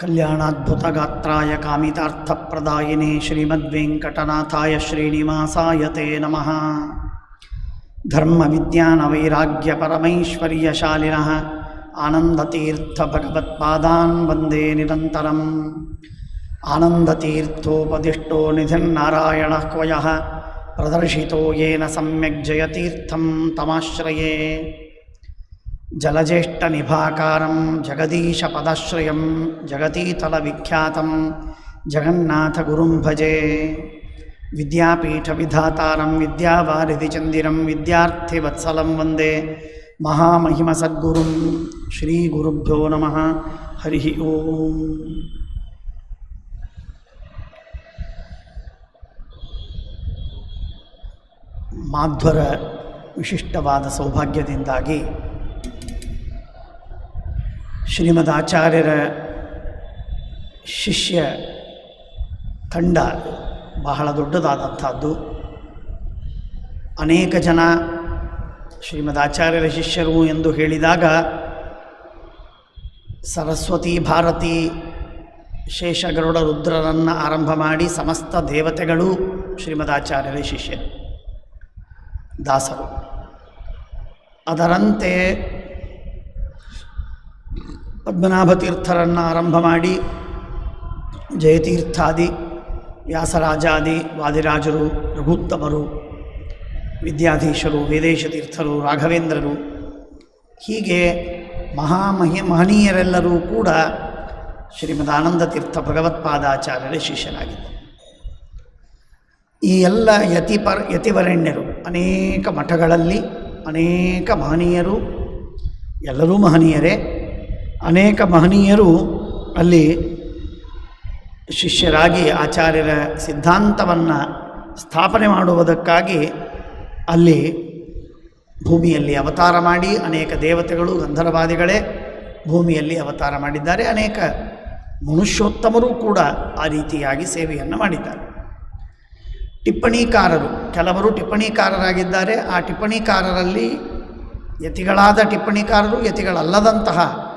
कल्याणाद्भुतगात्राय कामितार्थप्रदायिने श्रीमद्वेङ्कटनाथाय श्रीनिवासाय ते नमः। धर्मविज्ञानवैराग्यपरमैश्वर्यशालिनः आनन्दतीर्थभगवत्पादान् वन्दे निरन्तरम्। आनन्दतीर्थोपदिष्टो निधिर्नारायणः क्वयः प्रदर्शितो येन सम्यक् जयतीर्थं तमाश्रये। जलज्येष्ठनिभाकारं जगदीशपदाश्रयं जगतीतलविख्यातं जगन्नाथगुरुं भजे। विद्यापीठविधातारं विद्यावारिधिचन्दिरं विद्यार्थिवत्सलं वन्दे महामहिमसद्गुरुं। श्रीगुरुभ्यो नमः। हरिः ओम्। ಮಾಧ್ವರ ವಿಶಿಷ್ಟವಾದ ಸೌಭಾಗ್ಯದಿಂದಾಗಿ ಶ್ರೀಮದ್ ಆಚಾರ್ಯರ ಶಿಷ್ಯ ತಂಡ ಬಹಳ ದೊಡ್ಡದಾದಂಥದ್ದು. ಅನೇಕ ಜನ ಶ್ರೀಮದ್ ಆಚಾರ್ಯರ ಶಿಷ್ಯರು ಎಂದು ಹೇಳಿದಾಗ ಸರಸ್ವತಿ, ಭಾರತಿ, ಶೇಷಗರುಡ, ರುದ್ರರನ್ನು ಆರಂಭ ಮಾಡಿ ಸಮಸ್ತ ದೇವತೆಗಳು ಶ್ರೀಮದ್ ಆಚಾರ್ಯರ ಶಿಷ್ಯ ದಾಸರು. ಅದರಂತೆ ಪದ್ಮನಾಭತೀರ್ಥರನ್ನು ಆರಂಭ ಮಾಡಿ ಜಯತೀರ್ಥಾದಿ, ವ್ಯಾಸರಾಜಾದಿ, ವಾದಿರಾಜರು, ರಘುತ್ತಮರು, ವಿದ್ಯಾಧೀಶರು, ವೇದೇಶತೀರ್ಥರು, ರಾಘವೇಂದ್ರರು, ಹೀಗೆ ಮಹನೀಯರೆಲ್ಲರೂ ಕೂಡ ಶ್ರೀಮದ್ ಆನಂದತೀರ್ಥ ಭಗವತ್ಪಾದಾಚಾರ್ಯರ ಶಿಷ್ಯನಾಗಿದ್ದರು. ಈ ಎಲ್ಲ ಯತಿವರೆಣ್ಯರು ಅನೇಕ ಮಠಗಳಲ್ಲಿ ಅನೇಕ ಮಹನೀಯರು, ಎಲ್ಲರೂ ಮಹನೀಯರೇ, ಅನೇಕ ಮಹನೀಯರು ಅಲ್ಲಿ ಶಿಷ್ಯರಾಗಿ ಆಚಾರ್ಯರ ಸಿದ್ಧಾಂತವನ್ನು ಸ್ಥಾಪನೆ ಮಾಡುವುದಕ್ಕಾಗಿ ಅಲ್ಲಿ ಭೂಮಿಯಲ್ಲಿ ಅವತಾರ ಮಾಡಿ, ಅನೇಕ ದೇವತೆಗಳು, ಗಂಧರ್ವಾದಿಗಳೇ ಭೂಮಿಯಲ್ಲಿ ಅವತಾರ ಮಾಡಿದ್ದಾರೆ. ಅನೇಕ ಮನುಷ್ಯೋತ್ತಮರು ಕೂಡ ಆ ರೀತಿಯಾಗಿ ಸೇವೆಯನ್ನು ಮಾಡಿದ್ದಾರೆ. ಟಿಪ್ಪಣಿಕಾರರು, ಕೆಲವರು ಟಿಪ್ಪಣಿಕಾರರಾಗಿದ್ದಾರೆ. ಆ ಟಿಪ್ಪಣಿಕಾರರಲ್ಲಿ ಯತಿಗಳಾದ ಟಿಪ್ಪಣಿಕಾರರು, ಯತಿಗಳಲ್ಲದಂತಹ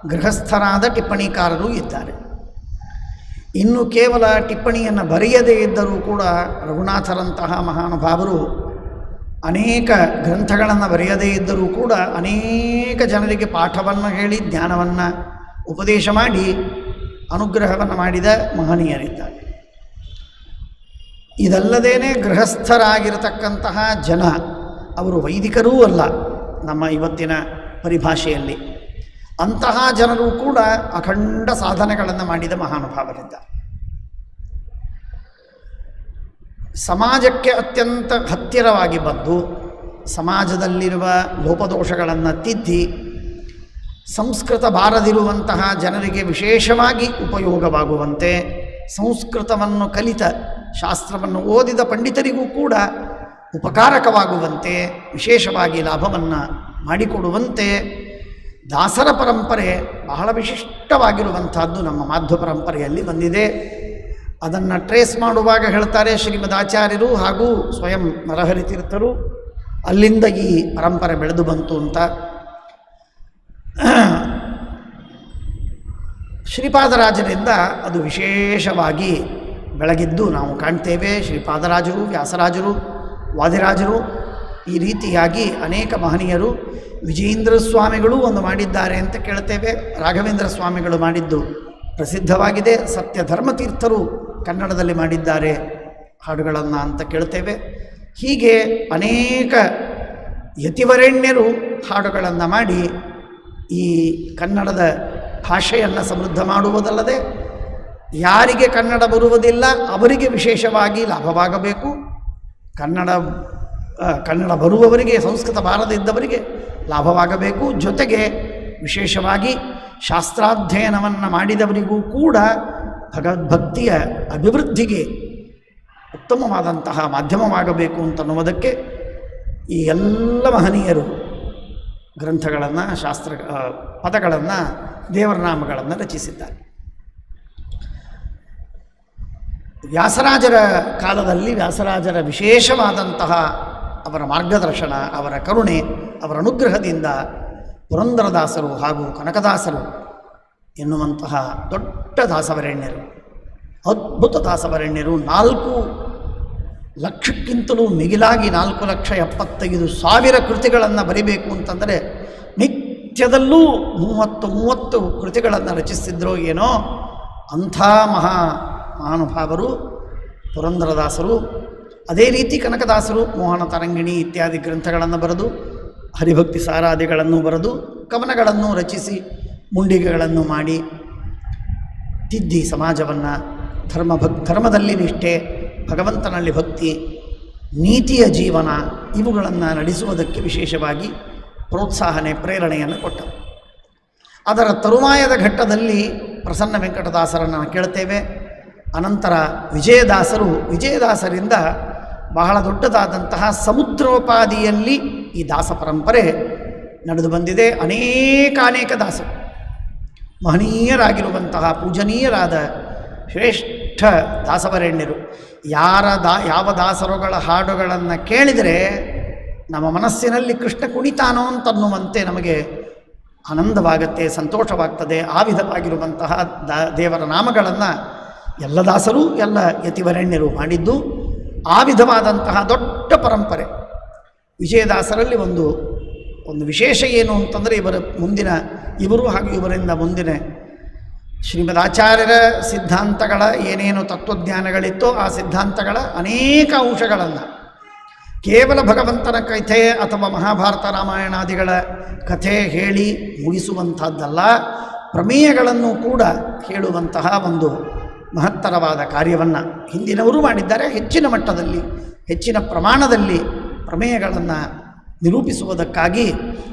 ಗೃಹಸ್ಥರಾದ ಟಿಪ್ಪಣಿಕಾರರು ಇದ್ದಾರೆ. ಇನ್ನು ಕೇವಲ ಟಿಪ್ಪಣಿಯನ್ನು ಬರೆಯದೇ ಇದ್ದರೂ ಕೂಡ ರಘುನಾಥರಂತಹ ಮಹಾನುಭಾವರು ಅನೇಕ ಗ್ರಂಥಗಳನ್ನು ಬರೆಯದೇ ಇದ್ದರೂ ಕೂಡ ಅನೇಕ ಜನರಿಗೆ ಪಾಠವನ್ನು ಹೇಳಿ ಜ್ಞಾನವನ್ನು ಉಪದೇಶ ಮಾಡಿ ಅನುಗ್ರಹವನ್ನು ಮಾಡಿದ ಮಹನೀಯರಿದ್ದಾರೆ. ಇದಲ್ಲದೇ ಗೃಹಸ್ಥರಾಗಿರತಕ್ಕಂತಹ ಜನ, ಅವರು ವೈದಿಕರೂ ಅಲ್ಲ ನಮ್ಮ ಇವತ್ತಿನ ಪರಿಭಾಷೆಯಲ್ಲಿ, ಅಂತಹ ಜನರು ಕೂಡ ಅಖಂಡ ಸಾಧನೆಗಳನ್ನು ಮಾಡಿದ ಮಹಾನುಭಾವರಿದ್ದಾರೆ. ಸಮಾಜಕ್ಕೆ ಅತ್ಯಂತ ಹತ್ತಿರವಾಗಿ ಬಂದು ಸಮಾಜದಲ್ಲಿರುವ ಲೋಪದೋಷಗಳನ್ನು ತಿದ್ದಿ ಸಂಸ್ಕೃತ ಬಾರದಿರುವಂತಹ ಜನರಿಗೆ ವಿಶೇಷವಾಗಿ ಉಪಯೋಗವಾಗುವಂತೆ, ಸಂಸ್ಕೃತವನ್ನು ಕಲಿತ, ಶಾಸ್ತ್ರವನ್ನು ಓದಿದ ಪಂಡಿತರಿಗೂ ಕೂಡ ಉಪಕಾರಕವಾಗುವಂತೆ, ವಿಶೇಷವಾಗಿ ಲಾಭವನ್ನು ಮಾಡಿಕೊಡುವಂತೆ ದಾಸರ ಪರಂಪರೆ ಬಹಳ ವಿಶಿಷ್ಟವಾಗಿರುವಂಥದ್ದು ನಮ್ಮ ಮಾಧ್ವ ಪರಂಪರೆಯಲ್ಲಿ ಬಂದಿದೆ. ಅದನ್ನು ಟ್ರೇಸ್ ಮಾಡುವಾಗ ಹೇಳ್ತಾರೆ ಶ್ರೀಮದ್ ಆಚಾರ್ಯರು ಹಾಗೂ ಸ್ವಯಂ ನರಹರಿ ತೀರ್ಥರು ಅಲ್ಲಿಂದ ಈ ಪರಂಪರೆ ಬೆಳೆದು ಬಂತು ಅಂತ. ಶ್ರೀಪಾದರಾಜರಿಂದ ಅದು ವಿಶೇಷವಾಗಿ ಬೆಳಗಿದ್ದು ನಾವು ಕಾಣ್ತೇವೆ. ಶ್ರೀಪಾದರಾಜರು, ವ್ಯಾಸರಾಜರು, ವಾದಿರಾಜರು, ಈ ರೀತಿಯಾಗಿ ಅನೇಕ ಮಹನೀಯರು, ವಿಜಯೇಂದ್ರ ಸ್ವಾಮಿಗಳು ಒಂದು ಮಾಡಿದ್ದಾರೆ ಅಂತ ಕೇಳ್ತೇವೆ. ರಾಘವೇಂದ್ರ ಸ್ವಾಮಿಗಳು ಮಾಡಿದ್ದು ಪ್ರಸಿದ್ಧವಾಗಿದೆ. ಸತ್ಯ ಧರ್ಮತೀರ್ಥರು ಕನ್ನಡದಲ್ಲಿ ಮಾಡಿದ್ದಾರೆ ಹಾಡುಗಳನ್ನು ಅಂತ ಕೇಳ್ತೇವೆ. ಹೀಗೆ ಅನೇಕ ಯತಿವರೆಣ್ಯರು ಹಾಡುಗಳನ್ನು ಮಾಡಿ ಈ ಕನ್ನಡದ ಭಾಷೆಯನ್ನು ಸಮೃದ್ಧ ಮಾಡುವುದಲ್ಲದೆ ಯಾರಿಗೆ ಕನ್ನಡ ಬರುವುದಿಲ್ಲ ಅವರಿಗೆ ವಿಶೇಷವಾಗಿ ಲಾಭವಾಗಬೇಕು. ಕನ್ನಡ ಬರುವವರಿಗೆ, ಸಂಸ್ಕೃತ ಬಾರದಿದ್ದವರಿಗೆ ಲಾಭವಾಗಬೇಕು. ಜೊತೆಗೆ ವಿಶೇಷವಾಗಿ ಶಾಸ್ತ್ರಾಧ್ಯಯನವನ್ನು ಮಾಡಿದವರಿಗೂ ಕೂಡ ಭಗವದ್ಭಕ್ತಿಯ ಅಭಿವೃದ್ಧಿಗೆ ಉತ್ತಮವಾದಂತಹ ಮಾಧ್ಯಮವಾಗಬೇಕು ಅಂತನ್ನುವುದಕ್ಕೆ ಈ ಎಲ್ಲ ಮಹನೀಯರು ಗ್ರಂಥಗಳನ್ನು, ಪದಗಳನ್ನು, ದೇವರ ನಾಮಗಳನ್ನು ರಚಿಸಿದ್ದಾರೆ. ವ್ಯಾಸರಾಜರ ಕಾಲದಲ್ಲಿ ವ್ಯಾಸರಾಜರ ವಿಶೇಷವಾದಂತಹ ಅವರ ಮಾರ್ಗದರ್ಶನ, ಅವರ ಕರುಣೆ, ಅವರ ಅನುಗ್ರಹದಿಂದ ಪುರಂದರದಾಸರು ಹಾಗೂ ಕನಕದಾಸರು ಎನ್ನುವಂತಹ ದೊಡ್ಡ ದೊಡ್ಡ ದಾಸವರೆಣ್ಯರು, ಅದ್ಭುತ ದಾಸವರೆಣ್ಯರು. 4 ಲಕ್ಷಕ್ಕಿಂತಲೂ ಮಿಗಿಲಾಗಿ 4,75,000 ಕೃತಿಗಳನ್ನು ಬರಿಬೇಕು ಅಂತಂದರೆ ನಿತ್ಯದಲ್ಲೂ 30 ಕೃತಿಗಳನ್ನು ರಚಿಸಿದ್ರೋ ಏನೋ. ಅಂಥ ಮಹಾನುಭಾವರು ಪುರಂದರದಾಸರು. ಅದೇ ರೀತಿ ಕನಕದಾಸರು ಮೋಹನ ತರಂಗಿಣಿ ಇತ್ಯಾದಿ ಗ್ರಂಥಗಳನ್ನು ಬರೆದು, ಹರಿಭಕ್ತಿ ಸಾರಾದಿಗಳನ್ನು ಬರೆದು, ಕವನಗಳನ್ನು ರಚಿಸಿ, ಮುಂಡಿಗೆಗಳನ್ನು ಮಾಡಿ, ತಿದ್ದಿ ಸಮಾಜವನ್ನು ಧರ್ಮದಲ್ಲಿ ನಿಷ್ಠೆ, ಭಗವಂತನಲ್ಲಿ ಭಕ್ತಿ, ನೀತಿಯ ಜೀವನ ಇವುಗಳನ್ನು ನಡೆಸುವುದಕ್ಕೆ ವಿಶೇಷವಾಗಿ ಪ್ರೋತ್ಸಾಹನೆ, ಪ್ರೇರಣೆಯನ್ನು ಕೊಟ್ಟರು. ಅದರ ತರುವಾಯದ ಘಟ್ಟದಲ್ಲಿ ಪ್ರಸನ್ನ ವೆಂಕಟದಾಸರನ್ನು ಕೇಳ್ತೇವೆ. ಅನಂತರ ವಿಜಯದಾಸರಿಂದ ಬಹಳ ದೊಡ್ಡದಾದಂತಹ ಸಮುದ್ರೋಪಾದಿಯಲ್ಲಿ ಈ ದಾಸ ಪರಂಪರೆ ನಡೆದು ಬಂದಿದೆ. ಅನೇಕ ದಾಸರು, ಮಹನೀಯರಾಗಿರುವಂತಹ ಪೂಜನೀಯರಾದ ಶ್ರೇಷ್ಠ ದಾಸವರೆಣ್ಯರು. ಯಾವ ದಾಸರುಗಳ ಹಾಡುಗಳನ್ನು ಕೇಳಿದರೆ ನಮ್ಮ ಮನಸ್ಸಿನಲ್ಲಿ ಕೃಷ್ಣ ಕುಣಿತಾನೋ ಅಂತನ್ನುವಂತೆ ನಮಗೆ ಆನಂದವಾಗತ್ತೆ, ಸಂತೋಷವಾಗ್ತದೆ. ಆ ವಿಧವಾಗಿರುವಂತಹ ದೇವರ ನಾಮಗಳನ್ನು ಎಲ್ಲ ದಾಸರು, ಎಲ್ಲ ಯತಿವರೆಣ್ಯರು ಮಾಡಿದ್ದು. ಆ ವಿಧವಾದಂತಹ ದೊಡ್ಡ ಪರಂಪರೆ ವಿಜಯದಾಸರಲ್ಲಿ ಒಂದು ವಿಶೇಷ ಏನು ಅಂತಂದರೆ, ಇವರು ಹಾಗೂ ಇವರಿಂದ ಮುಂದಿನ ಶ್ರೀಮದ್ ಆಚಾರ್ಯರ ಸಿದ್ಧಾಂತಗಳ ಏನೇನು ತತ್ವಜ್ಞಾನಗಳಿತ್ತೋ ಆ ಸಿದ್ಧಾಂತಗಳ ಅನೇಕ ಅಂಶಗಳನ್ನು ಕೇವಲ ಭಗವಂತನ ಕಥೆ ಅಥವಾ ಮಹಾಭಾರತ ರಾಮಾಯಣಾದಿಗಳ ಕಥೆ ಹೇಳಿ ಮುಗಿಸುವಂಥದ್ದಲ್ಲ, ಪ್ರಮೇಯಗಳನ್ನು ಕೂಡ ಹೇಳುವಂತಹ ಒಂದು ಮಹತ್ತರವಾದ ಕಾರ್ಯವನ್ನು ಹಿಂದಿನವರು ಮಾಡಿದ್ದಾರೆ. ಹೆಚ್ಚಿನ ಮಟ್ಟದಲ್ಲಿ, ಹೆಚ್ಚಿನ ಪ್ರಮಾಣದಲ್ಲಿ ಪ್ರಮೇಯಗಳನ್ನು ನಿರೂಪಿಸುವುದಕ್ಕಾಗಿ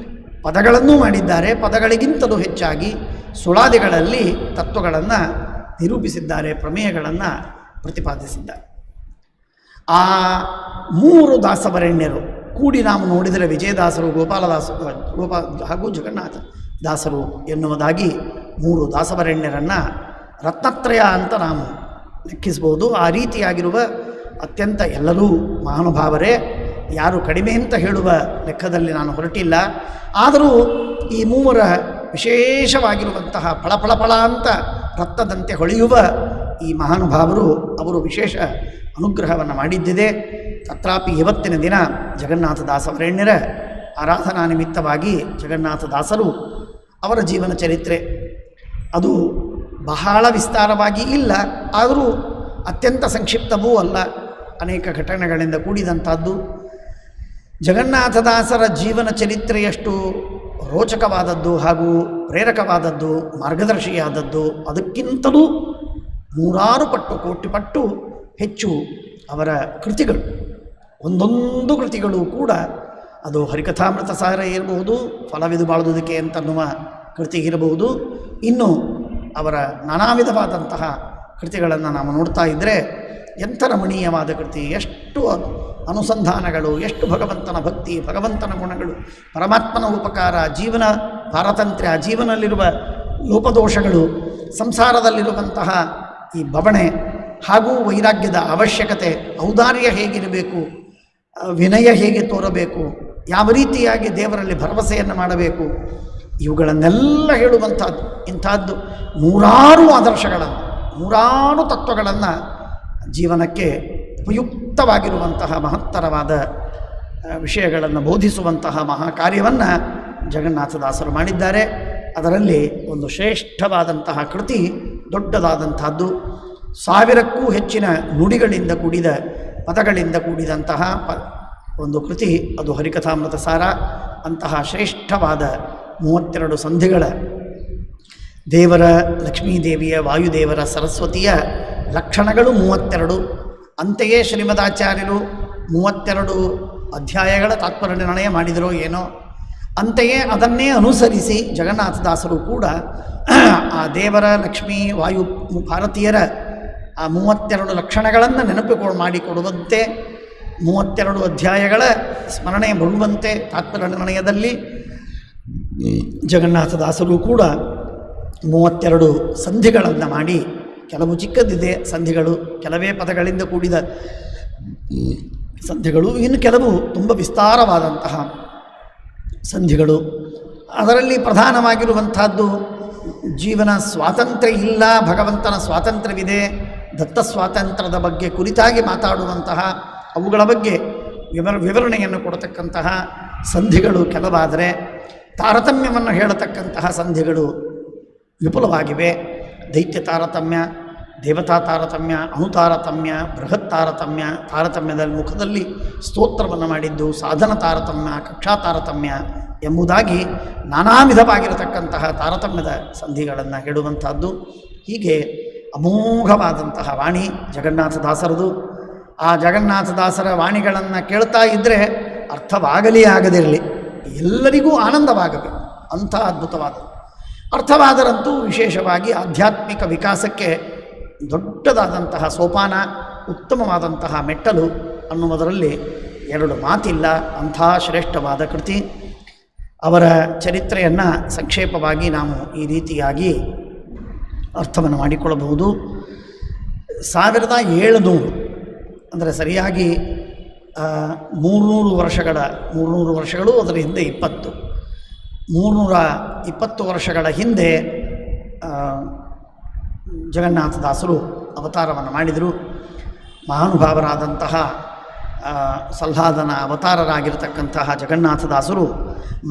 ಪದಗಳನ್ನೂ ಮಾಡಿದ್ದಾರೆ. ಪದಗಳಿಗಿಂತಲೂ ಹೆಚ್ಚಾಗಿ ಸುಳಾದಿಗಳಲ್ಲಿ ತತ್ವಗಳನ್ನು ನಿರೂಪಿಸಿದ್ದಾರೆ, ಪ್ರಮೇಯಗಳನ್ನು ಪ್ರತಿಪಾದಿಸಿದ್ದಾರೆ. ಆ 3 ದಾಸವರೆಣ್ಯರು ಕೂಡಿ ನಾವು ನೋಡಿದರೆ ವಿಜಯದಾಸರು, ಹಾಗೂ ಜಗನ್ನಾಥ ದಾಸರು ಎನ್ನುವುದಾಗಿ 3 ದಾಸವರೆಣ್ಯರನ್ನು ರತ್ನತ್ರಯ ಅಂತ ನಾವು ಲೆಕ್ಕಿಸ್ಬೋದು. ಆ ರೀತಿಯಾಗಿರುವ ಅತ್ಯಂತ ಎಲ್ಲರೂ ಮಹಾನುಭಾವರೇ, ಯಾರು ಕಡಿಮೆ ಅಂತ ಹೇಳುವ ಲೆಕ್ಕದಲ್ಲಿ ನಾನು ಹೊರಟಿಲ್ಲ. ಆದರೂ ಈ 3 ವಿಶೇಷವಾಗಿರುವಂತಹ ಫಳಫಳ ಅಂತ ರಕ್ತದಂತೆ ಹೊಳೆಯುವ ಈ ಮಹಾನುಭಾವರು, ಅವರು ವಿಶೇಷ ಅನುಗ್ರಹವನ್ನು ಮಾಡಿದ್ದಿದೆ. ತತ್ರಾಪಿ ಇವತ್ತಿನ ದಿನ ಜಗನ್ನಾಥದಾಸವರೆಣ್ಯರ ಆರಾಧನಾ ನಿಮಿತ್ತವಾಗಿ ಜಗನ್ನಾಥದಾಸರು ಅವರ ಜೀವನ ಚರಿತ್ರೆ ಅದು ಬಹಳ ವಿಸ್ತಾರವಾಗಿ ಇಲ್ಲ, ಆದರೂ ಅತ್ಯಂತ ಸಂಕ್ಷಿಪ್ತವೂ ಅಲ್ಲ, ಅನೇಕ ಘಟನೆಗಳಿಂದ ಕೂಡಿದಂಥದ್ದು. ಜಗನ್ನಾಥದಾಸರ ಜೀವನ ಚರಿತ್ರೆಯಷ್ಟು ರೋಚಕವಾದದ್ದು ಹಾಗೂ ಪ್ರೇರಕವಾದದ್ದು, ಮಾರ್ಗದರ್ಶಿಯಾದದ್ದು ಅದಕ್ಕಿಂತಲೂ 100 ಪಟ್ಟು, ಕೋಟಿ ಪಟ್ಟು ಹೆಚ್ಚು ಅವರ ಕೃತಿಗಳು. ಒಂದೊಂದು ಕೃತಿಗಳು ಕೂಡ ಅದು ಹರಿಕಥಾಮೃತ ಸಾರ ಇರಬಹುದು, ಫಲವಿದು ಬಾಳುವುದಕ್ಕೆ ಅಂತನ್ನುವ ಕೃತಿ ಇರಬಹುದು, ಇನ್ನು ಅವರ ನಾನಾ ವಿಧವಾದಂತಹ ಕೃತಿಗಳನ್ನು ನಾವು ನೋಡ್ತಾ ಇದ್ದರೆ ಎಂಥ ರಮಣೀಯವಾದ ಕೃತಿ, ಎಷ್ಟು ಅನುಸಂಧಾನಗಳು, ಎಷ್ಟು ಭಗವಂತನ ಭಕ್ತಿ, ಭಗವಂತನ ಗುಣಗಳು, ಪರಮಾತ್ಮನ ಉಪಕಾರ, ಜೀವನ ಪಾರತಂತ್ರ್ಯ, ಜೀವನದಲ್ಲಿರುವ ಲೋಪದೋಷಗಳು, ಸಂಸಾರದಲ್ಲಿರುವಂತಹ ಈ ಬವಣೆ ಹಾಗೂ ವೈರಾಗ್ಯದ ಅವಶ್ಯಕತೆ, ಔದಾರ್ಯ ಹೇಗಿರಬೇಕು, ವಿನಯ ಹೇಗೆ ತೋರಬೇಕು, ಯಾವ ರೀತಿಯಾಗಿ ದೇವರಲ್ಲಿ ಭರವಸೆಯನ್ನು ಮಾಡಬೇಕು, ಇವುಗಳನ್ನೆಲ್ಲ ಹೇಳುವಂಥದ್ದು. ಇಂಥದ್ದು 100 ಆದರ್ಶಗಳನ್ನು, 100 ತತ್ವಗಳನ್ನು ಜೀವನಕ್ಕೆ ಉಪಯುಕ್ತವಾಗಿರುವಂತಹ ಮಹತ್ತರವಾದ ವಿಷಯಗಳನ್ನು ಬೋಧಿಸುವಂತಹ ಮಹಾಕಾರ್ಯವನ್ನು ಜಗನ್ನಾಥದಾಸರು ಮಾಡಿದ್ದಾರೆ. ಅದರಲ್ಲಿ ಒಂದು ಶ್ರೇಷ್ಠವಾದಂತಹ ಕೃತಿ, ದೊಡ್ಡದಾದಂಥದ್ದು, 1000ಕ್ಕೂ ಹೆಚ್ಚಿನ ನುಡಿಗಳಿಂದ ಕೂಡಿದ, ಪದಗಳಿಂದ ಕೂಡಿದಂತಹ ಒಂದು ಕೃತಿ, ಅದು ಹರಿಕಥಾಮೃತ ಸಾರ. ಅಂತಹ ಶ್ರೇಷ್ಠವಾದ 32 ಸಂಧಿಗಳ ದೇವರ, ಲಕ್ಷ್ಮೀದೇವಿಯ, ವಾಯುದೇವರ, ಸರಸ್ವತಿಯ ಲಕ್ಷಣಗಳು 32. ಅಂತೆಯೇ ಶ್ರೀಮದಾಚಾರ್ಯರು 32 ಅಧ್ಯಾಯಗಳ ತಾತ್ಪರ್ಯ ನಿರ್ಣಯ ಮಾಡಿದರೋ ಏನೋ, ಅಂತೆಯೇ ಅದನ್ನೇ ಅನುಸರಿಸಿ ಜಗನ್ನಾಥದಾಸರು ಕೂಡ ಆ ದೇವರ, ಲಕ್ಷ್ಮೀ, ವಾಯು, ಭಾರತೀಯರ ಆ 32 ಲಕ್ಷಣಗಳನ್ನು ನೆನಪು ಮಾಡಿಕೊಡುವಂತೆ, 32 ಅಧ್ಯಾಯಗಳ ಸ್ಮರಣೆ ಬರುವಂತೆ ತಾತ್ಪರ್ಯ ನಿರ್ಣಯದಲ್ಲಿ ಜಗನ್ನಾಥದಾಸರು ಕೂಡ 32 ಸಂಧಿಗಳನ್ನು ಮಾಡಿ, ಕೆಲವು ಚಿಕ್ಕದಿದೆ ಸಂಧಿಗಳು, ಕೆಲವೇ ಪದಗಳಿಂದ ಕೂಡಿದ ಸಂಧಿಗಳು, ಇನ್ನು ಕೆಲವು ತುಂಬ ವಿಸ್ತಾರವಾದಂತಹ ಸಂಧಿಗಳು. ಅದರಲ್ಲಿ ಪ್ರಧಾನವಾಗಿರುವಂಥದ್ದು ಜೀವನ ಸ್ವಾತಂತ್ರ್ಯ ಇಲ್ಲ, ಭಗವಂತನ ಸ್ವಾತಂತ್ರ್ಯವಿದೆ, ದತ್ತ ಸ್ವಾತಂತ್ರ್ಯದ ಬಗ್ಗೆ ಕುರಿತಾಗಿ ಮಾತಾಡುವಂತಹ ಅವುಗಳ ಬಗ್ಗೆ ವಿವರಣೆಯನ್ನು ಕೊಡತಕ್ಕಂತಹ ಸಂಧಿಗಳು ಕೆಲವಾದರೆ, ತಾರತಮ್ಯವನ್ನು ಹೇಳತಕ್ಕಂತಹ ಸಂಧಿಗಳು ವಿಪುಲವಾಗಿವೆ. ದೈತ್ಯ ತಾರತಮ್ಯ, ದೇವತಾ ತಾರತಮ್ಯ, ಅಣುತಾರತಮ್ಯ, ಬೃಹತ್ ತಾರತಮ್ಯ, ತಾರತಮ್ಯದ ಮುಖದಲ್ಲಿ ಸ್ತೋತ್ರವನ್ನು ಮಾಡಿದ್ದು, ಸಾಧನ ತಾರತಮ್ಯ, ಕಕ್ಷಾ ತಾರತಮ್ಯ ಎಂಬುದಾಗಿ ನಾನಾ ವಿಧವಾಗಿರತಕ್ಕಂತಹ ತಾರತಮ್ಯದ ಸಂಧಿಗಳನ್ನು ಹೇಳುವಂಥದ್ದು. ಹೀಗೆ ಅಮೋಘವಾದಂತಹ ವಾಣಿ ಜಗನ್ನಾಥದಾಸರದು. ಆ ಜಗನ್ನಾಥದಾಸರ ವಾಣಿಗಳನ್ನು ಕೇಳ್ತಾ ಇದ್ದರೆ ಅರ್ಥವಾಗಲಿ ಆಗದಿರಲಿ, ಎಲ್ಲರಿಗೂ ಆನಂದವಾಗಬೇಕು, ಅಂಥ ಅದ್ಭುತವಾದದ್ದು. ಅರ್ಥವಾದರಂತೂ ವಿಶೇಷವಾಗಿ ಆಧ್ಯಾತ್ಮಿಕ ವಿಕಾಸಕ್ಕೆ ದೊಡ್ಡದಾದಂತಹ ಸೋಪಾನ, ಉತ್ತಮವಾದಂತಹ ಮೆಟ್ಟಲು ಅನ್ನುವುದರಲ್ಲಿ ಎರಡು ಮಾತಿಲ್ಲ. ಅಂಥ ಶ್ರೇಷ್ಠವಾದ ಕೃತಿ. ಅವರ ಚರಿತ್ರೆಯನ್ನು ಸಂಕ್ಷೇಪವಾಗಿ ನಾವು ಈ ರೀತಿಯಾಗಿ ಅರ್ಥವನ್ನು ಮಾಡಿಕೊಳ್ಳಬಹುದು. 1700 ಅಂದರೆ ಸರಿಯಾಗಿ 300 ವರ್ಷಗಳು, ಅದರ ಹಿಂದೆ 320 ವರ್ಷಗಳ ಹಿಂದೆ ಜಗನ್ನಾಥದಾಸರು ಅವತಾರವನ್ನು ಮಾಡಿದರು. ಮಹಾನುಭಾವರಾದಂತಹ ಸಲ್ಲಾದನ ಅವತಾರರಾಗಿರ್ತಕ್ಕಂತಹ ಜಗನ್ನಾಥದಾಸರು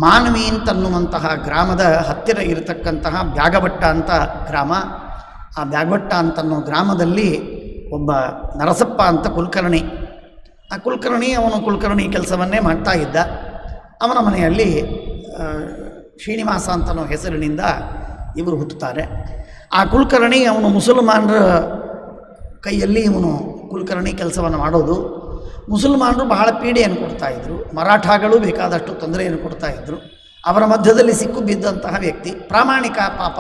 ಮಾನ್ವಿ ಅಂತನ್ನುವಂತಹ ಗ್ರಾಮದ ಹತ್ತಿರ ಇರತಕ್ಕಂತಹ ಬ್ಯಾಗಬಟ್ಟ ಅಂತ ಗ್ರಾಮ. ಆ ಬ್ಯಾಗಬಟ್ಟ ಅಂತನ್ನೋ ಗ್ರಾಮದಲ್ಲಿ ಒಬ್ಬ ನರಸಪ್ಪ ಅಂತ ಕುಲಕರ್ಣಿ. ಆ ಅವನು ಕುಲಕರ್ಣಿ ಕೆಲಸವನ್ನೇ ಮಾಡ್ತಾ ಇದ್ದ. ಅವನ ಮನೆಯಲ್ಲಿ ಶ್ರೀನಿವಾಸ ಅಂತನೋ ಹೆಸರಿನಿಂದ ಇವರು ಹುಟ್ಟುತ್ತಾರೆ. ಆ ಕುಲಕರ್ಣಿ ಅವನು ಮುಸಲ್ಮಾನರ ಕೈಯಲ್ಲಿ ಇವನು ಕುಲಕರ್ಣಿ ಕೆಲಸವನ್ನು ಮಾಡೋದು. ಮುಸಲ್ಮಾನರು ಬಹಳ ಪೀಡೆಯನ್ನು ಕೊಡ್ತಾಯಿದ್ರು, ಮರಾಠಾಗಳು ಬೇಕಾದಷ್ಟು ತೊಂದರೆಯನ್ನು ಕೊಡ್ತಾಯಿದ್ರು. ಅವರ ಮಧ್ಯದಲ್ಲಿ ಸಿಕ್ಕು ಬಿದ್ದಂತಹ ವ್ಯಕ್ತಿ, ಪ್ರಾಮಾಣಿಕ ಪಾಪ.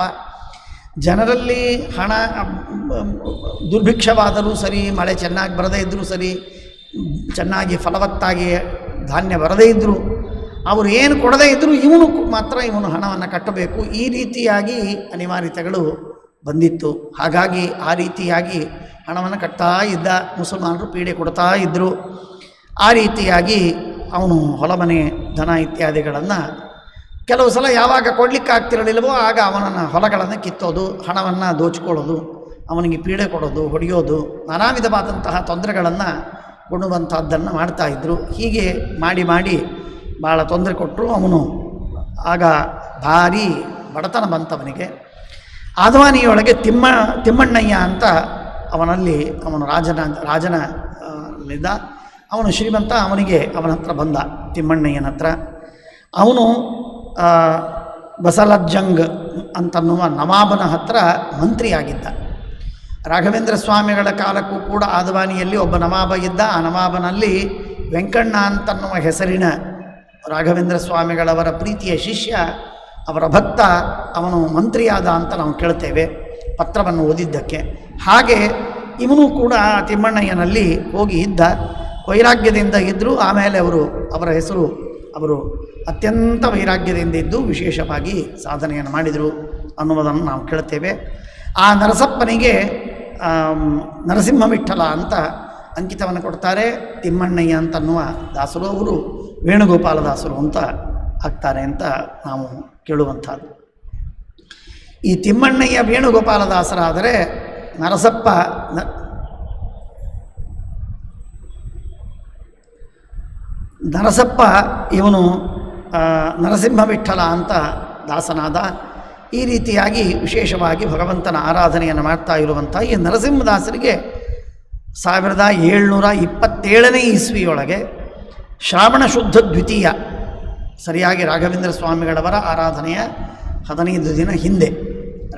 ಜನರಲ್ಲಿ ಹಣ ದುರ್ಭಿಕ್ಷವಾದರೂ ಸರಿ, ಮಳೆ ಚೆನ್ನಾಗಿ ಬರದೇ ಇದ್ದರೂ ಸರಿ, ಚೆನ್ನಾಗಿ ಫಲವತ್ತಾಗಿ ಧಾನ್ಯ ಬರದೇ ಇದ್ದರೂ, ಅವರು ಏನು ಕೊಡದೇ ಇದ್ದರೂ ಇವನು ಹಣವನ್ನು ಕಟ್ಟಬೇಕು. ಈ ರೀತಿಯಾಗಿ ಅನಿವಾರ್ಯತೆಗಳು ಬಂದಿತ್ತು. ಹಾಗಾಗಿ ಆ ರೀತಿಯಾಗಿ ಹಣವನ್ನು ಕಟ್ತಾ ಇದ್ದ. ಮುಸಲ್ಮಾನರು ಪೀಡೆ ಕೊಡ್ತಾ ಇದ್ದರು. ಆ ರೀತಿಯಾಗಿ ಅವನು ಹೊಲಮನೆ ಧನ ಇತ್ಯಾದಿಗಳನ್ನು ಕೆಲವು ಸಲ ಯಾವಾಗ ಕೊಡಲಿಕ್ಕಾಗ್ತಿರಲಿಲ್ಲವೋ ಆಗ ಅವನನ್ನು ಹೊಲಗಳನ್ನು ಕಿತ್ತೋದು, ಹಣವನ್ನು ದೋಚಿಕೊಳ್ಳೋದು, ಅವನಿಗೆ ಪೀಡೆ ಕೊಡೋದು, ಹೊಡೆಯೋದು, ನಾನಾ ವಿಧವಾದಂತಹ ತೊಂದರೆಗಳನ್ನು ಕೊಡುವಂಥದ್ದನ್ನು ಮಾಡ್ತಾಯಿದ್ರು. ಹೀಗೆ ಮಾಡಿ ಭಾಳ ತೊಂದರೆ ಕೊಟ್ಟರು. ಅವನು ಆಗ ಭಾರೀ ಬಡತನ ಬಂತವನಿಗೆ. ಆದವಾನಿಯೊಳಗೆ ತಿಮ್ಮಣ್ಣಯ್ಯ ಅಂತ ಅವನು ರಾಜನಿದ್ದ. ಅವನು ಶ್ರೀಮಂತ. ಅವನ ಹತ್ರ ಬಂದ, ತಿಮ್ಮಣ್ಣಯ್ಯನ ಹತ್ರ. ಅವನು ಬಸಲಜ್ಜಂಗ್ ಅಂತನ್ನುವ ನವಾಬನ ಹತ್ರ ಮಂತ್ರಿಯಾಗಿದ್ದ. ರಾಘವೇಂದ್ರ ಸ್ವಾಮಿಗಳ ಕಾಲಕ್ಕೂ ಕೂಡ ಆದವಾನಿಯಲ್ಲಿ ಒಬ್ಬ ನವಾಬ ಇದ್ದ. ಆ ನವಾಬನಲ್ಲಿ ವೆಂಕಣ್ಣ ಅಂತನ್ನುವ ಹೆಸರಿನ ರಾಘವೇಂದ್ರ ಸ್ವಾಮಿಗಳವರ ಪ್ರೀತಿಯ ಶಿಷ್ಯ, ಅವರ ಭಕ್ತ, ಅವನು ಮಂತ್ರಿಯಾದ ಅಂತ ನಾವು ಕೇಳ್ತೇವೆ ಪತ್ರವನ್ನು ಓದಿದ್ದಕ್ಕೆ. ಹಾಗೆ ಇವನು ಕೂಡ ತಿಮ್ಮಣ್ಣಯ್ಯನಲ್ಲಿ ಹೋಗಿ ಇದ್ದ. ವೈರಾಗ್ಯದಿಂದ ಇದ್ದರು. ಆಮೇಲೆ ಅವರು ಅತ್ಯಂತ ವೈರಾಗ್ಯದಿಂದ ಇದ್ದು ವಿಶೇಷವಾಗಿ ಸಾಧನೆಯನ್ನು ಮಾಡಿದರು ಅನ್ನುವುದನ್ನು ನಾವು ಕೇಳ್ತೇವೆ. ಆ ನರಸಪ್ಪನಿಗೆ ನರಸಿಂಹ ವಿಠಲ ಅಂತ ಅಂಕಿತವನ್ನು ಕೊಡ್ತಾರೆ. ತಿಮ್ಮಣ್ಣಯ್ಯ ಅಂತನ್ನುವ ದಾಸರು ಅವರು ವೇಣುಗೋಪಾಲ ದಾಸರು ಅಂತ ಆಗ್ತಾರೆ ಅಂತ ನಾವು ಕೇಳುವಂಥದ್ದು. ಈ ತಿಮ್ಮಣ್ಣಯ್ಯ ವೇಣುಗೋಪಾಲ ದಾಸರಾದರೆ ನರಸಪ್ಪ ಇವನು ನರಸಿಂಹ ವಿಠಲ ಅಂತ ದಾಸನಾದ. ಈ ರೀತಿಯಾಗಿ ವಿಶೇಷವಾಗಿ ಭಗವಂತನ ಆರಾಧನೆಯನ್ನು ಮಾಡ್ತಾ ಇರುವಂಥ ಈ ನರಸಿಂಹದಾಸರಿಗೆ 1727ನೇ ಇಸ್ವಿಯೊಳಗೆ ಶ್ರಾವಣ ಶುದ್ಧ ದ್ವಿತೀಯ, ಸರಿಯಾಗಿ ರಾಘವೇಂದ್ರ ಸ್ವಾಮಿಗಳವರ ಆರಾಧನೆಯ 15 ದಿನ ಹಿಂದೆ,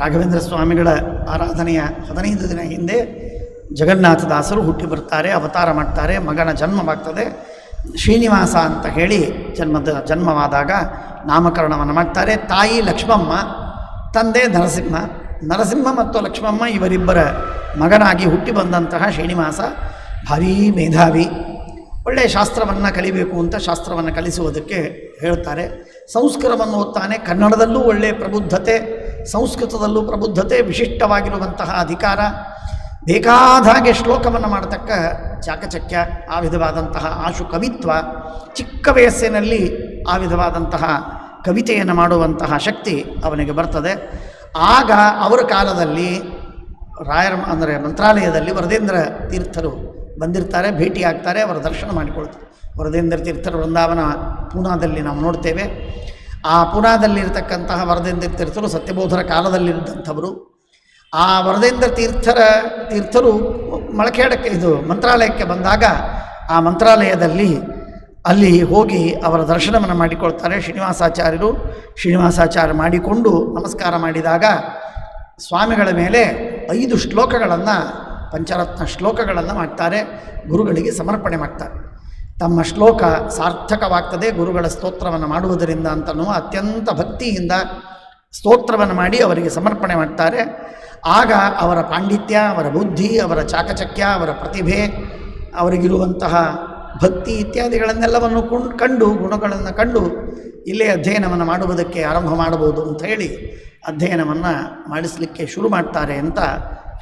ರಾಘವೇಂದ್ರ ಸ್ವಾಮಿಗಳ ಆರಾಧನೆಯ 15 ದಿನ ಹಿಂದೆ ಜಗನ್ನಾಥದಾಸರು ಹುಟ್ಟಿ ಬರ್ತಾರೆ, ಅವತಾರ ಮಾಡ್ತಾರೆ. ಮಗನ ಜನ್ಮವಾಗ್ತದೆ. ಶ್ರೀನಿವಾಸ ಅಂತ ಹೇಳಿ ಜನ್ಮವಾದಾಗ ನಾಮಕರಣವನ್ನು ಮಾಡ್ತಾರೆ. ತಾಯಿ ಲಕ್ಷ್ಮಮ್ಮ, ತಂದೆ ನರಸಿಂಹ ಮತ್ತು ಲಕ್ಷ್ಮಮ್ಮ ಇವರಿಬ್ಬರ ಮಗನಾಗಿ ಹುಟ್ಟಿ ಬಂದಂತಹ ಶ್ರೀನಿವಾಸ ಭಾರೀ ಮೇಧಾವಿ. ಒಳ್ಳೆಯ ಶಾಸ್ತ್ರವನ್ನು ಕಲಿಬೇಕು ಅಂತ ಶಾಸ್ತ್ರವನ್ನು ಕಲಿಸುವುದಕ್ಕೆ ಹೇಳ್ತಾರೆ. ಸಂಸ್ಕೃತವನ್ನು ಓದ್ತಾನೆ. ಕನ್ನಡದಲ್ಲೂ ಒಳ್ಳೆಯ ಪ್ರಬುದ್ಧತೆ, ಸಂಸ್ಕೃತದಲ್ಲೂ ಪ್ರಬುದ್ಧತೆ, ವಿಶಿಷ್ಟವಾಗಿರುವಂತಹ ಅಧಿಕಾರ, ಬೇಕಾದ ಹಾಗೆ ಶ್ಲೋಕವನ್ನು ಮಾಡತಕ್ಕ ಚಾಕಚಕ್ಯ, ಆ ವಿಧವಾದಂತಹ ಆಶು ಕವಿತ್ವ, ಚಿಕ್ಕ ವಯಸ್ಸಿನಲ್ಲಿ ಆ ವಿಧವಾದಂತಹ ಕವಿತೆಯನ್ನು ಮಾಡುವಂತಹ ಶಕ್ತಿ ಅವನಿಗೆ ಬರ್ತದೆ. ಆಗ ಅವರ ಕಾಲದಲ್ಲಿ ರಾಯರ ಅಂದರೆ ಮಂತ್ರಾಲಯದಲ್ಲಿ ವರದೇಂದ್ರ ತೀರ್ಥರು ಬಂದಿರ್ತಾರೆ, ಭೇಟಿಯಾಗ್ತಾರೆ, ಅವರ ದರ್ಶನ ಮಾಡಿಕೊಳ್ತಾರೆ. ವರದೇಂದ್ರ ತೀರ್ಥರ ವೃಂದಾವನ ಪೂನಾದಲ್ಲಿ ನಾವು ನೋಡ್ತೇವೆ. ಆ ಪೂನಾದಲ್ಲಿರ್ತಕ್ಕಂತಹ ವರದೇಂದ್ರ ತೀರ್ಥರು ಸತ್ಯಬೋಧರ ಕಾಲದಲ್ಲಿದ್ದಂಥವರು. ಆ ವರದೇಂದ್ರ ತೀರ್ಥರು ಮಳಖೇಡಕ್ಕೆ ಮಂತ್ರಾಲಯಕ್ಕೆ ಬಂದಾಗ ಆ ಮಂತ್ರಾಲಯದಲ್ಲಿ ಅಲ್ಲಿ ಹೋಗಿ ಅವರ ದರ್ಶನವನ್ನು ಮಾಡಿಕೊಳ್ತಾರೆ ಶ್ರೀನಿವಾಸಾಚಾರ್ಯರು. ಶ್ರೀನಿವಾಸಾಚಾರ್ಯ ಮಾಡಿಕೊಂಡು ನಮಸ್ಕಾರ ಮಾಡಿದಾಗ ಸ್ವಾಮಿಗಳ ಮೇಲೆ 5 ಶ್ಲೋಕಗಳನ್ನು, ಪಂಚರತ್ನ ಶ್ಲೋಕಗಳನ್ನು ಮಾಡ್ತಾರೆ, ಗುರುಗಳಿಗೆ ಸಮರ್ಪಣೆ ಮಾಡ್ತಾರೆ. ತಮ್ಮ ಶ್ಲೋಕ ಸಾರ್ಥಕವಾಗ್ತದೆ ಗುರುಗಳ ಸ್ತೋತ್ರವನ್ನು ಮಾಡುವುದರಿಂದ ಅಂತನೂ ಅತ್ಯಂತ ಭಕ್ತಿಯಿಂದ ಸ್ತೋತ್ರವನ್ನು ಮಾಡಿ ಅವರಿಗೆ ಸಮರ್ಪಣೆ ಮಾಡ್ತಾರೆ. ಆಗ ಅವರ ಪಾಂಡಿತ್ಯ, ಅವರ ಬುದ್ಧಿ, ಅವರ ಚಾಕಚಕ್ಯ, ಅವರ ಪ್ರತಿಭೆ, ಅವರಿಗಿರುವಂತಹ ಭಕ್ತಿ ಇತ್ಯಾದಿಗಳನ್ನೆಲ್ಲವನ್ನು ಕಂಡು ಗುಣಗಳನ್ನು ಕಂಡು ಇಲ್ಲೇ ಅಧ್ಯಯನವನ್ನು ಮಾಡುವುದಕ್ಕೆ ಆರಂಭ ಮಾಡಬಹುದು ಅಂತ ಹೇಳಿ ಅಧ್ಯಯನವನ್ನು ಮಾಡಿಸಲಿಕ್ಕೆ ಶುರು ಮಾಡ್ತಾರೆ ಅಂತ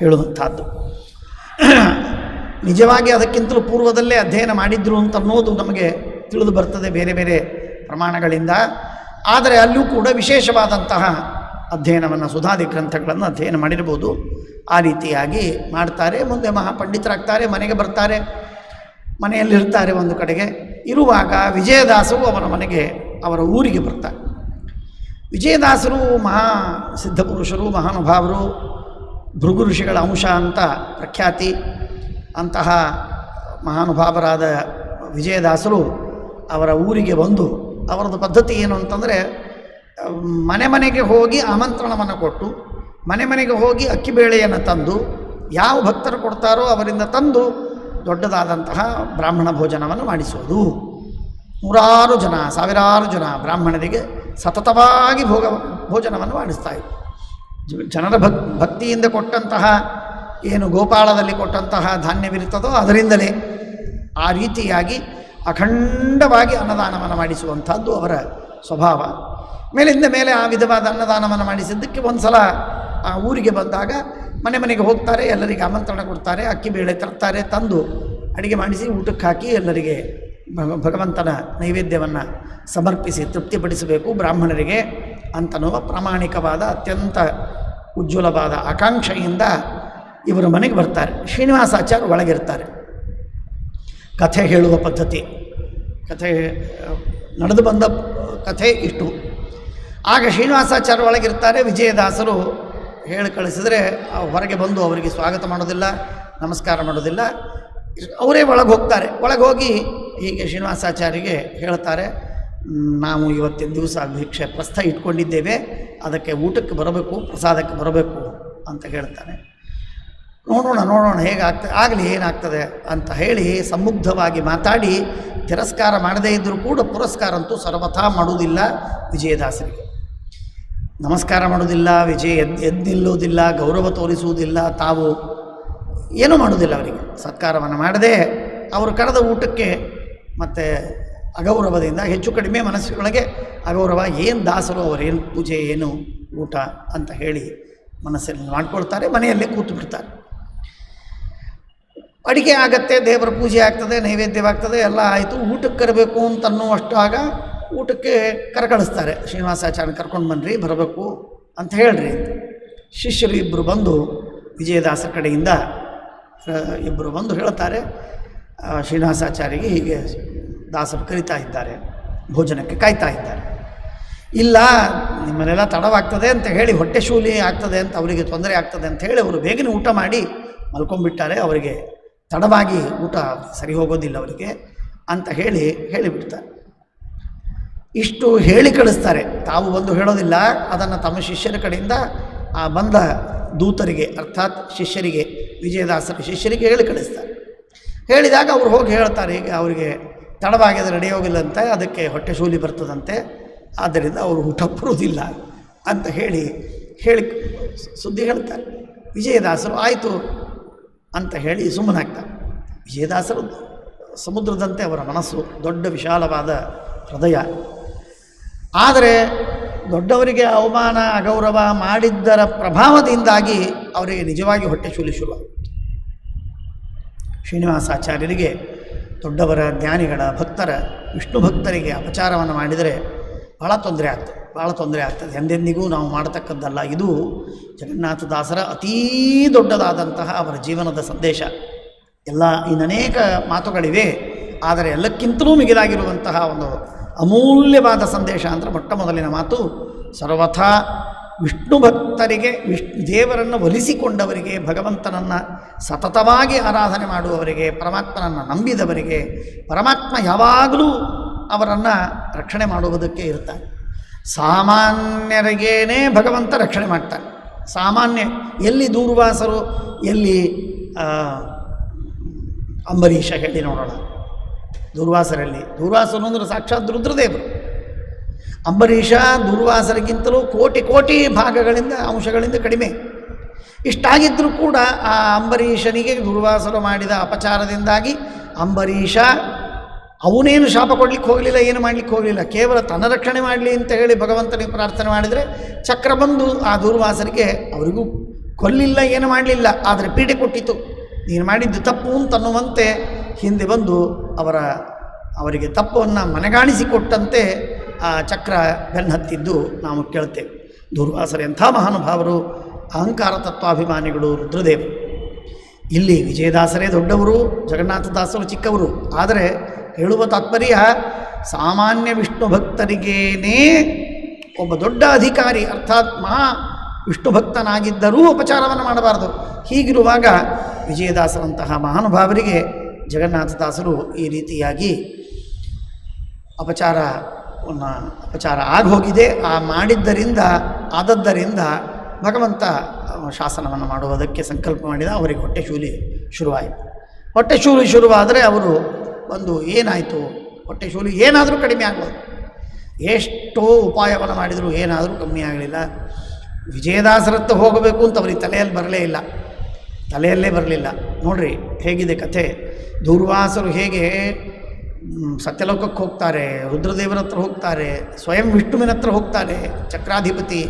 ಹೇಳುವಂಥದ್ದು. ನಿಜವಾಗಿ ಅದಕ್ಕಿಂತಲೂ ಪೂರ್ವದಲ್ಲೇ ಅಧ್ಯಯನ ಮಾಡಿದ್ರು ಅಂತ ಅನ್ನೋದು ನಮಗೆ ತಿಳಿದು ಬರ್ತದೆ ಬೇರೆ ಬೇರೆ ಪ್ರಮಾಣಗಳಿಂದ. ಆದರೆ ಅಲ್ಲೂ ಕೂಡ ವಿಶೇಷವಾದಂತಹ ಅಧ್ಯಯನವನ್ನು, ಸುಧಾದಿ ಗ್ರಂಥಗಳನ್ನು ಅಧ್ಯಯನ ಮಾಡಿರ್ಬೋದು. ಆ ರೀತಿಯಾಗಿ ಮಾಡ್ತಾರೆ. ಮುಂದೆ ಮಹಾಪಂಡಿತರಾಗ್ತಾರೆ, ಮನೆಗೆ ಬರ್ತಾರೆ, ಮನೆಯಲ್ಲಿರ್ತಾರೆ. ಒಂದು ಕಡೆಗೆ ಇರುವಾಗ ವಿಜಯದಾಸರು ಅವರ ಮನೆಗೆ, ಅವರ ಊರಿಗೆ ಬರ್ತಾರೆ. ವಿಜಯದಾಸರು ಮಹಾ ಸಿದ್ಧಪುರುಷರು, ಮಹಾನುಭಾವರು, ಭೃಗು ಋಷಿಗಳ ಅಂಶ ಅಂತ ಪ್ರಖ್ಯಾತಿ. ಅಂತಹ ಮಹಾನುಭಾವರಾದ ವಿಜಯದಾಸರು ಅವರ ಊರಿಗೆ ಬಂದು, ಅವರದ್ದು ಪದ್ಧತಿ ಏನು ಅಂತಂದರೆ, ಮನೆಗೆ ಹೋಗಿ ಆಮಂತ್ರಣವನ್ನು ಕೊಟ್ಟು, ಮನೆಗೆ ಹೋಗಿ ಅಕ್ಕಿಬೇಳೆಯನ್ನು ತಂದು, ಯಾವ ಭಕ್ತರು ಕೊಡ್ತಾರೋ ಅವರಿಂದ ತಂದು ದೊಡ್ಡದಾದಂತಹ ಬ್ರಾಹ್ಮಣ ಭೋಜನವನ್ನು ಮಾಡಿಸುವುದು. 100 ಜನ, 1000 ಜನ ಬ್ರಾಹ್ಮಣರಿಗೆ ಸತತವಾಗಿ ಭೋಜನವನ್ನು ಮಾಡಿಸ್ತಾಯಿದ್ರು. ಜನರ ಭಕ್ತಿಯಿಂದ ಕೊಟ್ಟಂತಹ ಏನು ಗೋಪಾಳದಲ್ಲಿ ಕೊಟ್ಟಂತಹ ಧಾನ್ಯವಿರುತ್ತದೋ ಅದರಿಂದಲೇ ಆ ರೀತಿಯಾಗಿ ಅಖಂಡವಾಗಿ ಅನ್ನದಾನವನ್ನು ಮಾಡಿಸುವಂಥದ್ದು ಅವರ ಸ್ವಭಾವ. ಮೇಲಿಂದ ಮೇಲೆ ಆ ವಿಧವಾದ ಅನ್ನದಾನವನ್ನು ಮಾಡಿಸಿದ್ದಕ್ಕೆ ಒಂದು ಸಲ ಆ ಊರಿಗೆ ಬಂದಾಗ ಮನೆಗೆ ಹೋಗ್ತಾರೆ, ಎಲ್ಲರಿಗೆ ಆಮಂತ್ರಣ ಕೊಡ್ತಾರೆ, ಅಕ್ಕಿ ಬೇಳೆ ತರ್ತಾರೆ, ತಂದು ಅಡುಗೆ ಮಾಡಿಸಿ ಊಟಕ್ಕೆ ಹಾಕಿ ಎಲ್ಲರಿಗೆ ಭಗವಂತನ ನೈವೇದ್ಯವನ್ನು ಸಮರ್ಪಿಸಿ ತೃಪ್ತಿಪಡಿಸಬೇಕು ಬ್ರಾಹ್ಮಣರಿಗೆ ಅಂತನ್ನುವ ಪ್ರಾಮಾಣಿಕವಾದ ಅತ್ಯಂತ ಉಜ್ವಲವಾದ ಆಕಾಂಕ್ಷೆಯಿಂದ ಇವರು ಮನೆಗೆ ಬರ್ತಾರೆ. ಶ್ರೀನಿವಾಸಾಚಾರ್ಯ ಒಳಗಿರ್ತಾರೆ. ಕಥೆ ಹೇಳುವ ಪದ್ಧತಿ, ಕಥೆ ನಡೆದು ಬಂದ ಕಥೆ ಇಷ್ಟು. ಆಗ ಶ್ರೀನಿವಾಸಾಚಾರ್ಯ ಒಳಗಿರ್ತಾರೆ. ವಿಜಯದಾಸರು ಹೇಳಿ ಕಳಿಸಿದರೆ ಹೊರಗೆ ಬಂದು ಅವರಿಗೆ ಸ್ವಾಗತ ಮಾಡೋದಿಲ್ಲ, ನಮಸ್ಕಾರ ಮಾಡೋದಿಲ್ಲ. ಅವರೇ ಒಳಗೆ ಹೋಗ್ತಾರೆ. ಒಳಗೆ ಹೋಗಿ ಹೀಗೆ ಶ್ರೀನಿವಾಸಾಚಾರ್ಯರಿಗೆ ಹೇಳ್ತಾರೆ, ನಾವು ಇವತ್ತಿನ ದಿವಸ ಭಿಕ್ಷೆ ಪ್ರಸ್ಥ ಇಟ್ಕೊಂಡಿದ್ದೇವೆ, ಅದಕ್ಕೆ ಊಟಕ್ಕೆ ಬರಬೇಕು, ಪ್ರಸಾದಕ್ಕೆ ಬರಬೇಕು ಅಂತ ಹೇಳ್ತಾನೆ. ನೋಡೋಣ ಹೇಗಾಗ್ತದೆ, ಆಗಲಿ ಏನಾಗ್ತದೆ ಅಂತ ಹೇಳಿ ಸಮುಗ್ಧವಾಗಿ ಮಾತಾಡಿ ತಿರಸ್ಕಾರ ಮಾಡದೇ ಇದ್ದರೂ ಕೂಡ ಪುರಸ್ಕಾರ ಅಂತೂ ಸರ್ವಥಾ ಮಾಡುವುದಿಲ್ಲ ವಿಜಯದಾಸರಿಗೆ. ನಮಸ್ಕಾರ ಮಾಡೋದಿಲ್ಲ, ಎದ್ದು ನಿಲ್ಲೋದಿಲ್ಲ, ಗೌರವ ತೋರಿಸುವುದಿಲ್ಲ, ತಾವು ಏನೂ ಮಾಡೋದಿಲ್ಲ. ಅವರಿಗೆ ಸತ್ಕಾರವನ್ನು ಮಾಡದೆ ಅವರು ಕರೆದ ಊಟಕ್ಕೆ ಮತ್ತು ಅಗೌರವದಿಂದ ಹೆಚ್ಚು ಕಡಿಮೆ ಮನಸ್ಸಿನೊಳಗೆ ಅಗೌರವ, ಏನು ದಾಸರು, ಅವರೇನು ಪೂಜೆ, ಏನು ಊಟ ಅಂತ ಹೇಳಿ ಮನಸ್ಸಲ್ಲಿ ಮಾಡ್ಕೊಳ್ತಾರೆ. ಮನೆಯಲ್ಲೇ ಕೂತು ಬಿಡ್ತಾರೆ. ಅಡಿಗೆ ಆಗತ್ತೆ, ದೇವರ ಪೂಜೆ ಆಗ್ತದೆ, ನೈವೇದ್ಯವಾಗ್ತದೆ, ಎಲ್ಲ ಆಯಿತು. ಊಟಕ್ಕೆ ಕರಬೇಕು ಅಂತನ್ನುವಷ್ಟಾಗ ಊಟಕ್ಕೆ ಕಳಿಸ್ತಾರೆ. ಶ್ರೀನಿವಾಸಾಚಾರ್ಯ ಕರ್ಕೊಂಡು ಬನ್ನಿರಿ, ಬರಬೇಕು ಅಂತ ಹೇಳ್ರಿ. ಶಿಷ್ಯರು ಇಬ್ಬರು ಬಂದು ವಿಜಯದಾಸರ ಕಡೆಯಿಂದ ಇಬ್ಬರು ಬಂದು ಹೇಳ್ತಾರೆ, ಶ್ರೀನಿವಾಸಾಚಾರ್ಯಗೆ ಹೀಗೆ ದಾಸರು ಕರಿತಾ ಇದ್ದಾರೆ, ಭೋಜನಕ್ಕೆ ಕಾಯ್ತಾ ಇದ್ದಾರೆ. ಇಲ್ಲ, ನಿಮ್ಮನ್ನೆಲ್ಲ ತಡವಾಗ್ತದೆ ಅಂತ ಹೇಳಿ, ಹೊಟ್ಟೆ ಶೂಲಿ ಆಗ್ತದೆ ಅಂತ, ಅವರಿಗೆ ತೊಂದರೆ ಆಗ್ತದೆ ಅಂತ ಹೇಳಿ ಅವರು ಬೇಗನೆ ಊಟ ಮಾಡಿ ಮಲ್ಕೊಂಡ್ಬಿಟ್ಟಾರೆ. ಅವರಿಗೆ ತಡವಾಗಿ ಊಟ ಸರಿ ಹೋಗೋದಿಲ್ಲ ಅವರಿಗೆ ಅಂತ ಹೇಳಿಬಿಡ್ತಾರೆ. ಇಷ್ಟು ಹೇಳಿ ಕಳಿಸ್ತಾರೆ. ತಾವು ಬಂದು ಹೇಳೋದಿಲ್ಲ, ಅದನ್ನು ತಮ್ಮ ಶಿಷ್ಯರ ಕಡೆಯಿಂದ ಆ ಬಂದ ದೂತರಿಗೆ, ಅರ್ಥಾತ್ ಶಿಷ್ಯರಿಗೆ, ವಿಜಯದಾಸರ ಶಿಷ್ಯರಿಗೆ ಹೇಳಿ ಕಳಿಸ್ತಾರೆ. ಹೇಳಿದಾಗ ಅವರು ಹೋಗಿ ಹೇಳ್ತಾರೆ, ಈಗ ಅವರಿಗೆ ತಡವಾಗಿದೆ, ರೆಡಿ ಹೋಗಿಲ್ಲಂತೆ, ಅದಕ್ಕೆ ಹೊಟ್ಟೆ ಶೂಲಿ ಬರ್ತದಂತೆ, ಆದ್ದರಿಂದ ಅವರು ಊಟ ಬರುವುದಿಲ್ಲ ಅಂತ ಹೇಳಿ ಸುದ್ದಿ ಹೇಳ್ತಾರೆ. ವಿಜಯದಾಸರು ಆಯಿತು ಅಂತ ಹೇಳಿ ಸುಮ್ಮನಾಗ್ತಾರೆ. ವಿಜಯದಾಸರು ಸಮುದ್ರದಂತೆ ಅವರ ಮನಸ್ಸು, ದೊಡ್ಡ ವಿಶಾಲವಾದ ಹೃದಯ. ಆದರೆ ದೊಡ್ಡವರಿಗೆ ಅವಮಾನ ಅಗೌರವ ಮಾಡಿದ್ದರ ಪ್ರಭಾವದಿಂದಾಗಿ ಅವರಿಗೆ ನಿಜವಾಗಿ ಹೊಟ್ಟೆ ಶೂಲಿ ಶುರುವಾಗುತ್ತೆ. ಶ್ರೀನಿವಾಸಾಚಾರ್ಯರಿಗೆ, ದೊಡ್ಡವರ, ಜ್ಞಾನಿಗಳ, ಭಕ್ತರ, ವಿಷ್ಣು ಭಕ್ತರಿಗೆ ಅಪಚಾರವನ್ನು ಮಾಡಿದರೆ ಭಾಳ ತೊಂದರೆ ಆಗ್ತದೆ. ಎಂದೆಂದಿಗೂ ನಾವು ಮಾಡತಕ್ಕದ್ದಲ್ಲ. ಇದು ಜಗನ್ನಾಥದಾಸರ ಅತೀ ದೊಡ್ಡದಾದಂತಹ ಅವರ ಜೀವನದ ಸಂದೇಶ. ಎಲ್ಲ ಇನ್ನನೇಕ ಮಾತುಗಳಿವೆ, ಆದರೆ ಎಲ್ಲಕ್ಕಿಂತಲೂ ಮಿಗಿಲಾಗಿರುವಂತಹ ಒಂದು ಅಮೂಲ್ಯವಾದ ಸಂದೇಶ ಅಂದರೆ ಮೊಟ್ಟ ಮೊದಲಿನ ಮಾತು, ಸರ್ವಥಾ ವಿಷ್ಣು ಭಕ್ತರಿಗೆ, ದೇವರನ್ನು ಒಲಿಸಿಕೊಂಡವರಿಗೆ, ಭಗವಂತನನ್ನು ಸತತವಾಗಿ ಆರಾಧನೆ ಮಾಡುವವರಿಗೆ, ಪರಮಾತ್ಮನನ್ನು ನಂಬಿದವರಿಗೆ ಪರಮಾತ್ಮ ಯಾವಾಗಲೂ ಅವರನ್ನು ರಕ್ಷಣೆ ಮಾಡುವುದಕ್ಕೆ ಇರ್ತಾನೆ. ಸಾಮಾನ್ಯರಿಗೇನೇ ಭಗವಂತ ರಕ್ಷಣೆ ಮಾಡ್ತಾನೆ. ಸಾಮಾನ್ಯ ಎಲ್ಲಿ ದೂರ್ವಾಸರು, ಎಲ್ಲಿ ಅಂಬರೀಷ ಹೇಳಿ ನೋಡೋಣ. ದೂರ್ವಾಸರಲ್ಲಿ, ದೂರ್ವಾಸರು ಅಂದರೆ ಸಾಕ್ಷಾತ್ ರುದ್ರದೇವರು. ಅಂಬರೀಷ ದೂರ್ವಾಸರಿಗಿಂತಲೂ ಕೋಟಿ ಕೋಟಿ ಭಾಗಗಳಿಂದ, ಅಂಶಗಳಿಂದ ಕಡಿಮೆ. ಇಷ್ಟಾಗಿದ್ದರೂ ಕೂಡ ಆ ಅಂಬರೀಷನಿಗೆ ದೂರ್ವಾಸರು ಮಾಡಿದ ಅಪಚಾರದಿಂದಾಗಿ ಅಂಬರೀಷ ಅವನೇನು ಶಾಪ ಕೊಡಲಿಕ್ಕೆ ಹೋಗಲಿಲ್ಲ, ಏನು ಮಾಡಲಿಕ್ಕೆ ಹೋಗಲಿಲ್ಲ. ಕೇವಲ ತನ್ನ ರಕ್ಷಣೆ ಮಾಡಲಿ ಅಂತ ಹೇಳಿ ಭಗವಂತನಿಗೆ ಪ್ರಾರ್ಥನೆ ಮಾಡಿದರೆ ಚಕ್ರ ಬಂದು ಆ ದೂರ್ವಾಸರಿಗೆ, ಅವರಿಗೂ ಕೊಲ್ಲಿಲ್ಲ, ಏನು ಮಾಡಲಿಲ್ಲ, ಆದರೆ ಪೀಡೆ ಕೊಟ್ಟಿತು. ನೀನು ಮಾಡಿದ್ದು ತಪ್ಪು ಅಂತನ್ನುವಂತೆ ಹಿಂದೆ ಬಂದು ಅವರಿಗೆ ತಪ್ಪವನ್ನು ಮನೆಗಾಣಿಸಿಕೊಟ್ಟಂತೆ ಆ ಚಕ್ರ ಬೆನ್ನಹತ್ತಿದ್ದು ನಾವು ಕೇಳ್ತೇವೆ. ದೂರ್ವಾಸರು ಎಂಥ ಮಹಾನುಭಾವರು, ಅಹಂಕಾರ ತತ್ವಾಭಿಮಾನಿಗಳು, ರುದ್ರದೇವರು. ಇಲ್ಲಿ ವಿಜಯದಾಸರೇ ದೊಡ್ಡವರು, ಜಗನ್ನಾಥದಾಸರು ಚಿಕ್ಕವರು. ಆದರೆ ಹೇಳುವ ತಾತ್ಪರ್ಯ, ಸಾಮಾನ್ಯ ವಿಷ್ಣು ಭಕ್ತರಿಗೇನೇ ಒಬ್ಬ ದೊಡ್ಡ ಅಧಿಕಾರಿ, ಅರ್ಥಾತ್ ಮಹಾ ವಿಷ್ಣು ಭಕ್ತನಾಗಿದ್ದರೂ ಅಪಚಾರವನ್ನು ಮಾಡಬಾರದು. ಹೀಗಿರುವಾಗ ವಿಜಯದಾಸರಂತಹ ಮಹಾನುಭಾವರಿಗೆ ಜಗನ್ನಾಥದಾಸರು ಈ ರೀತಿಯಾಗಿ ಅಪಚಾರ ಆಗೋಗಿದೆ. ಆ ಮಾಡಿದ್ದರಿಂದ ಆದದ್ದರಿಂದ ಭಗವಂತ ಶಾಸನವನ್ನು ಮಾಡುವುದಕ್ಕೆ ಸಂಕಲ್ಪ ಮಾಡಿದ. ಅವರಿಗೆ ಹೊಟ್ಟೆಶೂಲಿ ಶುರುವಾಯಿತು. ಹೊಟ್ಟೆಶೂಲಿ ಶುರುವಾದರೆ ಅವರು ಬಂದು ಏನಾಯಿತು, ಹೊಟ್ಟೆಶೂಲಿ ಏನಾದರೂ ಕಡಿಮೆ ಆಗ್ಬೋದು. ಎಷ್ಟೋ ಉಪಾಯವನ್ನು ಮಾಡಿದರೂ ಏನಾದರೂ ಕಮ್ಮಿ ಆಗಲಿಲ್ಲ. ವಿಜಯದಾಸರತ್ತ ಹೋಗಬೇಕು ಅಂತ ಅವ್ರಿಗೆ ತಲೆಯಲ್ಲೇ ಬರಲಿಲ್ಲ. ನೋಡ್ರಿ ಹೇಗಿದೆ ಕಥೆ. ದೂರ್ವಾಸರು ಹೇಗೆ ಸತ್ಯಲೋಕಕ್ಕೆ ಹೋಗ್ತಾರೆ, ರುದ್ರದೇವರ ಹತ್ರ ಹೋಗ್ತಾರೆ, ಸ್ವಯಂ ವಿಷ್ಣುವಿನ ಹತ್ರ ಹೋಗ್ತಾರೆ, ಚಕ್ರಾಧಿಪತಿ,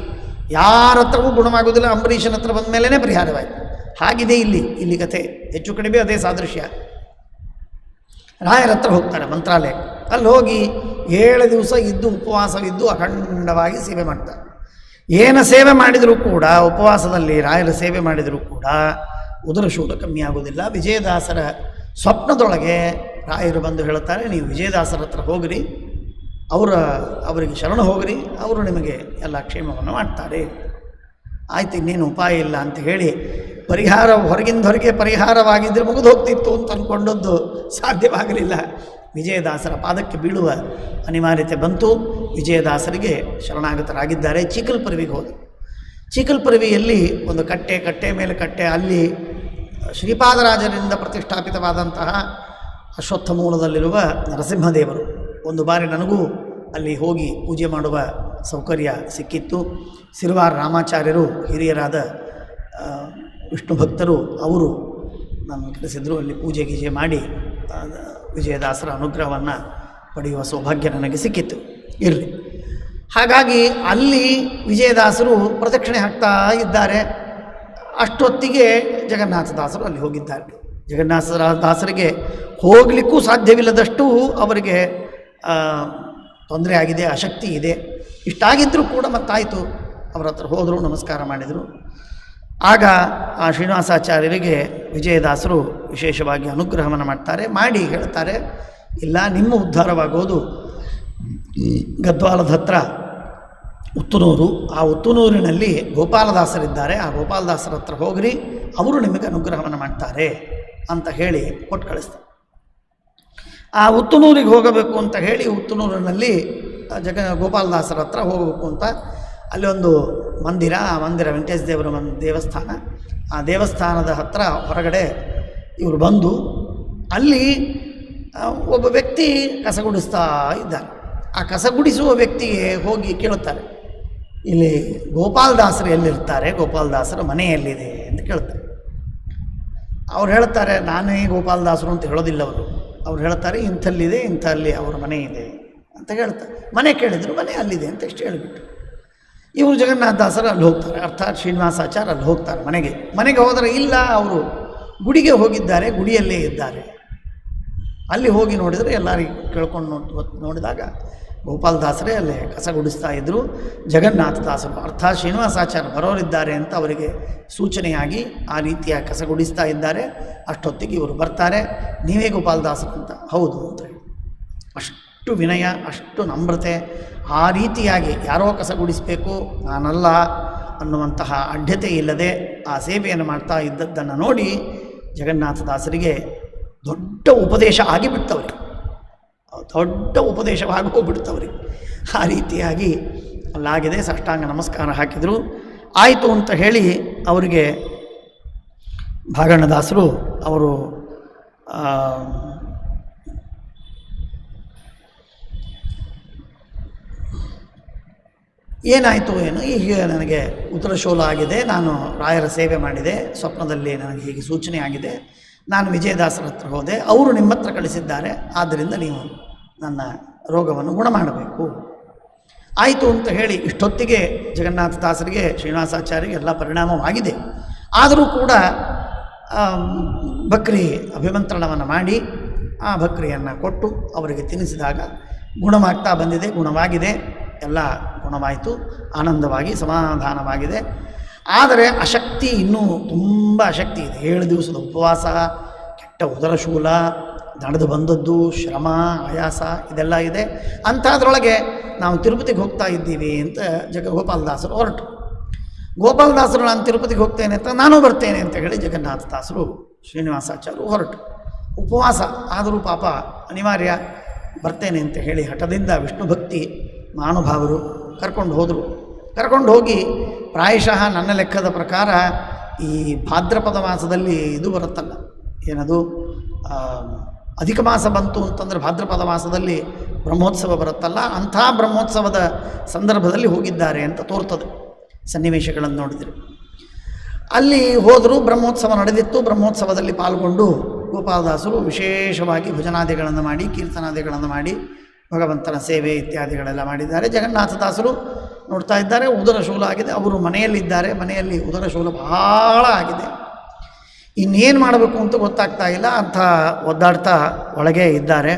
ಯಾರ ಹತ್ರವೂ ಗುಣವಾಗೋದಿಲ್ಲ. ಅಂಬರೀಷನ ಹತ್ರ ಬಂದ ಮೇಲೇ ಪರಿಹಾರವಾಯಿತು. ಹಾಗಿದೆ ಇಲ್ಲಿ ಕಥೆ. ಹೆಚ್ಚು ಕಡಿಮೆ ಅದೇ ಸಾದೃಶ್ಯ. ರಾಯರ ಹತ್ರ ಹೋಗ್ತಾರೆ ಮಂತ್ರಾಲಯ. ಅಲ್ಲಿ ಹೋಗಿ 7 ದಿವಸ ಇದ್ದು ಉಪವಾಸವಿದ್ದು ಅಖಂಡವಾಗಿ ಸೇವೆ ಮಾಡ್ತಾರೆ. ಏನು ಸೇವೆ ಮಾಡಿದರೂ ಕೂಡ, ಉಪವಾಸದಲ್ಲಿ ರಾಯರ ಸೇವೆ ಮಾಡಿದರೂ ಕೂಡ ಉದರಶೂಲ ಕಮ್ಮಿ ಆಗೋದಿಲ್ಲ. ವಿಜಯದಾಸರ ಸ್ವಪ್ನದೊಳಗೆ ರಾಯರು ಬಂದು ಹೇಳುತ್ತಾರೆ, ನೀವು ವಿಜಯದಾಸರ ಹತ್ರ ಹೋಗ್ರಿ, ಅವರಿಗೆ ಶರಣ ಹೋಗ್ರಿ, ಅವರು ನಿಮಗೆ ಎಲ್ಲ ಕ್ಷೇಮವನ್ನು ಮಾಡ್ತಾರೆ. ಆಯ್ತು, ಇನ್ನೇನು ಉಪಾಯ ಇಲ್ಲ ಅಂತ ಹೇಳಿ ಪರಿಹಾರ ಹೊರಗೆ ಪರಿಹಾರವಾಗಿದ್ದರೆ ಮುಗಿದು ಹೋಗ್ತಿತ್ತು ಅಂತ ಅಂದ್ಕೊಂಡದ್ದು ಸಾಧ್ಯವಾಗಲಿಲ್ಲ. ವಿಜಯದಾಸರ ಪಾದಕ್ಕೆ ಬೀಳುವ ಅನಿವಾರ್ಯತೆ ಬಂತು. ವಿಜಯದಾಸರಿಗೆ ಶರಣಾಗತರಾಗಿದ್ದಾರೆ. ಚೀಕಲ್ಪರವಿಗೆ ಹೋದರು. ಚೀಕಲ್ಪರವಿಯಲ್ಲಿ ಒಂದು ಕಟ್ಟೆ ಮೇಲೆ ಕಟ್ಟೆ, ಅಲ್ಲಿ ಶ್ರೀಪಾದರಾಜರಿಂದ ಪ್ರತಿಷ್ಠಾಪಿತವಾದಂತಹ ಅಶ್ವತ್ಥ ಮೂಲದಲ್ಲಿರುವ ನರಸಿಂಹದೇವರು. ಒಂದು ಬಾರಿ ನನಗೂ ಅಲ್ಲಿ ಹೋಗಿ ಪೂಜೆ ಮಾಡುವ ಸೌಕರ್ಯ ಸಿಕ್ಕಿತ್ತು. ಸಿರುವಾರ ರಾಮಾಚಾರ್ಯರು, ಹಿರಿಯರಾದ ವಿಷ್ಣು ಭಕ್ತರು, ಅವರು ನನ್ನ ಕರೆಸಿದ್ರು. ಅಲ್ಲಿ ಪೂಜೆ ಗೀಜೆ ಮಾಡಿ ವಿಜಯದಾಸರ ಅನುಗ್ರಹವನ್ನು ಪಡೆಯುವ ಸೌಭಾಗ್ಯ ನನಗೆ ಸಿಕ್ಕಿತ್ತು. ಇರಲಿ, ಹಾಗಾಗಿ ಅಲ್ಲಿ ವಿಜಯದಾಸರು ಪ್ರದಕ್ಷಿಣೆ ಹಾಕ್ತಾ ಇದ್ದಾರೆ. ಅಷ್ಟೊತ್ತಿಗೆ ಜಗನ್ನಾಥದಾಸರು ಅಲ್ಲಿ ಹೋಗಿದ್ದಾರೆ. ಜಗನ್ನಾಥದಾಸರಿಗೆ ಹೋಗಲಿಕ್ಕೂ ಸಾಧ್ಯವಿಲ್ಲದಷ್ಟು ಅವರಿಗೆ ತೊಂದರೆ ಆಗಿದೆ, ಅಶಕ್ತಿ ಇದೆ. ಇಷ್ಟಾಗಿದ್ದರೂ ಕೂಡ ಮತ್ತಾಯಿತು, ಅವರ ಹತ್ರ ಹೋದರು, ನಮಸ್ಕಾರ ಮಾಡಿದರು. ಆಗ ಆ ಶ್ರೀನಿವಾಸಾಚಾರ್ಯರಿಗೆ ವಿಜಯದಾಸರು ವಿಶೇಷವಾಗಿ ಅನುಗ್ರಹವನ್ನು ಮಾಡಿ ಹೇಳ್ತಾರೆ, ಇಲ್ಲ, ನಿಮ್ಮ ಉದ್ಧಾರವಾಗೋದು ಗದ್ವಾಲದ ಹತ್ರ ಉತ್ತುನೂರು. ಆ ಉತ್ತುನೂರಿನಲ್ಲಿ ಗೋಪಾಲದಾಸರಿದ್ದಾರೆ. ಆ ಗೋಪಾಲದಾಸರ ಹತ್ರ ಹೋಗ್ರಿ, ಅವರು ನಿಮಗೆ ಅನುಗ್ರಹವನ್ನು ಮಾಡ್ತಾರೆ ಅಂತ ಹೇಳಿ ಕೊಟ್ಟು ಕಳಿಸ್ತಾರೆ. ಆ ಉತ್ತುನೂರಿಗೆ ಹೋಗಬೇಕು ಅಂತ ಹೇಳಿ ಉತ್ತುನೂರಿನಲ್ಲಿ ಗೋಪಾಲದಾಸರ ಹತ್ರ ಹೋಗಬೇಕು ಅಂತ ಅಲ್ಲಿ ಒಂದು ಮಂದಿರ, ಆ ಮಂದಿರ ವೆಂಕಟೇಶ ದೇವರ ದೇವಸ್ಥಾನ. ಆ ದೇವಸ್ಥಾನದ ಹತ್ರ ಹೊರಗಡೆ ಇವರು ಬಂದು ಅಲ್ಲಿ ಒಬ್ಬ ವ್ಯಕ್ತಿ ಕಸಗುಡಿಸ್ತಾ ಇದ್ದಾನೆ. ಆ ಕಸಗುಡಿಸುವ ವ್ಯಕ್ತಿಗೆ ಹೋಗಿ ಕೇಳುತ್ತಾರೆ, ಇಲ್ಲಿ ಗೋಪಾಲದಾಸರು ಎಲ್ಲಿರ್ತಾರೆ, ಗೋಪಾಲದಾಸರ ಮನೆ ಎಲ್ಲಿದೆ ಅಂತ ಕೇಳ್ತಾರೆ. ಅವ್ರು ಹೇಳ್ತಾರೆ, ನಾನೇ ಗೋಪಾಲದಾಸರು ಅಂತ ಹೇಳೋದಿಲ್ಲ ಅವ್ರು ಹೇಳ್ತಾರೆ, ಇಂಥಲ್ಲಿದೆ, ಇಂಥಲ್ಲಿ ಅವರ ಮನೆ ಇದೆ ಅಂತ ಹೇಳ್ತಾರೆ. ಮನೆ ಕೇಳಿದ್ರು, ಮನೆ ಅಲ್ಲಿದೆ ಅಂತ ಇಷ್ಟು ಹೇಳಿಬಿಟ್ಟು ಇವರು ಜಗನ್ನಾಥದಾಸರು ಅಲ್ಲಿ ಹೋಗ್ತಾರೆ, ಅರ್ಥಾತ್ ಶ್ರೀನಿವಾಸಾಚಾರ್ಯ ಅಲ್ಲಿ ಹೋಗ್ತಾರೆ ಮನೆಗೆ ಹೋದರೆ ಇಲ್ಲ, ಅವರು ಗುಡಿಗೆ ಹೋಗಿದ್ದಾರೆ, ಗುಡಿಯಲ್ಲೇ ಇದ್ದಾರೆ. ಅಲ್ಲಿ ಹೋಗಿ ನೋಡಿದರೆ ಎಲ್ಲರಿಗೂ ಕೇಳ್ಕೊಂಡು ನೋಡಿದಾಗ ಗೋಪಾಲದಾಸರೇ ಅಲ್ಲೇ ಕಸ ಗುಡಿಸ್ತಾ ಇದ್ದರು. ಜಗನ್ನಾಥದಾಸರು ಅರ್ಥಾತ್ ಶ್ರೀನಿವಾಸಾಚಾರ್ಯ ಬರೋರಿದ್ದಾರೆ ಅಂತ ಅವರಿಗೆ ಸೂಚನೆಯಾಗಿ ಆ ರೀತಿಯ ಕಸ ಗುಡಿಸ್ತಾ ಇದ್ದಾರೆ. ಅಷ್ಟೊತ್ತಿಗೆ ಇವರು ಬರ್ತಾರೆ. ನೀವೇ ಗೋಪಾಲದಾಸರು ಅಂತ. ಹೌದು ಅಂತ ಹೇಳಿ ಅಷ್ಟು ವಿನಯ, ಅಷ್ಟು ನಮ್ರತೆ, ಆ ರೀತಿಯಾಗಿ ಯಾರೋ ಕಸ ಗುಡಿಸಬೇಕು ನಾನಲ್ಲ ಅನ್ನುವಂತಹ ಅಡ್ಡತೆ ಇಲ್ಲದೆ ಆ ಸೇವೆಯನ್ನು ಮಾಡ್ತಾ ಇದ್ದದ್ದನ್ನು ನೋಡಿ ಜಗನ್ನಾಥದಾಸರಿಗೆ ದೊಡ್ಡ ಉಪದೇಶ ಆಗಿಬಿಡ್ತವ್ರಿ, ದೊಡ್ಡ ಉಪದೇಶವಾಗಿ ಹೋಗ್ಬಿಡ್ತವ್ರಿ. ಆ ರೀತಿಯಾಗಿ ಅಲ್ಲಾಗಿದೆ. ಸಾಷ್ಟಾಂಗ ನಮಸ್ಕಾರ ಹಾಕಿದರು. ಆಯಿತು ಅಂತ ಹೇಳಿ ಅವರಿಗೆ ಭಾಗಣ್ಣದಾಸರು ಅವರು ಏನಾಯಿತು ಏನು, ಈಗ ನನಗೆ ಉದರಶೂಲ ಆಗಿದೆ, ನಾನು ರಾಯರ ಸೇವೆ ಮಾಡಿದೆ, ಸ್ವಪ್ನದಲ್ಲಿ ನನಗೆ ಹೀಗೆ ಸೂಚನೆ ಆಗಿದೆ, ನಾನು ವಿಜಯದಾಸರ ಹತ್ರ ಹೋದೆ, ಅವರು ನಿಮ್ಮ ಹತ್ರ ಕಳಿಸಿದ್ದಾರೆ, ಆದ್ದರಿಂದ ನೀವು ನನ್ನ ರೋಗವನ್ನು ಗುಣ ಮಾಡಬೇಕು. ಆಯಿತು ಅಂತ ಹೇಳಿ ಇಷ್ಟೊತ್ತಿಗೆ ಜಗನ್ನಾಥದಾಸರಿಗೆ ಶ್ರೀನಿವಾಸಾಚಾರ್ಯರಿಗೆ ಎಲ್ಲ ಪರಿಣಾಮವಾಗಿದೆ. ಆದರೂ ಕೂಡ ಬಕ್ರಿ ಅಭಿಮಂತ್ರಣವನ್ನು ಮಾಡಿ ಆ ಬಕ್ರಿಯನ್ನು ಕೊಟ್ಟು ಅವರಿಗೆ ತಿನ್ನಿಸಿದಾಗ ಗುಣವಾಗ್ತಾ ಬಂದಿದೆ, ಗುಣವಾಗಿದೆ, ಎಲ್ಲ ಗುಣವಾಯಿತು, ಆನಂದವಾಗಿ ಸಮಾಧಾನವಾಗಿದೆ. ಆದರೆ ಅಶಕ್ತಿ ಇನ್ನೂ ತುಂಬ ಅಶಕ್ತಿ ಇದೆ. 7 ದಿವಸದ ಉಪವಾಸ, ಕೆಟ್ಟ ಉದರಶೂಲ, ನಡೆದು ಬಂದದ್ದು, ಶ್ರಮ, ಆಯಾಸ ಇದೆಲ್ಲ ಇದೆ. ಅಂಥದ್ರೊಳಗೆ ನಾವು ತಿರುಪತಿಗೆ ಹೋಗ್ತಾ ಇದ್ದೀವಿ ಅಂತ ಗೋಪಾಲದಾಸರು ಹೊರಟು. ಗೋಪಾಲದಾಸರು ನಾನು ತಿರುಪತಿಗೆ ಹೋಗ್ತೇನೆ ಅಂತ ನಾನು ಬರ್ತೇನೆ ಅಂತ ಹೇಳಿ ಜಗನ್ನಾಥದಾಸರು ಶ್ರೀನಿವಾಸಾಚಾರ್ಯರು ಹೊರಟು. ಉಪವಾಸ ಆದರೂ ಪಾಪ ಅನಿವಾರ್ಯ, ಬರ್ತೇನೆ ಅಂತ ಹೇಳಿ ಹಠದಿಂದ ವಿಷ್ಣು ಭಕ್ತಿ ಮಹಾನುಭಾವರು ಕರ್ಕೊಂಡು ಹೋದರು. ಕರ್ಕೊಂಡು ಹೋಗಿ ಪ್ರಾಯಶಃ ನನ್ನ ಲೆಕ್ಕದ ಪ್ರಕಾರ ಈ ಭಾದ್ರಪದ ಮಾಸದಲ್ಲಿ ಇದು ಬರುತ್ತಲ್ಲ, ಏನದು ಅಧಿಕ ಮಾಸ ಬಂತು ಅಂತಂದರೆ ಭಾದ್ರಪದ ಮಾಸದಲ್ಲಿ ಬ್ರಹ್ಮೋತ್ಸವ ಬರುತ್ತಲ್ಲ, ಅಂಥ ಬ್ರಹ್ಮೋತ್ಸವದ ಸಂದರ್ಭದಲ್ಲಿ ಹೋಗಿದ್ದಾರೆ ಅಂತ ತೋರ್ತದೆ ಸನ್ನಿವೇಶಗಳನ್ನು ನೋಡಿದರೆ. ಅಲ್ಲಿ ಹೋದರೂ ಬ್ರಹ್ಮೋತ್ಸವ ನಡೆದಿತ್ತು. ಬ್ರಹ್ಮೋತ್ಸವದಲ್ಲಿ ಪಾಲ್ಗೊಂಡು ಗೋಪಾಲದಾಸರು ವಿಶೇಷವಾಗಿ ಭಜನಾದಿಗಳನ್ನು ಮಾಡಿ, ಕೀರ್ತನಾದಿಗಳನ್ನು ಮಾಡಿ ಭಗವಂತನ ಸೇವೆ ಇತ್ಯಾದಿಗಳೆಲ್ಲ ಮಾಡಿದ್ದಾರೆ. ಜಗನ್ನಾಥದಾಸರು ನೋಡ್ತಾ ಇದ್ದಾರೆ, ಉದರಶೂಲ ಆಗಿದೆ. ಅವರು ಮನೆಯಲ್ಲಿದ್ದಾರೆ, ಮನೆಯಲ್ಲಿ ಉದರಶೂಲ ಬಹಳ ಆಗಿದೆ. ಇನ್ನೇನು ಮಾಡಬೇಕು ಅಂತ ಗೊತ್ತಾಗ್ತಾ ಇಲ್ಲ, ಅಂಥ ಒದ್ದಾಡ್ತಾ ಒಳಗೆ ಇದ್ದಾರೆ.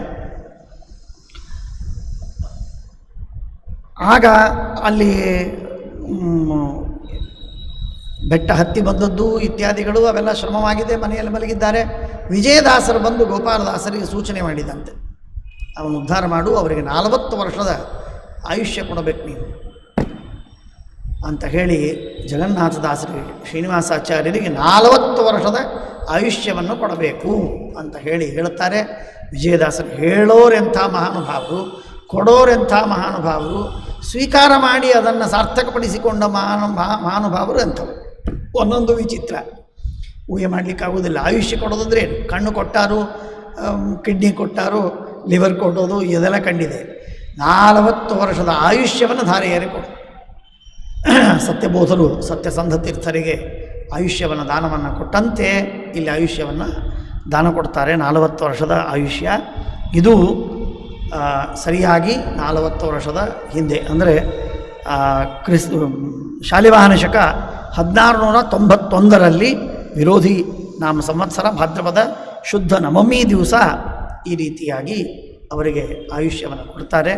ಆಗ ಅಲ್ಲಿ ಬೆಟ್ಟ ಹತ್ತಿ ಬಂದದ್ದು ಇತ್ಯಾದಿಗಳು ಅವೆಲ್ಲ ಶ್ರಮವಾಗಿದೆ, ಮನೆಯಲ್ಲಿ ಮಲಗಿದ್ದಾರೆ. ವಿಜಯದಾಸರು ಬಂದು ಗೋಪಾಲದಾಸರಿಗೆ ಸೂಚನೆ ಮಾಡಿದಂತೆ, ಅವನು ಉದ್ಧಾರ ಮಾಡು, ಅವರಿಗೆ 40 ವರ್ಷದ ಆಯುಷ್ಯ ಕೊಡಬೇಕು ನೀನು ಅಂತ ಹೇಳಿ ಜಗನ್ನಾಥದಾಸರಿಗೆ ಶ್ರೀನಿವಾಸಾಚಾರ್ಯರಿಗೆ 40 ವರ್ಷದ ಆಯುಷ್ಯವನ್ನು ಕೊಡಬೇಕು ಅಂತ ಹೇಳುತ್ತಾರೆ. ವಿಜಯದಾಸರು ಹೇಳೋರೆಂಥ ಮಹಾನುಭಾವರು, ಕೊಡೋರೆಂಥ ಮಹಾನುಭಾವರು, ಸ್ವೀಕಾರ ಮಾಡಿ ಅದನ್ನು ಸಾರ್ಥಕಪಡಿಸಿಕೊಂಡ ಮಹಾನುಭಾವರು ಅಂಥವು. ಒಂದೊಂದು ವಿಚಿತ್ರ, ಊಹೆ ಮಾಡಲಿಕ್ಕಾಗೋದಿಲ್ಲ. ಆಯುಷ್ಯ ಕೊಡೋದಂದ್ರೆ ಕಣ್ಣು ಕೊಟ್ಟಾರು, ಕಿಡ್ನಿ ಕೊಟ್ಟಾರು, ಲಿವರ್ ಕೊಡೋದು ಇದೆಲ್ಲ ಕಂಡಿದೆ. 40 ವರ್ಷದ ಆಯುಷ್ಯವನ್ನು ಧಾರೆಯೇರಿ ಕೊಡು. ಸತ್ಯಬೋಧರು ಸತ್ಯಸಂಧ ತೀರ್ಥರಿಗೆ ಆಯುಷ್ಯವನ್ನು ದಾನವನ್ನು ಕೊಟ್ಟಂತೆ ಇಲ್ಲಿ ಆಯುಷ್ಯವನ್ನು ದಾನ ಕೊಡ್ತಾರೆ. 40 ವರ್ಷದ ಆಯುಷ್ಯ. ಇದು ಸರಿಯಾಗಿ 40 ವರ್ಷದ ಹಿಂದೆ, ಅಂದರೆ ಶಾಲಿವಾಹನ ಶಕ 1691ರಲ್ಲಿ ವಿರೋಧಿ ನಾಮ ಸಂವತ್ಸರ ಭಾದ್ರಪದ ಶುದ್ಧ ನವಮಿ ದಿವಸ ಈ ರೀತಿಯಾಗಿ ಅವರಿಗೆ ಆಯುಷ್ಯವನ್ನು ಕೊಡ್ತಾರೆ.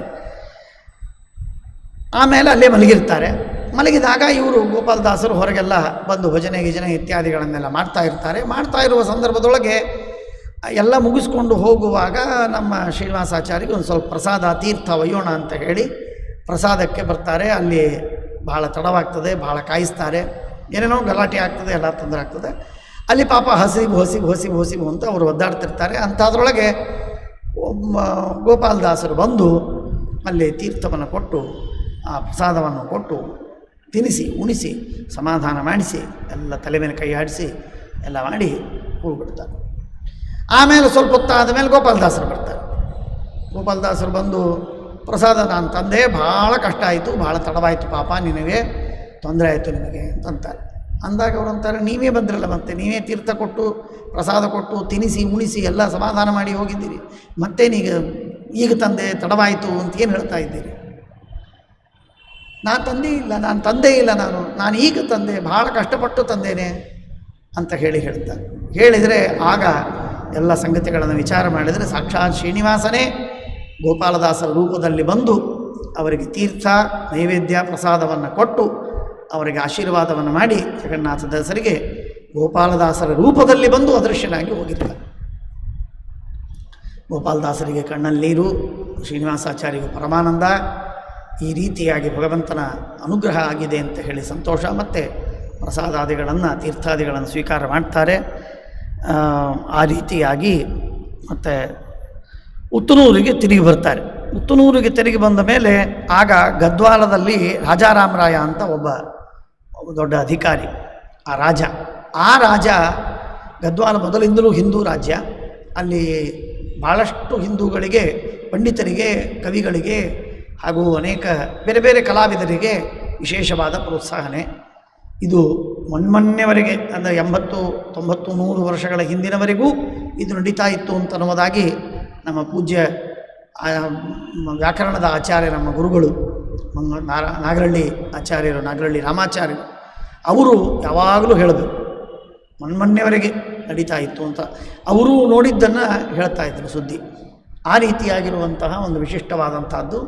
ಆಮೇಲೆ ಅಲ್ಲೇ ಮಲಗಿರ್ತಾರೆ. ಮಲಗಿದಾಗ ಇವರು ಗೋಪಾಲದಾಸರು ಹೊರಗೆಲ್ಲ ಬಂದು ಭಜನೆ ಗಿಜನೆ ಇತ್ಯಾದಿಗಳನ್ನೆಲ್ಲ ಮಾಡ್ತಾ ಇರ್ತಾರೆ. ಮಾಡ್ತಾ ಇರುವ ಸಂದರ್ಭದೊಳಗೆ ಎಲ್ಲ ಮುಗಿಸ್ಕೊಂಡು ಹೋಗುವಾಗ ನಮ್ಮ ಶ್ರೀನಿವಾಸಾಚಾರ್ಯರಿಗೆ ಒಂದು ಸ್ವಲ್ಪ ಪ್ರಸಾದ ತೀರ್ಥ ಒಯ್ಯೋಣ ಅಂತ ಹೇಳಿ ಪ್ರಸಾದಕ್ಕೆ ಬರ್ತಾರೆ. ಅಲ್ಲಿ ಭಾಳ ತಡವಾಗ್ತದೆ, ಭಾಳ ಕಾಯಿಸ್ತಾರೆ, ಏನೇನೋ ಗಲಾಟೆ ಆಗ್ತದೆ, ಎಲ್ಲ ತೊಂದರೆ ಆಗ್ತದೆ. ಅಲ್ಲಿ ಪಾಪ ಹಸಿವು ಅಂತ ಅವರು ಒದ್ದಾಡ್ತಿರ್ತಾರೆ. ಅಂಥದ್ರೊಳಗೆ ಗೋಪಾಲದಾಸರು ಬಂದು ಅಲ್ಲಿ ತೀರ್ಥವನ್ನು ಕೊಟ್ಟು ಆ ಪ್ರಸಾದವನ್ನು ಕೊಟ್ಟು ತಿನ್ನಿಸಿ ಉಣಿಸಿ ಸಮಾಧಾನ ಮಾಡಿಸಿ ಎಲ್ಲ ತಲೆ ಮೇಲೆ ಕೈ ಆಡಿಸಿ ಎಲ್ಲ ಮಾಡಿ ಹೋಗ್ಬಿಡ್ತಾರೆ. ಆಮೇಲೆ ಸ್ವಲ್ಪ ಹೊತ್ತಾದ ಮೇಲೆ ಗೋಪಾಲದಾಸರು ಬರ್ತಾರೆ. ಗೋಪಾಲದಾಸರು ಬಂದು ಪ್ರಸಾದ ನಾನು ತಂದೆ, ಭಾಳ ಕಷ್ಟ ಆಯಿತು, ಭಾಳ ತಡವಾಯಿತು, ಪಾಪ ನಿನಗೆ ತೊಂದರೆ ಆಯಿತು ನಿನಗೆ ಅಂತಾರೆ. ಅಂದಾಗ ಅವರು ಅಂತಾರೆ, ನೀವೇ ಬಂದ್ರಲ್ಲ, ಮತ್ತೆ ನೀವೇ ತೀರ್ಥ ಕೊಟ್ಟು ಪ್ರಸಾದ ಕೊಟ್ಟು ತಿನ್ನಿಸಿ ಉಣಿಸಿ ಎಲ್ಲ ಸಮಾಧಾನ ಮಾಡಿ ಹೋಗಿದ್ದೀರಿ, ಮತ್ತೇನೀಗ ಈಗ ತಂದೆ ತಡವಾಯಿತು ಅಂತ ಏನು ಹೇಳ್ತಾ ಇದ್ದೀರಿ? ನಾನು ತಂದೆ ಇಲ್ಲ, ನಾನು ಈಗ ತಂದೆ, ಭಾಳ ಕಷ್ಟಪಟ್ಟು ತಂದೇನೆ ಅಂತ ಹೇಳ್ತಾರೆ. ಹೇಳಿದರೆ ಆಗ ಎಲ್ಲ ಸಂಗತಿಗಳನ್ನು ವಿಚಾರ ಮಾಡಿದರೆ ಸಾಕ್ಷಾತ್ ಶ್ರೀನಿವಾಸನೇ ಗೋಪಾಲದಾಸರ ರೂಪದಲ್ಲಿ ಬಂದು ಅವರಿಗೆ ತೀರ್ಥ ನೈವೇದ್ಯ ಪ್ರಸಾದವನ್ನು ಕೊಟ್ಟು ಅವರಿಗೆ ಆಶೀರ್ವಾದವನ್ನು ಮಾಡಿ ಜಗನ್ನಾಥದಾಸರಿಗೆ ಗೋಪಾಲದಾಸರ ರೂಪದಲ್ಲಿ ಬಂದು ಅದೃಶ್ಯನಾಗಿ ಹೋಗಿರ್ತಾರೆ. ಗೋಪಾಲದಾಸರಿಗೆ ಕಣ್ಣಲ್ಲಿ ನೀರು, ಶ್ರೀನಿವಾಸಾಚಾರ್ಯಗೂ ಪರಮಾನಂದ. ಈ ರೀತಿಯಾಗಿ ಭಗವಂತನ ಅನುಗ್ರಹ ಆಗಿದೆ ಅಂತ ಹೇಳಿ ಸಂತೋಷ, ಮತ್ತು ಪ್ರಸಾದಾದಿಗಳನ್ನು ತೀರ್ಥಾದಿಗಳನ್ನು ಸ್ವೀಕಾರ ಮಾಡ್ತಾರೆ. ಆ ರೀತಿಯಾಗಿ ಮತ್ತು ಉತ್ತನೂರಿಗೆ ತಿರುಗಿ ಬರ್ತಾರೆ. ಉತ್ತನೂರಿಗೆ ತಿರುಗಿ ಬಂದ ಮೇಲೆ ಆಗ ಗದ್ವಾಲದಲ್ಲಿ ರಾಜಾರಾಮರಾಯ ಅಂತ ಒಬ್ಬ ದೊಡ್ಡ ಅಧಿಕಾರಿ, ಆ ರಾಜ ಗದ್ವಾಲ ಮೊದಲಿಂದಲೂ ಹಿಂದೂ ರಾಜ್ಯ. ಅಲ್ಲಿ ಭಾಳಷ್ಟು ಹಿಂದೂಗಳಿಗೆ, ಪಂಡಿತರಿಗೆ, ಕವಿಗಳಿಗೆ ಹಾಗೂ ಅನೇಕ ಬೇರೆ ಬೇರೆ ಕಲಾವಿದರಿಗೆ ವಿಶೇಷವಾದ ಪ್ರೋತ್ಸಾಹನೆ. ಇದು ಮೊನ್ನೆವರೆಗೆ ಅಂದರೆ 80, 90, 100 ವರ್ಷಗಳ ಹಿಂದಿನವರೆಗೂ ಇದು ನಡೀತಾ ಇತ್ತು ಅಂತ ಅನ್ನೋದಾಗಿ ನಮ್ಮ ಪೂಜ್ಯ ವ್ಯಾಕರಣದ ಆಚಾರ್ಯ, ನಮ್ಮ ಗುರುಗಳು ನಾಗರಳ್ಳಿ ಆಚಾರ್ಯರು, ನಾಗರಳ್ಳಿ ರಾಮಾಚಾರ್ಯರು, ಅವರು ಯಾವಾಗಲೂ ಹೇಳಿದ್ರು ಮೊನ್ನೆವರೆಗೆ ನಡೀತಾ ಇತ್ತು ಅಂತ. ಅವರು ನೋಡಿದ್ದನ್ನು ಹೇಳ್ತಾ ಇದ್ದರು ಸುದ್ದಿ. ಆ ರೀತಿಯಾಗಿರುವಂತಹ ಒಂದು ವಿಶಿಷ್ಟವಾದಂಥದ್ದು.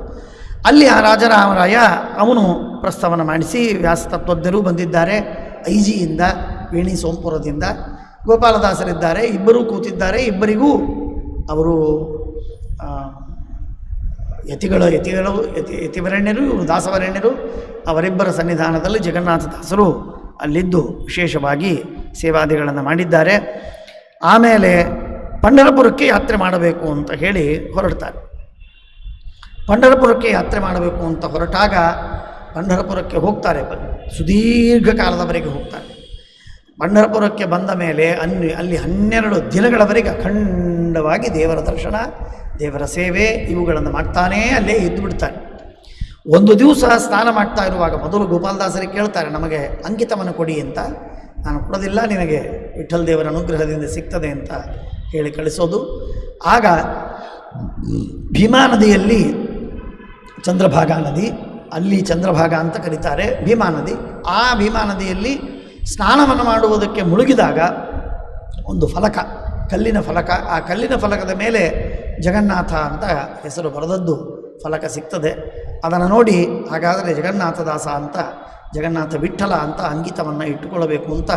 ಅಲ್ಲಿ ಆ ರಾಜರಾಮರಾಯ ಅವನು ಪ್ರಸ್ತಾವನೆ ಮಾಡಿಸಿ, ವ್ಯಾಸತತ್ವಜ್ಞರು ಬಂದಿದ್ದಾರೆ ಐಜಿಯಿಂದ, ವೇಣಿ ಸೋಂಪುರದಿಂದ, ಗೋಪಾಲದಾಸರಿದ್ದಾರೆ, ಇಬ್ಬರೂ ಕೂತಿದ್ದಾರೆ. ಇಬ್ಬರಿಗೂ ಅವರು ಯತಿವರಣ್ಯರು, ಇವರು ದಾಸವರಣ್ಯರು. ಅವರಿಬ್ಬರ ಸನ್ನಿಧಾನದಲ್ಲಿ ಜಗನ್ನಾಥದಾಸರು ಅಲ್ಲಿದ್ದು ವಿಶೇಷವಾಗಿ ಸೇವಾದಿಗಳನ್ನು ಮಾಡಿದ್ದಾರೆ. ಆಮೇಲೆ ಪಂಢರಪುರಕ್ಕೆ ಯಾತ್ರೆ ಮಾಡಬೇಕು ಅಂತ ಹೇಳಿ ಹೊರಡ್ತಾರೆ. ಪಂಢರಪುರಕ್ಕೆ ಯಾತ್ರೆ ಮಾಡಬೇಕು ಅಂತ ಹೊರಟಾಗ ಪಂಢರಪುರಕ್ಕೆ ಹೋಗ್ತಾರೆ, ಸುದೀರ್ಘ ಕಾಲದವರೆಗೆ ಹೋಗ್ತಾರೆ. ಪಂಢರಪುರಕ್ಕೆ ಬಂದ ಮೇಲೆ ಅಲ್ಲಿ 12 ದಿನಗಳವರೆಗೆ ಅಖಂಡವಾಗಿ ದೇವರ ದರ್ಶನ, ದೇವರ ಸೇವೆ ಇವುಗಳನ್ನು ಮಾಡ್ತಾನೇ ಅಲ್ಲೇ ಇದ್ದು ಬಿಡ್ತಾರೆ. ಒಂದು ದಿವಸ ಸ್ನಾನ ಮಾಡ್ತಾ ಇರುವಾಗ ಮೊದಲು ಗೋಪಾಲದಾಸರಿಗೆ ಕೇಳ್ತಾರೆ, ನಮಗೆ ಅಂಕಿತವನ್ನು ಕೊಡಿ ಅಂತ. ನಾನು ಕೊಡೋದಿಲ್ಲ, ನಿನಗೆ ವಿಠ್ಠಲ ದೇವರ ಅನುಗ್ರಹದಿಂದ ಸಿಗ್ತದೆ ಅಂತ ಹೇಳಿ ಕಳಿಸೋದು. ಆಗ ಭೀಮಾ ನದಿಯಲ್ಲಿ, ಚಂದ್ರಭಾಗಾ ನದಿ, ಅಲ್ಲಿ ಚಂದ್ರಭಾಗ ಅಂತ ಕರೀತಾರೆ ಭೀಮಾ ನದಿ. ಆ ಭೀಮಾ ನದಿಯಲ್ಲಿ ಸ್ನಾನವನ್ನು ಮಾಡುವುದಕ್ಕೆ ಮುಳುಗಿದಾಗ ಒಂದು ಫಲಕ, ಕಲ್ಲಿನ ಫಲಕ, ಆ ಕಲ್ಲಿನ ಫಲಕದ ಮೇಲೆ ಜಗನ್ನಾಥ ಅಂತ ಹೆಸರು ಬರೆದದ್ದು ಫಲಕ ಸಿಗ್ತದೆ. ಅದನ್ನು ನೋಡಿ ಹಾಗಾದರೆ ಜಗನ್ನಾಥದಾಸ ಅಂತ, ಜಗನ್ನಾಥ ವಿಠ್ಠಲ ಅಂತ ಅಂಕಿತವನ್ನು ಇಟ್ಟುಕೊಳ್ಳಬೇಕು ಅಂತ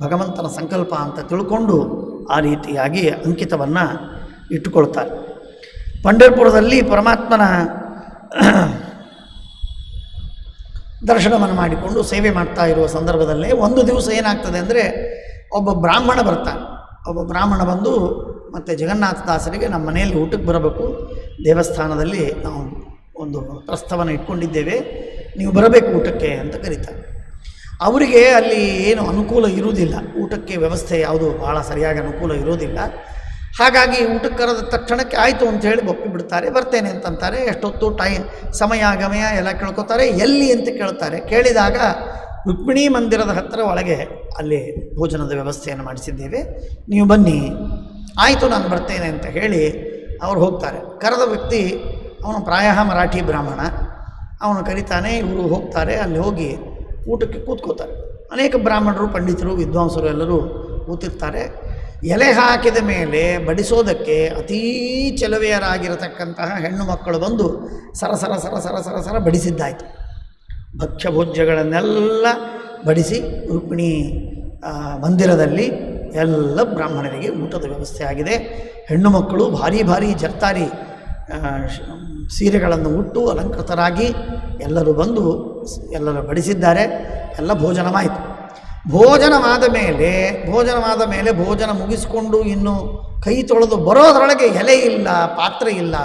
ಭಗವಂತನ ಸಂಕಲ್ಪ ಅಂತ ತಿಳ್ಕೊಂಡು ಆ ರೀತಿಯಾಗಿ ಅಂಕಿತವನ್ನು ಇಟ್ಟುಕೊಳ್ತಾರೆ. ಪಂಢರಪುರದಲ್ಲಿ ಪರಮಾತ್ಮನ ದರ್ಶನವನ್ನು ಮಾಡಿಕೊಂಡು ಸೇವೆ ಮಾಡ್ತಾ ಇರುವ ಸಂದರ್ಭದಲ್ಲೇ ಒಂದು ದಿವಸ ಏನಾಗ್ತದೆ ಅಂದರೆ, ಒಬ್ಬ ಬ್ರಾಹ್ಮಣ ಬರ್ತಾನೆ. ಒಬ್ಬ ಬ್ರಾಹ್ಮಣ ಬಂದು, ಮತ್ತು ಜಗನ್ನಾಥದಾಸರಿಗೆ ನಮ್ಮ ಮನೆಯಲ್ಲಿ ಊಟಕ್ಕೆ ಬರಬೇಕು, ದೇವಸ್ಥಾನದಲ್ಲಿ ನಾವು ಒಂದು ಪ್ರಸ್ತಾವನೆ ಇಟ್ಕೊಂಡಿದ್ದೇವೆ, ನೀವು ಬರಬೇಕು ಊಟಕ್ಕೆ ಅಂತ ಕರೀತಾರೆ. ಅವರಿಗೆ ಅಲ್ಲಿ ಏನು ಅನುಕೂಲ ಇರುವುದಿಲ್ಲ, ಊಟಕ್ಕೆ ವ್ಯವಸ್ಥೆ ಯಾವುದು ಭಾಳ ಸರಿಯಾಗಿ ಅನುಕೂಲ ಇರೋದಿಲ್ಲ. ಹಾಗಾಗಿ ಊಟಕ್ಕೆ ಕರೆದ ತಕ್ಷಣಕ್ಕೆ ಆಯಿತು ಅಂಥೇಳಿ ಒಪ್ಪಿಬಿಡ್ತಾರೆ. ಬರ್ತೇನೆ ಅಂತಂತಾರೆ. ಎಷ್ಟೊತ್ತು ಸಮಯ ಗಮಯ ಎಲ್ಲ ಕೇಳ್ಕೊತಾರೆ. ಎಲ್ಲಿ ಅಂತ ಕೇಳ್ತಾರೆ. ಕೇಳಿದಾಗ ರುಕ್ಮಿಣೀ ಮಂದಿರದ ಹತ್ತಿರ ಒಳಗೆ ಅಲ್ಲಿ ಭೋಜನದ ವ್ಯವಸ್ಥೆಯನ್ನು ಮಾಡಿಸಿದ್ದೇವೆ, ನೀವು ಬನ್ನಿ. ಆಯಿತು, ನಾನು ಬರ್ತೇನೆ ಅಂತ ಹೇಳಿ ಅವರು ಹೋಗ್ತಾರೆ. ಕರೆದ ವ್ಯಕ್ತಿ ಅವನು ಪ್ರಾಯ ಮರಾಠಿ ಬ್ರಾಹ್ಮಣ, ಅವನು ಕರೀತಾನೆ. ಇವರು ಹೋಗ್ತಾರೆ. ಅಲ್ಲಿ ಹೋಗಿ ಊಟಕ್ಕೆ ಕೂತ್ಕೋತಾರೆ. ಅನೇಕ ಬ್ರಾಹ್ಮಣರು, ಪಂಡಿತರು, ವಿದ್ವಾಂಸರು ಎಲ್ಲರೂ ಕೂತಿರ್ತಾರೆ. ಎಲೆ ಹಾಕಿದ ಮೇಲೆ ಬಡಿಸೋದಕ್ಕೆ ಅತೀ ಚೆಲುವೆಯರಾಗಿರತಕ್ಕಂತಹ ಹೆಣ್ಣು ಮಕ್ಕಳು ಬಂದು ಸರಸರ ಸರಸರ ಸರಸರ ಬಡಿಸಿದ್ದಾಯಿತು. ಭಕ್ಷ್ಯಭೋಜ್ಯಗಳನ್ನೆಲ್ಲ ಬಡಿಸಿ ರುಕ್ಮಿಣಿ ಮಂದಿರದಲ್ಲಿ ಎಲ್ಲ ಬ್ರಾಹ್ಮಣರಿಗೆ ಊಟದ ವ್ಯವಸ್ಥೆ ಆಗಿದೆ. ಹೆಣ್ಣು ಮಕ್ಕಳು ಭಾರಿ ಭಾರಿ ಜರ್ತಾರಿ ಸೀರೆಗಳನ್ನು ಉಟ್ಟು ಅಲಂಕೃತರಾಗಿ ಎಲ್ಲರೂ ಬಂದು ಎಲ್ಲರೂ ಬಡಿಸಿದ್ದಾರೆ. ಎಲ್ಲ ಭೋಜನವಾಯಿತು. ಭೋಜನವಾದ ಮೇಲೆ ಭೋಜನ ಮುಗಿಸ್ಕೊಂಡು ಇನ್ನು ಕೈ ತೊಳೆದು ಬರೋದರೊಳಗೆ ಎಲೆ ಇಲ್ಲ, ಪಾತ್ರೆ ಇಲ್ಲ,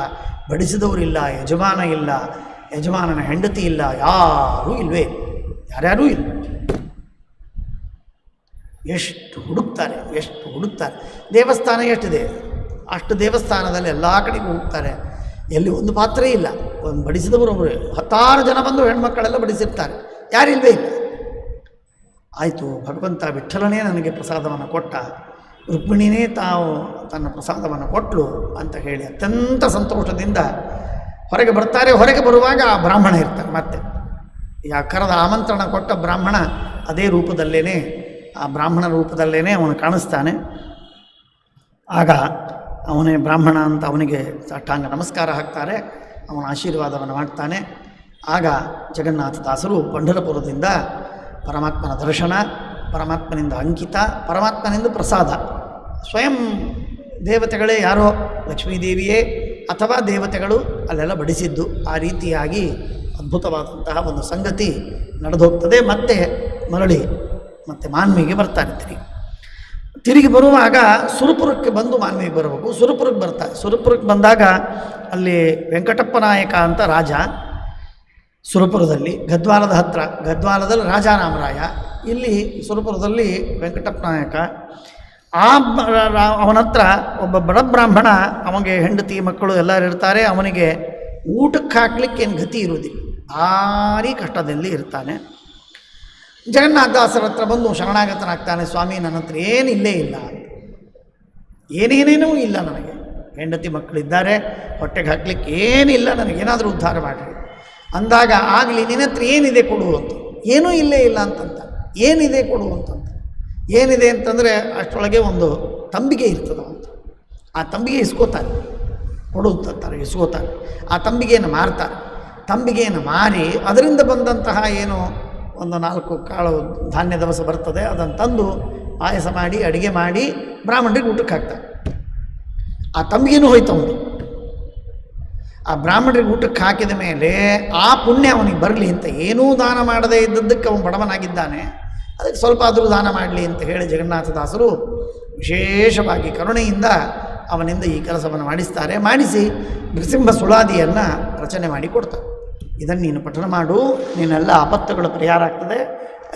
ಬಡಿಸಿದವರಿಲ್ಲ, ಯಜಮಾನ ಇಲ್ಲ, ಯಜಮಾನನ ಹೆಂಡತಿ ಇಲ್ಲ, ಯಾರೂ ಇಲ್ವೇ, ಯಾರ್ಯಾರೂ ಇಲ್ಲ. ಎಷ್ಟು ಹುಡುಕ್ತಾರೆ. ದೇವಸ್ಥಾನ ಎಷ್ಟಿದೆ ಅಷ್ಟು ದೇವಸ್ಥಾನದಲ್ಲಿ ಎಲ್ಲ ಕಡೆಗೂ ಹೋಗ್ತಾರೆ. ಎಲ್ಲಿ ಒಂದು ಪಾತ್ರೆ ಇಲ್ಲ. ಒಂದು ಬಡಿಸಿದವರು 10 ಜನ ಬಂದು ಹೆಣ್ಮಕ್ಕಳೆಲ್ಲ ಬಡಿಸಿರ್ತಾರೆ, ಯಾರಿಲ್ವೇ ಇಲ್ಲ. ಆಯಿತು, ಭಗವಂತ ವಿಠ್ಠಲನೇ ನನಗೆ ಪ್ರಸಾದವನ್ನು ಕೊಟ್ಟ, ರುಕ್ಮಿಣಿನೇ ತಾವು ತನ್ನ ಪ್ರಸಾದವನ್ನು ಕೊಟ್ಟಳು ಅಂತ ಹೇಳಿ ಅತ್ಯಂತ ಸಂತೋಷದಿಂದ ಹೊರಗೆ ಬರ್ತಾರೆ. ಹೊರಗೆ ಬರುವಾಗ ಆ ಬ್ರಾಹ್ಮಣ ಇರ್ತಾರೆ. ಮತ್ತೆ ಕರೆದ ಆಮಂತ್ರಣ ಕೊಟ್ಟ ಬ್ರಾಹ್ಮಣ ಅದೇ ರೂಪದಲ್ಲೇ, ಆ ಬ್ರಾಹ್ಮಣ ರೂಪದಲ್ಲೇ ಅವನು ಕಾಣಿಸ್ತಾನೆ. ಆಗ ಅವನೇ ಬ್ರಾಹ್ಮಣ ಅಂತ ಅವನಿಗೆ ಸಾಷ್ಟಾಂಗ ನಮಸ್ಕಾರ ಹಾಕ್ತಾರೆ. ಅವನ ಆಶೀರ್ವಾದವನ್ನು ಮಾಡ್ತಾನೆ. ಆಗ ಜಗನ್ನಾಥದಾಸರು ಪಂಢರಪುರದಿಂದ ಪರಮಾತ್ಮನ ದರ್ಶನ, ಪರಮಾತ್ಮನಿಂದ ಅಂಕಿತ, ಪರಮಾತ್ಮನಿಂದ ಪ್ರಸಾದ, ಸ್ವಯಂ ದೇವತೆಗಳೇ ಯಾರೋ ಲಕ್ಷ್ಮೀದೇವಿಯೇ ಅಥವಾ ದೇವತೆಗಳು ಅಲ್ಲೆಲ್ಲ ಬಡಿಸಿದ್ದು, ಆ ರೀತಿಯಾಗಿ ಅದ್ಭುತವಾದಂತಹ ಒಂದು ಸಂಗತಿ ನಡೆದು ಹೋಗ್ತದೆ. ಮತ್ತೆ ಮರಳಿ ಮತ್ತೆ ಮಾನ್ವಿಗೆ ಬರ್ತಾರೆ. ತಿರುಗಿ ಬರುವಾಗ ಸುರಪುರಕ್ಕೆ ಬಂದು ಮಾನ್ವಿಗೆ ಬರಬೇಕು. ಸುರಪುರಕ್ಕೆ ಬರ್ತಾರೆ. ಸುರಪುರಕ್ಕೆ ಬಂದಾಗ ಅಲ್ಲಿ ವೆಂಕಟಪ್ಪ ನಾಯಕ ಅಂತ ರಾಜ, ಸುರಪುರದಲ್ಲಿ ಗದ್ವಾಲದ ಹತ್ರ, ಗದ್ವಾಲದಲ್ಲಿ ರಾಜಾರಾಮರಾಯ, ಇಲ್ಲಿ ಸುರಪುರದಲ್ಲಿ ವೆಂಕಟಪ್ಪ ನಾಯಕ. ಅವನ ಹತ್ರ ಒಬ್ಬ ಬಡ ಬ್ರಾಹ್ಮಣ, ಅವನಿಗೆ ಹೆಂಡತಿ ಮಕ್ಕಳು ಎಲ್ಲರೂ ಇರ್ತಾರೆ. ಅವನಿಗೆ ಊಟಕ್ಕೆ ಹಾಕ್ಲಿಕ್ಕೆ ಏನು ಗತಿ ಇರುವುದಿಲ್ಲ, ಭಾರಿ ಕಷ್ಟದಲ್ಲಿ ಇರ್ತಾನೆ. ಜಗನ್ನಾಥದಾಸರ ಹತ್ರ ಬಂದು ಶರಣಾಗತನಾಗ್ತಾನೆ. ಸ್ವಾಮಿ, ನನ್ನ ಹತ್ರ ಏನಿಲ್ಲೇ ಇಲ್ಲ, ಏನೇನೇನೂ ಇಲ್ಲ, ನನಗೆ ಹೆಂಡತಿ ಮಕ್ಕಳಿದ್ದಾರೆ, ಹೊಟ್ಟೆಗೆ ಹಾಕ್ಲಿಕ್ಕೆ ಏನಿಲ್ಲ, ನನಗೇನಾದರೂ ಉದ್ಧಾರ ಮಾಡಿರಿ ಅಂದಾಗ, ಆಗಲಿ ನಿನ್ನ ಹತ್ರ ಏನಿದೆ ಕೊಡು ಅಂತ. ಏನೂ ಇಲ್ಲೇ ಇಲ್ಲ ಅಂತಂತ. ಏನಿದೆ ಕೊಡು ಅಂತಂತ. ಏನಿದೆ ಅಂತಂದರೆ ಅಷ್ಟರೊಳಗೆ ಒಂದು ತಂಬಿಗೆ ಇರ್ತದೆ ಅಂತ. ಆ ತಂಬಿಗೆ ಇಸ್ಕೋತಾರೆ, ಕೊಡು ಅಂತಾರೆ, ಇಸ್ಕೋತಾರೆ. ಆ ತಂಬಿಗೆಯನ್ನು ಮಾರ್ತಾರೆ. ತಂಬಿಗೆಯನ್ನು ಮಾರಿ ಅದರಿಂದ ಬಂದಂತಹ ಏನು ಒಂದು 4 ಕಾಳು ಧಾನ್ಯ ದವಸ ಬರ್ತದೆ, ಅದನ್ನು ತಂದು ಪಾಯಸ ಮಾಡಿ ಅಡುಗೆ ಮಾಡಿ ಬ್ರಾಹ್ಮಣರಿಗೆ ಊಟಕ್ಕೆ ಹಾಕ್ತಾರೆ. ಆ ತಂಬಿಗೆನೂ ಹೋಯ್ತು ಅವನು. ಆ ಬ್ರಾಹ್ಮಣರಿಗೆ ಊಟಕ್ಕೆ ಹಾಕಿದ ಮೇಲೆ ಆ ಪುಣ್ಯ ಅವನಿಗೆ ಬರಲಿ ಅಂತ, ಏನೂ ದಾನ ಮಾಡದೇ ಇದ್ದದ್ದಕ್ಕೆ ಅವನು ಬಡವನಾಗಿದ್ದಾನೆ, ಅದಕ್ಕೆ ಸ್ವಲ್ಪ ಆದರೂ ದಾನ ಮಾಡಲಿ ಅಂತ ಹೇಳಿ ಜಗನ್ನಾಥದಾಸರು ವಿಶೇಷವಾಗಿ ಕರುಣೆಯಿಂದ ಅವನಿಂದ ಈ ಕೆಲಸವನ್ನು ಮಾಡಿಸ್ತಾರೆ. ಮಾಡಿಸಿ ನೃಸಿಂಹ ಸುಳಾದಿಯನ್ನು ರಚನೆ ಮಾಡಿ ಕೊಡ್ತಾರೆ. ಇದನ್ನು ನೀನು ಪಠನ ಮಾಡು, ನೀನೆಲ್ಲ ಆಪತ್ತುಗಳ ಪರಿಹಾರ ಆಗ್ತದೆ,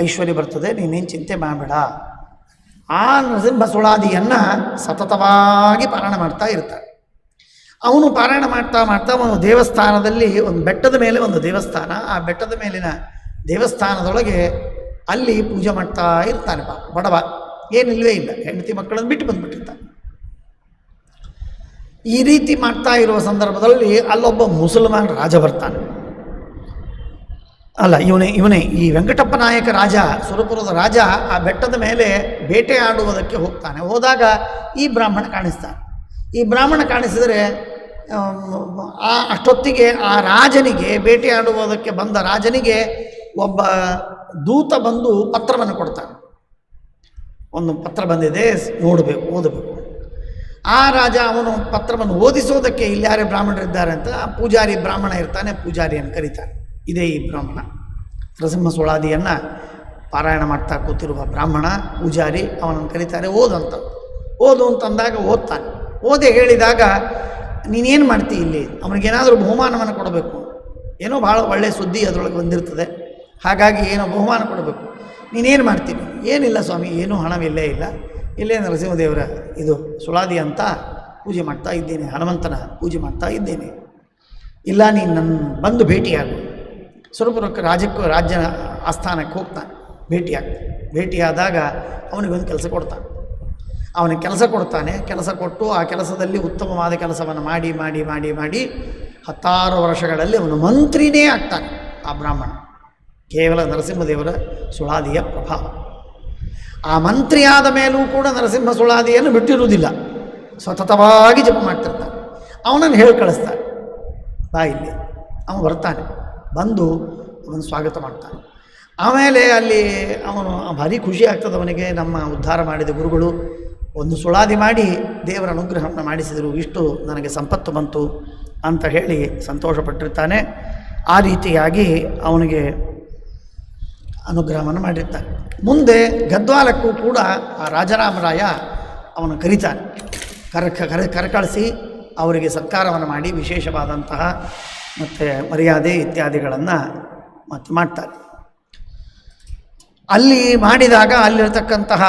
ಐಶ್ವರ್ಯ ಬರ್ತದೆ, ನೀನೇನು ಚಿಂತೆ ಮಾಡಬೇಡ. ಆ ನೃಸಿಂಹ ಸುಳಾದಿಯನ್ನು ಸತತವಾಗಿ ಪಾರಾಯಣ ಮಾಡ್ತಾ ಇರ್ತಾರೆ. ಅವನು ಪಾರಾಯಣ ಮಾಡ್ತಾ ಮಾಡ್ತಾ ಒಂದು ದೇವಸ್ಥಾನದಲ್ಲಿ, ಒಂದು ಬೆಟ್ಟದ ಮೇಲೆ ಒಂದು ದೇವಸ್ಥಾನ, ಆ ಬೆಟ್ಟದ ಮೇಲಿನ ದೇವಸ್ಥಾನದೊಳಗೆ ಅಲ್ಲಿ ಪೂಜೆ ಮಾಡ್ತಾ ಇರ್ತಾನೆ. ಬಡವ, ಏನಿಲ್ವೇ ಇಲ್ಲ, ಹೆಂಡತಿ ಮಕ್ಕಳನ್ನು ಬಿಟ್ಟು ಬಂದುಬಿಟ್ಟಿರ್ತಾನೆ. ಈ ರೀತಿ ಮಾಡ್ತಾ ಇರುವ ಸಂದರ್ಭದಲ್ಲಿ ಅಲ್ಲೊಬ್ಬ ಮುಸಲ್ಮಾನ್ ರಾಜ ಬರ್ತಾನೆ. ಅಲ್ಲ, ಇವನೇ ಈ ವೆಂಕಟಪ್ಪ ನಾಯಕ ರಾಜ, ಸುರಪುರದ ರಾಜ ಆ ಬೆಟ್ಟದ ಮೇಲೆ ಬೇಟೆ ಆಡುವುದಕ್ಕೆ ಹೋಗ್ತಾನೆ. ಹೋದಾಗ ಈ ಬ್ರಾಹ್ಮಣ ಕಾಣಿಸ್ತಾನೆ. ಈ ಬ್ರಾಹ್ಮಣ ಕಾಣಿಸಿದರೆ ಅಷ್ಟೊತ್ತಿಗೆ ಆ ರಾಜನಿಗೆ, ಬೇಟೆ ಆಡುವುದಕ್ಕೆ ಬಂದ ರಾಜನಿಗೆ ಒಬ್ಬ ದೂತ ಬಂದು ಪತ್ರವನ್ನು ಕೊಡ್ತಾನೆ. ಒಂದು ಪತ್ರ ಬಂದಿದೆ, ನೋಡಬೇಕು, ಓದಬೇಕು. ಆ ರಾಜ ಅವನು ಪತ್ರವನ್ನು ಓದಿಸೋದಕ್ಕೆ ಇಲ್ಲಿ ಯಾರೇ ಬ್ರಾಹ್ಮಣರಿದ್ದಾರೆ ಅಂತ ಪೂಜಾರಿ ಬ್ರಾಹ್ಮಣ ಇರ್ತಾನೆ, ಪೂಜಾರಿಯನ್ನು ಕರೀತಾನೆ. ಇದೇ ಈ ಬ್ರಾಹ್ಮಣ ನೃಸಿಂಹ ಸುಳಾದಿಯನ್ನು ಪಾರಾಯಣ ಮಾಡ್ತಾ ಕೂತಿರುವ ಬ್ರಾಹ್ಮಣ ಪೂಜಾರಿ, ಅವನನ್ನು ಕರೀತಾರೆ. ಓದು ಅಂತಂದಾಗ ಓದ್ತಾನೆ. ಓದಿ ಹೇಳಿದಾಗ, ನೀನೇನು ಮಾಡ್ತೀವಿ ಇಲ್ಲಿ, ಅವನಿಗೇನಾದರೂ ಬಹುಮಾನವನ್ನು ಕೊಡಬೇಕು, ಏನೋ ಭಾಳ ಒಳ್ಳೆಯ ಸುದ್ದಿ ಅದರೊಳಗೆ ಬಂದಿರ್ತದೆ, ಹಾಗಾಗಿ ಏನೋ ಬಹುಮಾನ ಕೊಡಬೇಕು, ನೀನೇನು ಮಾಡ್ತೀನಿ? ಏನಿಲ್ಲ ಸ್ವಾಮಿ, ಏನೂ ಹಣವಿಲ್ಲೇ ಇಲ್ಲ, ಇಲ್ಲೇ ನರಸಿಂಹದೇವರ ಇದು ಸುಳಾದಿ ಅಂತ ಪೂಜೆ ಮಾಡ್ತಾ ಇದ್ದೇನೆ, ಹನುಮಂತನ ಪೂಜೆ ಮಾಡ್ತಾ ಇದ್ದೇನೆ. ಇಲ್ಲ, ನೀನು ನನ್ನ ಬಂದು ಭೇಟಿಯಾಗು. ಸುರಪುರಕ್ಕೆ ರಾಜ್ಯ ಆಸ್ಥಾನಕ್ಕೆ ಹೋಗ್ತಾನೆ, ಭೇಟಿಯಾದಾಗ ಅವನಿಗೊಂದು ಕೆಲಸ ಕೊಡ್ತಾನೆ. ಅವನಿಗೆ ಕೆಲಸ ಕೊಡ್ತಾನೆ. ಕೆಲಸ ಕೊಟ್ಟು ಆ ಕೆಲಸದಲ್ಲಿ ಉತ್ತಮವಾದ ಕೆಲಸವನ್ನು ಮಾಡಿ ಮಾಡಿ ಮಾಡಿ ಮಾಡಿ 16 ವರ್ಷಗಳಲ್ಲಿ ಅವನು ಮಂತ್ರಿನೇ ಆಗ್ತಾನೆ. ಆ ಬ್ರಾಹ್ಮಣ ಕೇವಲ ನರಸಿಂಹದೇವರ ಸುಳಾದಿಯ ಪ್ರಭಾವ. ಆ ಮಂತ್ರಿಯಾದ ಮೇಲೂ ಕೂಡ ನರಸಿಂಹ ಸುಳಾದಿಯನ್ನು ಬಿಟ್ಟಿರುವುದಿಲ್ಲ, ಸತತವಾಗಿ ಜಪ ಮಾಡ್ತಿರ್ತಾನೆ. ಅವನನ್ನು ಹೇಳಿ ಕಳಿಸ್ತಾನೆ, ಬಾ ಇಲ್ಲಿ. ಅವನು ಬರ್ತಾನೆ, ಬಂದು ಅವನು ಸ್ವಾಗತ ಮಾಡ್ತಾನೆ. ಆಮೇಲೆ ಅಲ್ಲಿ ಅವನು ಭಾರಿ ಖುಷಿ ಆಗ್ತದೆ ಅವನಿಗೆ. ನಮ್ಮ ಉದ್ಧಾರ ಮಾಡಿದ ಗುರುಗಳು ಒಂದು ಸುಳಾದಿ ಮಾಡಿ ದೇವರ ಅನುಗ್ರಹವನ್ನು ಮಾಡಿಸಿದರು, ಇಷ್ಟು ನನಗೆ ಸಂಪತ್ತು ಬಂತು ಅಂತ ಹೇಳಿ ಸಂತೋಷಪಟ್ಟಿರ್ತಾನೆ. ಆ ರೀತಿಯಾಗಿ ಅವನಿಗೆ ಅನುಗ್ರಹವನ್ನು ಮಾಡಿರ್ತಾನೆ. ಮುಂದೆ ಗದ್ವಾಲಕ್ಕೂ ಕೂಡ ಆ ರಾಜರಾಮರಾಯ ಅವನು ಕರೀತಾನೆ. ಕರೆಕಳಿಸಿ ಅವರಿಗೆ ಸತ್ಕಾರವನ್ನು ಮಾಡಿ ವಿಶೇಷವಾದಂತಹ ಮತ್ತು ಮರ್ಯಾದೆ ಇತ್ಯಾದಿಗಳನ್ನು ಮತ್ತು ಮಾಡ್ತಾರೆ. ಅಲ್ಲಿ ಮಾಡಿದಾಗ ಅಲ್ಲಿರ್ತಕ್ಕಂತಹ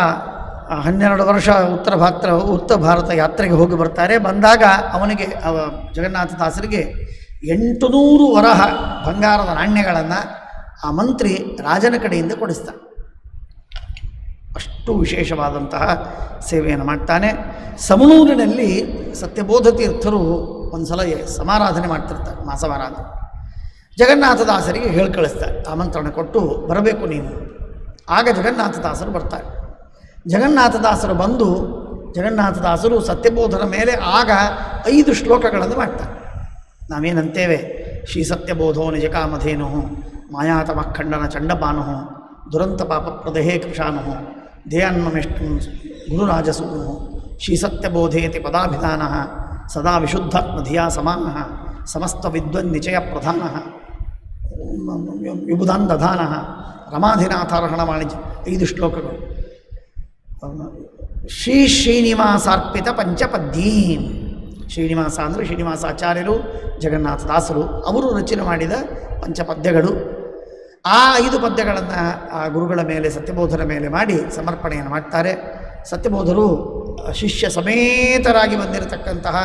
12 ವರ್ಷ ಉತ್ತರ ಭಾರತ ಯಾತ್ರೆಗೆ ಹೋಗಿ ಬರ್ತಾರೆ. ಬಂದಾಗ ಅವನಿಗೆ ಜಗನ್ನಾಥದಾಸರಿಗೆ 800 ವರಹ ಬಂಗಾರದ ನಾಣ್ಯಗಳನ್ನು ಆ ಮಂತ್ರಿ ರಾಜನ ಕಡೆಯಿಂದ ಕೊಡಿಸ್ತಾನೆ. ಅಷ್ಟು ವಿಶೇಷವಾದಂತಹ ಸೇವೆಯನ್ನು ಮಾಡ್ತಾನೆ. ಸಮನೂರಿನಲ್ಲಿ ಸತ್ಯಬೋಧ ತೀರ್ಥರು ಒಂದು ಸಲ ಸಮಾರಾಧನೆ ಮಾಡ್ತಿರ್ತಾರೆ, ಮಾಸವಾರಾಧನೆ. ಜಗನ್ನಾಥದಾಸರಿಗೆ ಹೇಳಿ ಕಳಿಸ್ತಾರೆ, ಆಮಂತ್ರಣ ಕೊಟ್ಟು ಬರಬೇಕು ನೀನು. ಆಗ ಜಗನ್ನಾಥದಾಸರು ಬರ್ತಾರೆ. ಜಗನ್ನಾಥದಾಸರು ಬಂದು ಜಗನ್ನಾಥದಾಸರು ಸತ್ಯಬೋಧನ ಮೇಲೆ ಆಗ 5 ಶ್ಲೋಕಗಳನ್ನು ಮಾಡ್ತಾರೆ. ನಾವೇನಂತೇವೆ, ಶ್ರೀ ಸತ್ಯಬೋಧೋ ನಿಜಕಾಮಧೇನು ಮಾಯಾತಮಖಂಡನ ಚಂಡಪಾನು ದುರಂತ ಪಾಪ ಪ್ರದಹೇ ಕೃಷಾನು ದೇಯನ್ಮಮೆಷ್ಟು ಗುರುರಾಜಸೂನು ಶ್ರೀ ಸತ್ಯಬೋಧೇತಿ ಪದಾಭಿಧಾನ ಸದಾ ವಿಶುದ್ಧಾತ್ಮಧಿಯಾ ಸಮಾನ ಸಮಸ್ತ ವಿದ್ವನ್ನಿಚಯ ಪ್ರಧಾನ ವಿಬುಧಾನ್ ದಧಾನ ರಮಾಧಿನಾಥಾರ್ಹಣ ವಾಣಿಜ್ಯ 5 ಶ್ಲೋಕಗಳು. ಶ್ರೀ ಶ್ರೀನಿವಾಸಾರ್ಪಿತ ಪಂಚಪದ್ದೀಂ. ಶ್ರೀನಿವಾಸ ಅಂದರೆ ಶ್ರೀನಿವಾಸಾಚಾರ್ಯರು, ಜಗನ್ನಾಥದಾಸರು ಅವರು ರಚನೆ ಮಾಡಿದ ಪಂಚಪದ್ಯಗಳು. ಆ 5 ಪದ್ಯಗಳನ್ನು ಆ ಗುರುಗಳ ಮೇಲೆ ಸತ್ಯಬೋಧನ ಮೇಲೆ ಮಾಡಿ ಸಮರ್ಪಣೆಯನ್ನು ಮಾಡ್ತಾರೆ. ಸತ್ಯಬೋಧರು ಶಿಷ್ಯ ಸಮೇತರಾಗಿ ಬಂದಿರತಕ್ಕಂತಹ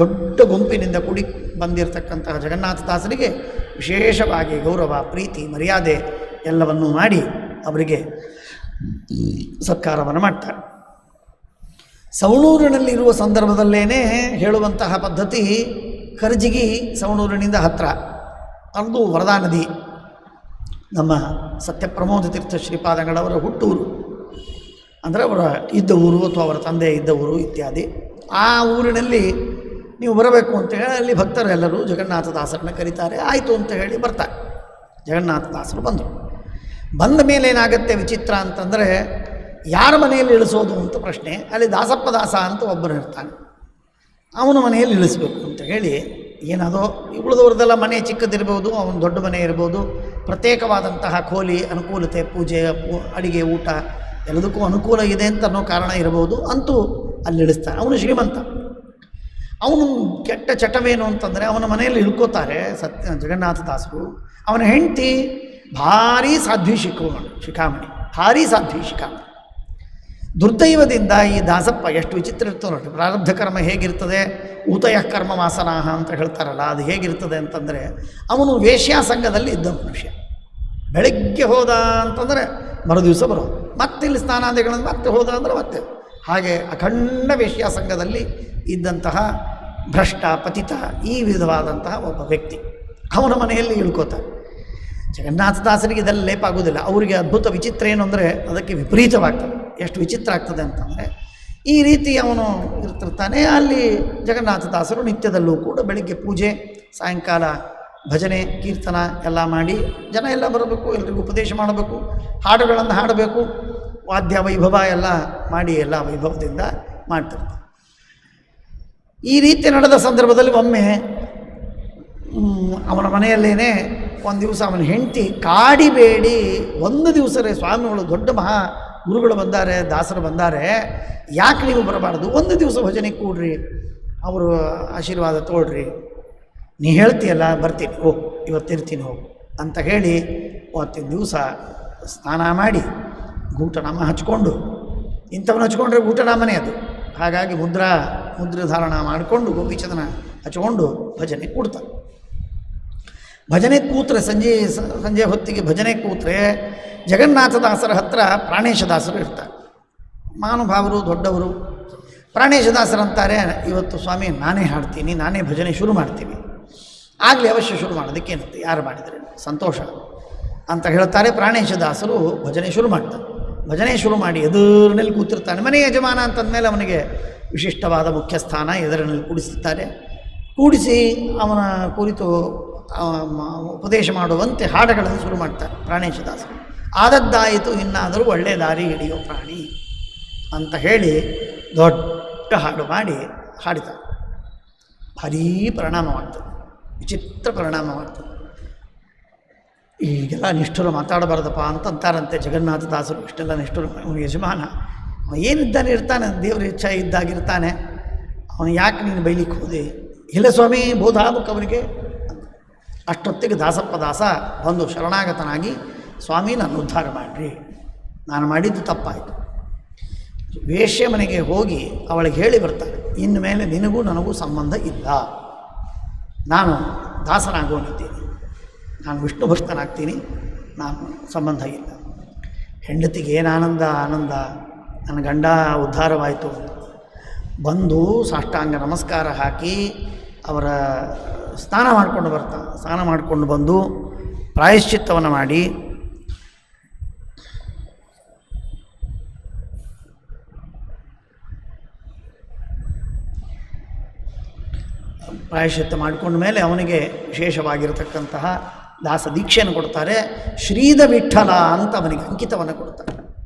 ದೊಡ್ಡ ಗುಂಪಿನಿಂದ ಕೂಡಿ ಬಂದಿರತಕ್ಕಂತಹ ಜಗನ್ನಾಥದಾಸರಿಗೆ ವಿಶೇಷವಾಗಿ ಗೌರವ, ಪ್ರೀತಿ, ಮರ್ಯಾದೆ ಎಲ್ಲವನ್ನೂ ಮಾಡಿ ಅವರಿಗೆ ಸತ್ಕಾರವನ್ನು ಮಾಡ್ತಾರೆ. ಸವಣೂರಿನಲ್ಲಿರುವ ಸಂದರ್ಭದಲ್ಲೇ ಹೇಳುವಂತಹ ಪದ್ಧತಿ, ಕರ್ಜಿಗಿ ಸವಣೂರಿನಿಂದ ಹತ್ತಿರ, ಅದು ವರದಾ ನದಿ, ನಮ್ಮ ಸತ್ಯಪ್ರಮೋದ ತೀರ್ಥ ಶ್ರೀಪಾದಂಗಳವರ ಹುಟ್ಟೂರು, ಅಂದರೆ ಅವರ ಇದ್ದ ಊರು ಅಥವಾ ಅವರ ತಂದೆ ಇದ್ದ ಊರು ಇತ್ಯಾದಿ. ಆ ಊರಿನಲ್ಲಿ ನೀವು ಬರಬೇಕು ಅಂತ ಹೇಳಿ ಅಲ್ಲಿ ಭಕ್ತರೆಲ್ಲರೂ ಜಗನ್ನಾಥದಾಸರನ್ನ ಕರೀತಾರೆ. ಆಯಿತು ಅಂತ ಹೇಳಿ ಬರ್ತಾರೆ. ಜಗನ್ನಾಥದಾಸರು ಬಂದರು. ಬಂದ ಮೇಲೆ ಏನಾಗುತ್ತೆ ವಿಚಿತ್ರ ಅಂತಂದರೆ, ಯಾರ ಮನೆಯಲ್ಲಿ ಇಳಿಸೋದು ಅಂತ ಪ್ರಶ್ನೆ. ಅಲ್ಲಿ ದಾಸಪ್ಪ ದಾಸ ಅಂತ ಒಬ್ಬರು ಇರ್ತಾನೆ, ಅವನ ಮನೆಯಲ್ಲಿ ಇಳಿಸ್ಬೇಕು ಅಂತ ಹೇಳಿ, ಏನದೋ ಉಳಿದವ್ರದ್ದೆಲ್ಲ ಮನೆ ಚಿಕ್ಕದಿರ್ಬೋದು, ಅವನ ದೊಡ್ಡ ಮನೆ ಇರ್ಬೋದು, ಪ್ರತ್ಯೇಕವಾದಂತಹ ಖೋಲಿ, ಅನುಕೂಲತೆ, ಪೂಜೆ, ಅಡಿಗೆ, ಊಟ ಎಲ್ಲದಕ್ಕೂ ಅನುಕೂಲ ಇದೆ ಅಂತ ಅನ್ನೋ ಕಾರಣ ಇರ್ಬೋದು. ಅಂತೂ ಅಲ್ಲಿ ಇಳಿಸ್ತಾನೆ. ಅವನು ಶ್ರೀಮಂತ. ಅವನು ಕೆಟ್ಟ ಚಟವೇನು ಅಂತಂದರೆ, ಅವನ ಮನೆಯಲ್ಲಿ ಇಳ್ಕೋತಾರೆ ಜಗನ್ನಾಥದಾಸರು. ಅವನ ಹೆಂಡತಿ ಭಾರೀ ಸಾಧ್ವಿ ಶಿಖಾಮಣಿ, ಭಾರೀ ಸಾಧ್ವಿ ಶಿಖಾಮಣಿ. ದುರ್ದೈವದಿಂದ ಈ ದಾಸಪ್ಪ ಎಷ್ಟು ವಿಚಿತ್ರ ಇರ್ತದೆ ನೋಡಿ. ಪ್ರಾರಬ್ಧ ಕರ್ಮ ಹೇಗಿರ್ತದೆ, ಊತಯ ಕರ್ಮ ವಾಸನಾಹ ಅಂತ ಹೇಳ್ತಾರಲ್ಲ, ಅದು ಹೇಗಿರ್ತದೆ ಅಂತಂದರೆ, ಅವನು ವೇಶ್ಯಾಸಂಗದಲ್ಲಿ ಇದ್ದ ಮನುಷ್ಯ. ಬೆಳಗ್ಗೆ ಹೋದ ಅಂತಂದರೆ ಮರುದಿವಸ ಬರೋದು, ಮತ್ತೆ ಇಲ್ಲಿ ಸ್ನಾನಾದಿಗಳನ್ನು ಮತ್ತೆ ಹೋದ ಅಂದರೆ ಮತ್ತೆ ಹಾಗೆ ಅಖಂಡ ವೇಶ್ಯಾಸಂಗದಲ್ಲಿ ಇದ್ದಂತಹ ಭ್ರಷ್ಟ, ಪತಿತ, ಈ ವಿಧವಾದಂತಹ ಒಬ್ಬ ವ್ಯಕ್ತಿ ಅವನ ಮನೆಯಲ್ಲಿ ಇಳ್ಕೋತಾರೆ. ಜಗನ್ನಾಥದಾಸರಿಗೆ ಇದೆಲ್ಲ ಲೇಪ ಆಗೋದಿಲ್ಲ. ಅವರಿಗೆ ಅದ್ಭುತ ವಿಚಿತ್ರ ಏನು ಅಂದರೆ, ಅದಕ್ಕೆ ವಿಪರೀತವಾಗ್ತದೆ. ಎಷ್ಟು ವಿಚಿತ್ರ ಆಗ್ತದೆ ಅಂತಂದರೆ, ಈ ರೀತಿ ಅವನು ಇರ್ತಿರ್ತಾನೆ. ಅಲ್ಲಿ ಜಗನ್ನಾಥದಾಸರು ನಿತ್ಯದಲ್ಲೂ ಕೂಡ ಬೆಳಿಗ್ಗೆ ಪೂಜೆ, ಸಾಯಂಕಾಲ ಭಜನೆ, ಕೀರ್ತನ ಎಲ್ಲ ಮಾಡಿ ಜನ ಎಲ್ಲ ಬರಬೇಕು, ಎಲ್ರಿಗೂ ಉಪದೇಶ ಮಾಡಬೇಕು, ಹಾಡುಗಳನ್ನು ಹಾಡಬೇಕು, ವಾದ್ಯ ವೈಭವ ಎಲ್ಲ ಮಾಡಿ ಎಲ್ಲ ವೈಭವದಿಂದ ಮಾಡ್ತಿರ್ತಾರೆ. ಈ ರೀತಿ ನಡೆದ ಸಂದರ್ಭದಲ್ಲಿ ಒಮ್ಮೆ ಅವನ ಮನೆಯಲ್ಲೇ ಒಂದು ದಿವಸ ಅವನ ಹೆಂಡತಿ ಕಾಡಿಬೇಡಿ, ಒಂದು ದಿವಸರೇ ಸ್ವಾಮಿಗಳು ದೊಡ್ಡ ಮಹಾ ಗುರುಗಳು ಬಂದಾರೆ, ದಾಸರು ಬಂದಾರೆ, ಯಾಕೆ ನೀವು ಬರಬಾರ್ದು, ಒಂದು ದಿವಸ ಭಜನೆ ಕೂಡ್ರಿ, ಅವರು ಆಶೀರ್ವಾದ ತೋಳ್ರಿ, ನೀ ಹೇಳ್ತೀಯಲ್ಲ ಬರ್ತೀನಿ, ಇವತ್ತಿರ್ತೀನಿ ಹೋಗು ಅಂತ ಹೇಳಿ ಅವತ್ತಿನ ದಿವಸ ಸ್ನಾನ ಮಾಡಿ ಗೂಟನಾಮ ಹಚ್ಕೊಂಡು, ಇಂಥವನ್ನ ಹಚ್ಕೊಂಡ್ರೆ ಗೂಟನಾಮನೇ ಅದು, ಹಾಗಾಗಿ ಮುದ್ರೆ ಧಾರಣ ಮಾಡಿಕೊಂಡು ಗೋಪಿಚಂದನ ಹಚ್ಕೊಂಡು ಭಜನೆ ಕೂಡ್ತಾರೆ. ಭಜನೆ ಕೂತ್ರೆ ಸಂಜೆ ಹೊತ್ತಿಗೆ ಭಜನೆ ಕೂತ್ರೆ ಜಗನ್ನಾಥದಾಸರ ಹತ್ರ ಪ್ರಾಣೇಶದಾಸರು ಇರ್ತಾರೆ. ಮಹಾನುಭಾವರು, ದೊಡ್ಡವರು. ಪ್ರಾಣೇಶದಾಸರಂತಾರೆ, ಇವತ್ತು ಸ್ವಾಮಿ ನಾನೇ ಹಾಡ್ತೀನಿ, ನಾನೇ ಭಜನೆ ಶುರು ಮಾಡ್ತೀನಿ. ಆಗಲಿ, ಅವಶ್ಯ ಶುರು ಮಾಡೋದಕ್ಕೇನಂತೆ, ಯಾರು ಮಾಡಿದರೆ ಸಂತೋಷ ಅಂತ ಹೇಳ್ತಾರೆ. ಪ್ರಾಣೇಶದಾಸರು ಭಜನೆ ಶುರು ಮಾಡ್ತಾರೆ. ಭಜನೆ ಶುರು ಮಾಡಿ ಎದುರಿನಲ್ಲಿ ಕೂತಿರ್ತಾನೆ. ಮನೆ ಯಜಮಾನ ಅಂತಂದಮೇಲೆ ಅವನಿಗೆ ವಿಶಿಷ್ಟವಾದ ಮುಖ್ಯ ಸ್ಥಾನ ಎದುರಿನಲ್ಲಿ ಕೂಡಿಸುತ್ತಾರೆ. ಕೂಡಿಸಿ ಅವನ ಕುರಿತು ಉಪದೇಶ ಮಾಡುವಂತೆ ಹಾಡುಗಳನ್ನು ಶುರು ಮಾಡ್ತಾರೆ ಪ್ರಾಣೇಶದಾಸರು. ಆದದ್ದಾಯಿತು, ಇನ್ನಾದರೂ ಒಳ್ಳೆಯ ದಾರಿ ಹಿಡಿಯೋ ಪ್ರಾಣಿ ಅಂತ ಹೇಳಿ ದೊಡ್ಡ ಹಾಡು ಮಾಡಿ ಹಾಡಿತಾರೆ. ಭಾರೀ ಪರಿಣಾಮ ಮಾಡ್ತದೆ, ವಿಚಿತ್ರ ಪರಿಣಾಮ ಮಾಡ್ತದೆ. ಈಗೆಲ್ಲ ನಿಷ್ಠುರು ಮಾತಾಡಬಾರ್ದಪ್ಪ ಅಂತಂತಾರಂತೆ ಜಗನ್ನಾಥದಾಸರು. ಇಷ್ಟೆಲ್ಲ ನಿಷ್ಠುರು. ಅವನು ಯಜಮಾನ, ಏನಿದ್ದಾನೆ ಇರ್ತಾನೆ, ದೇವ್ರ ಇಚ್ಛೆ ಇದ್ದಾಗಿರ್ತಾನೆ. ಅವನು ಯಾಕೆ ನೀನು ಬೈಲಿಕ್ಕೆ ಹೋದೆ? ಇಲ್ಲ ಸ್ವಾಮಿ, ಬೋಧ ಆಗ್ಬೇಕು ಅವನಿಗೆ. ಅಷ್ಟೊತ್ತಿಗೆ ದಾಸಪ್ಪ ದಾಸ ಬಂದು ಶರಣಾಗತನಾಗಿ, ಸ್ವಾಮಿ ನಾನು ಉದ್ಧಾರ ಮಾಡಿರಿ, ನಾನು ಮಾಡಿದ್ದು ತಪ್ಪಾಯಿತು. ವೇಶ್ಯ ಮನೆಗೆ ಹೋಗಿ ಅವಳಿಗೆ ಹೇಳಿ ಬರ್ತಾನೆ, ಇನ್ನು ಮೇಲೆ ನಿನಗೂ ನನಗೂ ಸಂಬಂಧ ಇಲ್ಲ, ನಾನು ದಾಸನಾಗೋನಿದ್ದೀನಿ, ನಾನು ವಿಷ್ಣು ಭಕ್ತನಾಗ್ತೀನಿ, ನಾನು ಸಂಬಂಧ ಇಲ್ಲ. ಹೆಂಡತಿಗೆ ಏನು ಆನಂದ, ನನ್ನ ಗಂಡ ಉದ್ಧಾರವಾಯಿತು. ಬಂದು ಸಾಷ್ಟಾಂಗ ನಮಸ್ಕಾರ ಹಾಕಿ ಅವರ ಸ್ನಾನ ಮಾಡಿಕೊಂಡು ಬರ್ತಾನೆ. ಸ್ನಾನ ಮಾಡಿಕೊಂಡು ಬಂದು ಪ್ರಾಯಶ್ಚಿತ್ತವನ್ನು ಮಾಡಿ ಪ್ರಾಯಶ್ಚಿತ್ತ ಮಾಡಿಕೊಂಡ ಮೇಲೆ ಅವನಿಗೆ ವಿಶೇಷವಾಗಿರತಕ್ಕಂತಹ ದಾಸ ದೀಕ್ಷೆಯನ್ನು ಕೊಡ್ತಾರೆ. ಶ್ರೀದ ವಿಠಲ ಅಂತ ಅವನಿಗೆ ಅಂಕಿತವನ್ನು ಕೊಡ್ತಾರೆ.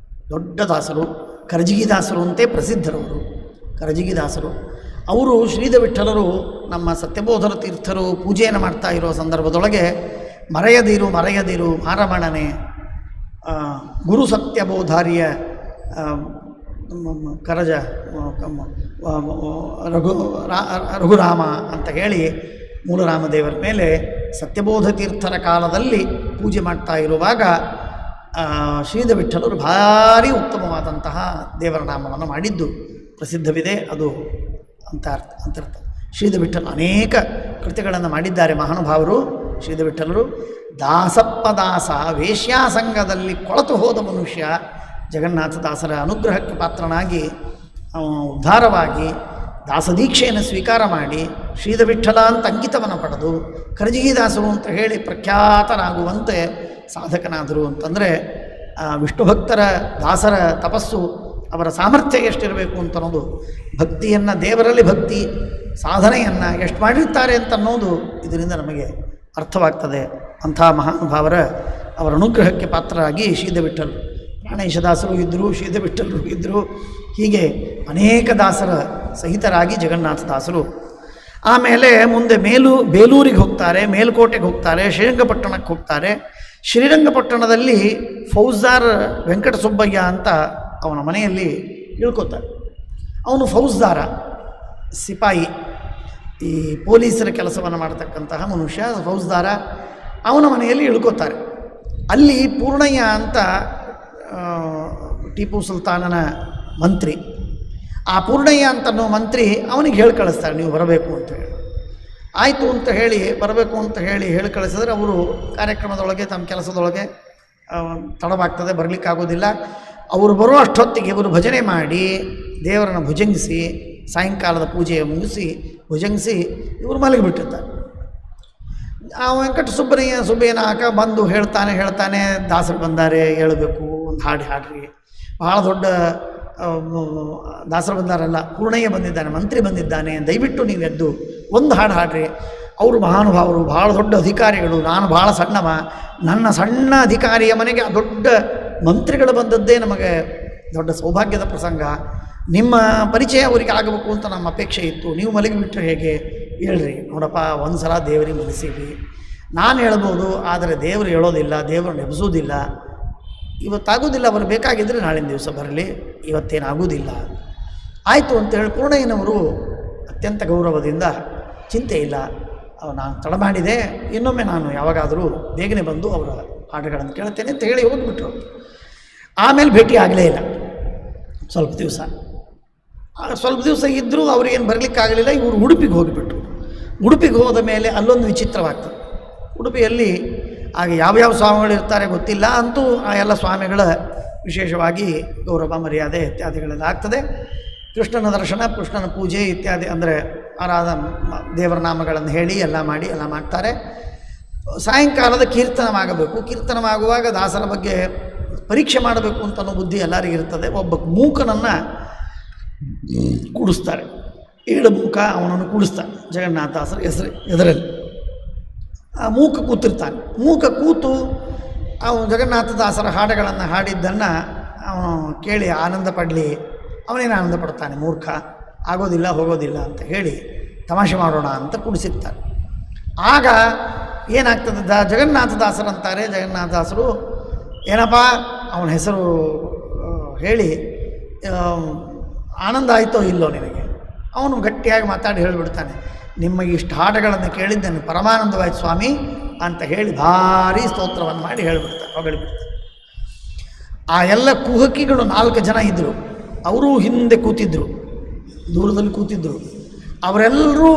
ದೊಡ್ಡ ದಾಸರು, ಕರಜಿಗಿ ದಾಸರು ಅಂತೆ ಪ್ರಸಿದ್ಧರವರು. ಕರಜಿಗಿ ದಾಸರು ಅವರು ಶ್ರೀದ ವಿಠಲರು ನಮ್ಮ ಸತ್ಯಬೋಧರ ತೀರ್ಥರು ಪೂಜೆಯನ್ನು ಮಾಡ್ತಾ ಇರೋ ಸಂದರ್ಭದೊಳಗೆ ಮರೆಯದಿರು ಮರೆಯದಿರು ಮಾರಮಣನೆ ಗುರು ಸತ್ಯಬೋಧಾರ್ಯ ಕರಜ ರಘುರಾಮ ಅಂತ ಹೇಳಿ ಮೂಲರಾಮದೇವರ ಮೇಲೆ ಸತ್ಯಬೋಧ ತೀರ್ಥರ ಕಾಲದಲ್ಲಿ ಪೂಜೆ ಮಾಡ್ತಾ ಇರುವಾಗ ಶ್ರೀದ ವಿಠಲರು ಭಾರಿ ಉತ್ತಮವಾದಂತಹ ದೇವರ ನಾಮವನ್ನು ಮಾಡಿದ್ದು ಪ್ರಸಿದ್ಧವಿದೆ. ಅದು ಅಂತರ್ಥ ಶ್ರೀದ ವಿಠಲ ಅನೇಕ ಕೃತಿಗಳನ್ನು ಮಾಡಿದ್ದಾರೆ ಮಹಾನುಭಾವರು. ಶ್ರೀದ ವಿಠಲರು ದಾಸಪ್ಪ ದಾಸ ವೇಶ್ಯಾಸಂಗದಲ್ಲಿ ಕೊಳತು ಹೋದ ಮನುಷ್ಯ ಜಗನ್ನಾಥದಾಸರ ಅನುಗ್ರಹಕ್ಕೆ ಪಾತ್ರನಾಗಿ ಉದ್ಧಾರವಾಗಿ ದಾಸದೀಕ್ಷೆಯನ್ನು ಸ್ವೀಕಾರ ಮಾಡಿ ಶ್ರೀದ ವಿಠಲ ಅಂತ ಅಂಕಿತವನ್ನು ಪಡೆದು ಕರಜಿಗಿ ದಾಸರು ಅಂತ ಹೇಳಿ ಪ್ರಖ್ಯಾತರಾಗುವಂತೆ ಸಾಧಕನಾದರು. ಅಂತಂದರೆ ವಿಷ್ಣು ಭಕ್ತರ ದಾಸರ ತಪಸ್ಸು ಅವರ ಸಾಮರ್ಥ್ಯ ಎಷ್ಟಿರಬೇಕು ಅಂತ ಅನ್ನೋದು, ಭಕ್ತಿಯನ್ನು ದೇವರಲ್ಲಿ ಭಕ್ತಿ ಸಾಧನೆಯನ್ನು ಎಷ್ಟು ಮಾಡಿರ್ತಾರೆ ಅಂತ ಅನ್ನೋದು ಇದರಿಂದ ನಮಗೆ ಅರ್ಥವಾಗ್ತದೆ. ಅಂಥ ಮಹಾನುಭಾವರ ಅವರ ಅನುಗ್ರಹಕ್ಕೆ ಪಾತ್ರರಾಗಿ ಶ್ರೀದ ವಿಠಲ್ ಪ್ರಾಣೇಶದಾಸರು ಇದ್ದರು, ಶ್ರೀದ ವಿಠಲರು ಇದ್ದರು. ಹೀಗೆ ಅನೇಕ ದಾಸರ ಸಹಿತರಾಗಿ ಜಗನ್ನಾಥದಾಸರು ಆಮೇಲೆ ಮುಂದೆ ಬೇಲೂರಿಗೆ ಹೋಗ್ತಾರೆ, ಮೇಲುಕೋಟೆಗೆ ಹೋಗ್ತಾರೆ, ಶ್ರೀರಂಗಪಟ್ಟಣಕ್ಕೆ ಹೋಗ್ತಾರೆ. ಶ್ರೀರಂಗಪಟ್ಟಣದಲ್ಲಿ ಫೌಜ್ದಾರ್ ವೆಂಕಟಸುಬ್ಬಯ್ಯ ಅಂತ ಅವನ ಮನೆಯಲ್ಲಿ ಇಳ್ಕೋತಾರೆ. ಅವನು ಫೌಜ್ದಾರ, ಸಿಪಾಯಿ, ಈ ಪೊಲೀಸರ ಕೆಲಸವನ್ನು ಮಾಡತಕ್ಕಂತಹ ಮನುಷ್ಯ ಫೌಜ್ದಾರ. ಅವನ ಮನೆಯಲ್ಲಿ ಇಳ್ಕೋತಾರೆ. ಅಲ್ಲಿ ಪೂರ್ಣಯ್ಯ ಅಂತ ಟಿಪ್ಪು ಸುಲ್ತಾನನ ಮಂತ್ರಿ. ಆ ಪೂರ್ಣಯ್ಯ ಅಂತನೋ ಮಂತ್ರಿ ಅವನಿಗೆ ಹೇಳಿ ಕಳಿಸ್ತಾರೆ, ನೀವು ಬರಬೇಕು ಅಂತ ಹೇಳಿ. ಆಯಿತು ಅಂತ ಹೇಳಿ ಬರಬೇಕು ಅಂತ ಹೇಳಿ ಕಳಿಸಿದ್ರೆ ಅವರು ಕಾರ್ಯಕ್ರಮದೊಳಗೆ ತಮ್ಮ ಕೆಲಸದೊಳಗೆ ತಡವಾಗ್ತದೆ, ಬರಲಿಕ್ಕಾಗೋದಿಲ್ಲ. ಅವರು ಬರೋ ಅಷ್ಟೊತ್ತಿಗೆ ಇವರು ಭಜನೆ ಮಾಡಿ ದೇವರನ್ನು ಭುಜಂಗಿಸಿ ಸಾಯಂಕಾಲದ ಪೂಜೆ ಮುಗಿಸಿ ಭುಜಂಗಿಸಿ ಇವರು ಮಲಗಿಬಿಟ್ಟಿರ್ತಾರೆ. ಆ ವೆಂಕಟ ಸುಬ್ಬಯ್ಯನಾಕ ಬಂದು ಹೇಳ್ತಾನೆ ದಾಸರು ಬಂದಾರೆ ಹೇಳಬೇಕು, ಒಂದು ಹಾಡ್ರಿ. ಭಾಳ ದೊಡ್ಡ ದಾಸರು ಬಂದಾರಲ್ಲ, ಪೂರ್ಣಯ್ಯ ಬಂದಿದ್ದಾನೆ, ಮಂತ್ರಿ ಬಂದಿದ್ದಾನೆ, ದಯವಿಟ್ಟು ನೀವು ಎದ್ದು ಒಂದು ಹಾಡ್ರಿ. ಅವರು ಮಹಾನುಭಾವರು, ಭಾಳ ದೊಡ್ಡ ಅಧಿಕಾರಿಗಳು, ನಾನು ಭಾಳ ಸಣ್ಣವ, ನನ್ನ ಸಣ್ಣ ಅಧಿಕಾರಿಯ ಮನೆಗೆ ಆ ದೊಡ್ಡ ಮಂತ್ರಿಗಳು ಬಂದದ್ದೇ ನಮಗೆ ದೊಡ್ಡ ಸೌಭಾಗ್ಯದ ಪ್ರಸಂಗ. ನಿಮ್ಮ ಪರಿಚಯ ಅವರಿಗೆ ಆಗಬೇಕು ಅಂತ ನಮ್ಮ ಅಪೇಕ್ಷೆ ಇತ್ತು. ನೀವು ಮಲಗಿಬಿಟ್ರೆ ಹೇಗೆ ಹೇಳ್ರಿ. ನೋಡಪ್ಪ, ಒಂದು ಸಲ ದೇವರಿಗೆ ಮನಸ್ಸಿವಿ, ನಾನು ಹೇಳ್ಬೋದು, ಆದರೆ ದೇವರು ಹೇಳೋದಿಲ್ಲ, ದೇವರು ನೆಬಸೋದಿಲ್ಲ. ಇವತ್ತಾಗೋದಿಲ್ಲ, ಅವರು ಬೇಕಾಗಿದ್ದರೆ ನಾಳಿನ ದಿವಸ ಬರಲಿ, ಇವತ್ತೇನಾಗೋದಿಲ್ಲ. ಆಯಿತು ಅಂತೇಳಿ ಪೂರ್ಣಯ್ಯನವರು ಅತ್ಯಂತ ಗೌರವದಿಂದ, ಚಿಂತೆ ಇಲ್ಲ, ನಾನು ತಡ ಮಾಡಿದೆ, ಇನ್ನೊಮ್ಮೆ ನಾನು ಯಾವಾಗಾದರೂ ಬೇಗನೆ ಬಂದು ಅವರ ಹಾಡುಗಳನ್ನು ಕೇಳ್ತೇನೆ ಅಂತ ಹೇಳಿ ಹೋಗಿಬಿಟ್ರು. ಆಮೇಲೆ ಭೇಟಿ ಆಗಲೇ ಇಲ್ಲ. ಸ್ವಲ್ಪ ದಿವಸ ಇದ್ದರೂ ಅವ್ರಿಗೇನು ಬರಲಿಕ್ಕಾಗಲಿಲ್ಲ. ಇವರು ಉಡುಪಿಗೆ ಹೋಗಿಬಿಟ್ರು. ಉಡುಪಿಗೆ ಹೋದ ಮೇಲೆ ಅಲ್ಲೊಂದು ವಿಚಿತ್ರವಾಗ್ತದೆ. ಉಡುಪಿಯಲ್ಲಿ ಆಗ ಯಾವ್ಯಾವ ಸ್ವಾಮಿಗಳು ಇರ್ತಾರೆ ಗೊತ್ತಿಲ್ಲ, ಅಂತೂ ಆ ಎಲ್ಲ ಸ್ವಾಮಿಗಳ ವಿಶೇಷವಾಗಿ ಗೌರವ ಮರ್ಯಾದೆ ಇತ್ಯಾದಿಗಳೆಲ್ಲ ಆಗ್ತದೆ. ಕೃಷ್ಣನ ದರ್ಶನ, ಕೃಷ್ಣನ ಪೂಜೆ ಇತ್ಯಾದಿ, ಅಂದರೆ ದೇವರ ನಾಮಗಳನ್ನು ಹೇಳಿ ಎಲ್ಲ ಮಾಡಿ ಎಲ್ಲ ಮಾಡ್ತಾರೆ. ಸಾಯಂಕಾಲದ ಕೀರ್ತನವಾಗಬೇಕು. ಕೀರ್ತನವಾಗುವಾಗ ದಾಸರ ಬಗ್ಗೆ ಪರೀಕ್ಷೆ ಮಾಡಬೇಕು ಅಂತ ಅನ್ನೋ ಬುದ್ಧಿ ಎಲ್ಲರಿಗಿರ್ತದೆ. ಒಬ್ಬ ಮೂಕನನ್ನು ಕೂಡಿಸ್ತಾರೆ, 7 ಮೂಕ ಅವನನ್ನು ಕೂಡಿಸ್ತಾನೆ ಜಗನ್ನಾಥದಾಸರ ಎದುರಲ್ಲಿ. ಆ ಮೂಕ ಕೂತಿರ್ತಾನೆ. ಮೂಕ ಕೂತು ಅವನು ಜಗನ್ನಾಥದಾಸರ ಹಾಡುಗಳನ್ನು ಹಾಡಿದ್ದನ್ನು ಅವನು ಕೇಳಿ ಆನಂದ ಪಡಲಿ, ಅವನೇನು ಆನಂದ ಪಡ್ತಾನೆ, ಮೂರ್ಖ, ಆಗೋದಿಲ್ಲ ಹೋಗೋದಿಲ್ಲ ಅಂತ ಹೇಳಿ ತಮಾಷೆ ಮಾಡೋಣ ಅಂತ ಕೂಡಿಸಿರ್ತಾರೆ. ಆಗ ಏನಾಗ್ತದೆ, ಜಗನ್ನಾಥದಾಸರಂತಾರೆ. ಜಗನ್ನಾಥದಾಸರು ಏನಪ್ಪ ಅವನ ಹೆಸರು ಹೇಳಿ, ಆನಂದ ಆಯಿತೋ ಇಲ್ಲೋ ನಿನಗೆ? ಅವನು ಗಟ್ಟಿಯಾಗಿ ಮಾತಾಡಿ ಹೇಳಿಬಿಡ್ತಾನೆ, ನಿಮಗೆ ಇಷ್ಟು ಹಾಡುಗಳನ್ನು ಕೇಳಿದ್ದೇನೆ, ಪರಮಾನಂದವಾಯ್ತು ಸ್ವಾಮಿ ಅಂತ ಹೇಳಿ ಭಾರೀ ಸ್ತೋತ್ರವನ್ನು ಮಾಡಿ ಹೇಳಿಬಿಡ್ತಾರೆ, ಹೊಗಳಿಬಿಡ್ತಾರೆ. ಆ ಎಲ್ಲ ಕುಹಕಿಗಳು 4 ಜನ ಇದ್ದರು. ಅವರೂ ಹಿಂದೆ ಕೂತಿದ್ದರು, ದೂರದಲ್ಲಿ ಕೂತಿದ್ದರು. ಅವರೆಲ್ಲರೂ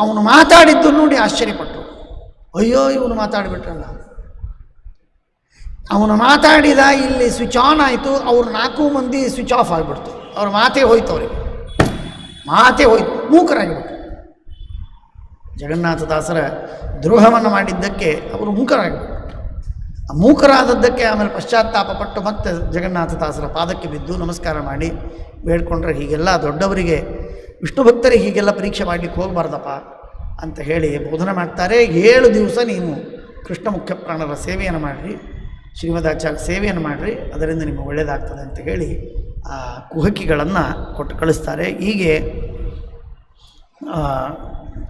ಅವನು ಮಾತಾಡಿದ್ದು ನೋಡಿ ಆಶ್ಚರ್ಯಪಟ್ಟರು. ಅಯ್ಯೋ, ಇವನು ಮಾತಾಡಿಬಿಟ್ರಲ್ಲ. ಅವನು ಮಾತಾಡಿದ ಇಲ್ಲಿ ಸ್ವಿಚ್ ಆನ್ ಆಯಿತು, ಅವ್ರು 4 ಮಂದಿ ಸ್ವಿಚ್ ಆಫ್ ಆಗಿಬಿಡ್ತು. ಅವ್ರ ಮಾತೇ ಹೋಯ್ತು, ಅವರಿಗೆ ಮಾತೇ ಹೋಯ್ತು, ಮೂಕರಾಗಿಬಿಟ್ರು. ಜಗನ್ನಾಥದಾಸರ ದ್ರೋಹವನ್ನು ಮಾಡಿದ್ದಕ್ಕೆ ಅವರು ಮೂಕರಾಗಿಬಿಟ್ರು. ಆ ಮೂಕರಾದದ್ದಕ್ಕೆ ಆಮೇಲೆ ಪಶ್ಚಾತ್ತಾಪ ಪಟ್ಟು ಮತ್ತೆ ಜಗನ್ನಾಥದಾಸರ ಪಾದಕ್ಕೆ ಬಿದ್ದು ನಮಸ್ಕಾರ ಮಾಡಿ ಬೇಡ್ಕೊಂಡ್ರೆ, ಹೀಗೆಲ್ಲ ದೊಡ್ಡವರಿಗೆ, ವಿಷ್ಣು ಭಕ್ತರಿಗೆ ಹೀಗೆಲ್ಲ ಪರೀಕ್ಷೆ ಮಾಡಲಿಕ್ಕೆ ಹೋಗಬಾರ್ದಪ್ಪ ಅಂತ ಹೇಳಿ ಬೋಧನೆ ಮಾಡ್ತಾರೆ. 7 ದಿವಸ ನೀವು ಕೃಷ್ಣ ಮುಖ್ಯ ಪ್ರಾಣರ ಸೇವೆಯನ್ನು ಮಾಡಿರಿ, ಶ್ರೀಮದಾಚಾರ್ಯ ಸೇವೆಯನ್ನು ಮಾಡಿರಿ, ಅದರಿಂದ ನಿಮಗೆ ಒಳ್ಳೆಯದಾಗ್ತದೆ ಅಂತ ಹೇಳಿ ಆ ಕುಹಕಿಗಳನ್ನು ಕೊಟ್ಟು ಕಳಿಸ್ತಾರೆ. ಹೀಗೆ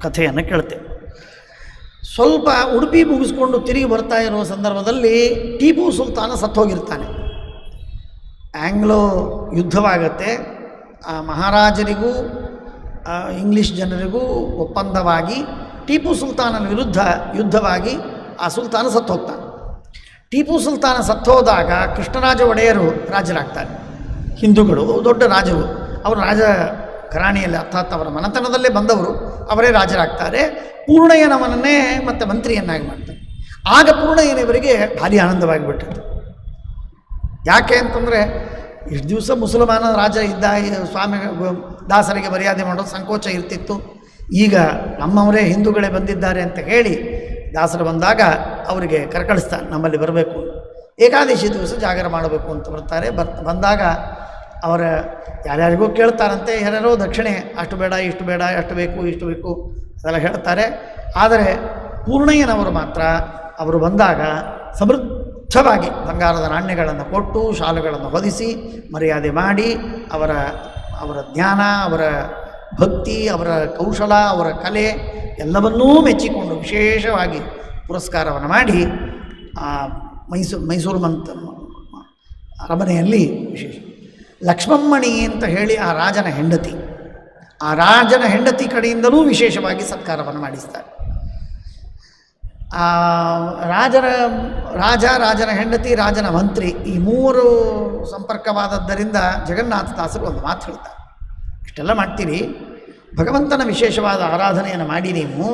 ಕಥೆಯನ್ನು ಕೇಳ್ತೇವೆ. ಸ್ವಲ್ಪ ಉಡುಪಿ ಮುಗಿಸ್ಕೊಂಡು ತಿರುಗಿ ಬರ್ತಾ ಇರುವ ಸಂದರ್ಭದಲ್ಲಿ ಟಿಪ್ಪು ಸುಲ್ತಾನ ಸತ್ತೋಗಿರ್ತಾನೆ. ಆಂಗ್ಲೋ ಯುದ್ಧವಾಗತ್ತೆ. ಆ ಮಹಾರಾಜರಿಗೂ ಇಂಗ್ಲೀಷ್ ಜನರಿಗೂ ಒಪ್ಪಂದವಾಗಿ ಟಿಪ್ಪು ಸುಲ್ತಾನನ ವಿರುದ್ಧ ಯುದ್ಧವಾಗಿ ಆ ಸುಲ್ತಾನ ಸತ್ತೋಗ್ತಾನೆ. ಟಿಪ್ಪು ಸುಲ್ತಾನ ಸತ್ತೋದಾಗ ಕೃಷ್ಣರಾಜ ಒಡೆಯರು ರಾಜರಾಗ್ತಾರೆ. ಹಿಂದೂಗಳು ದೊಡ್ಡ ರಾಜರು, ಅವರು ರಾಜ ಘರಾಣಿಯಲ್ಲಿ ಅರ್ಥಾತ್ ಅವರ ಮನೆತನದಲ್ಲೇ ಬಂದವರು, ಅವರೇ ರಾಜರಾಗ್ತಾರೆ. ಪೂರ್ಣಯ್ಯನವನ್ನೇ ಮತ್ತು ಮಂತ್ರಿಯನ್ನಾಗಿ ಮಾಡ್ತಾರೆ. ಆಗ ಪೂರ್ಣಯ್ಯನವರಿಗೆ ಭಾರಿ ಆನಂದವಾಗಿಬಿಟ್ಟಿತ್ತು. ಯಾಕೆ ಅಂತಂದರೆ ಇಷ್ಟು ದಿವಸ ಮುಸಲ್ಮಾನ ರಾಜ ಇದ್ದ, ಸ್ವಾಮಿ ದಾಸರಿಗೆ ಮರ್ಯಾದೆ ಮಾಡೋದು ಸಂಕೋಚ ಇರ್ತಿತ್ತು. ಈಗ ನಮ್ಮವರೇ ಹಿಂದೂಗಳೇ ಬಂದಿದ್ದಾರೆ ಅಂತ ಹೇಳಿ ದಾಸರು ಬಂದಾಗ ಅವರಿಗೆ ಕರ್ಕಳಿಸ್ತಾನೆ, ನಮ್ಮಲ್ಲಿ ಬರಬೇಕು, ಏಕಾದಶಿ ದಿವಸ ಜಾಗರ ಮಾಡಬೇಕು ಅಂತ ಬರ್ತಾರೆ. ಬಂದಾಗ ಅವರ ಯಾರ್ಯಾರಿಗೂ ಕೇಳ್ತಾರಂತೆ, ಯಾರ್ಯಾರೋ ದಕ್ಷಿಣೆ ಅಷ್ಟು ಬೇಡ, ಇಷ್ಟು ಬೇಡ, ಅಷ್ಟು ಬೇಕು, ಇಷ್ಟು ಬೇಕು ಅದೆಲ್ಲ ಹೇಳ್ತಾರೆ. ಆದರೆ ಪೂರ್ಣಯ್ಯನವರು ಮಾತ್ರ ಅವರು ಬಂದಾಗ ಸಮೃದ್ಧವಾಗಿ ಬಂಗಾರದ ನಾಣ್ಯಗಳನ್ನು ಕೊಟ್ಟು ಶಾಲುಗಳನ್ನು ಹೊದಿಸಿ ಮರ್ಯಾದೆ ಮಾಡಿ ಅವರ ಜ್ಞಾನ, ಅವರ ಭಕ್ತಿ, ಅವರ ಕೌಶಲ, ಅವರ ಕಲೆ ಎಲ್ಲವನ್ನೂ ಮೆಚ್ಚಿಕೊಂಡು ವಿಶೇಷವಾಗಿ ಪುರಸ್ಕಾರವನ್ನು ಮಾಡಿ ಮೈಸೂರು ಅರಮನೆಯಲ್ಲಿ ವಿಶೇಷ ಲಕ್ಷ್ಮಮ್ಮಣಿ ಅಂತ ಹೇಳಿ ಆ ರಾಜನ ಹೆಂಡತಿ ಕಡೆಯಿಂದಲೂ ವಿಶೇಷವಾಗಿ ಸತ್ಕಾರವನ್ನು ಮಾಡಿಸ್ತಾರೆ. ರಾಜನ ಹೆಂಡತಿ, ರಾಜನ ಮಂತ್ರಿ, ಈ 3 ಸಂಪರ್ಕವಾದದ್ದರಿಂದ ಜಗನ್ನಾಥದಾಸರು ಒಂದು ಮಾತು ಹೇಳ್ತಾರೆ, ಇಷ್ಟೆಲ್ಲ ಮಾಡ್ತೀರಿ, ಭಗವಂತನ ವಿಶೇಷವಾದ ಆರಾಧನೆಯನ್ನು ಮಾಡಿ ನೀವು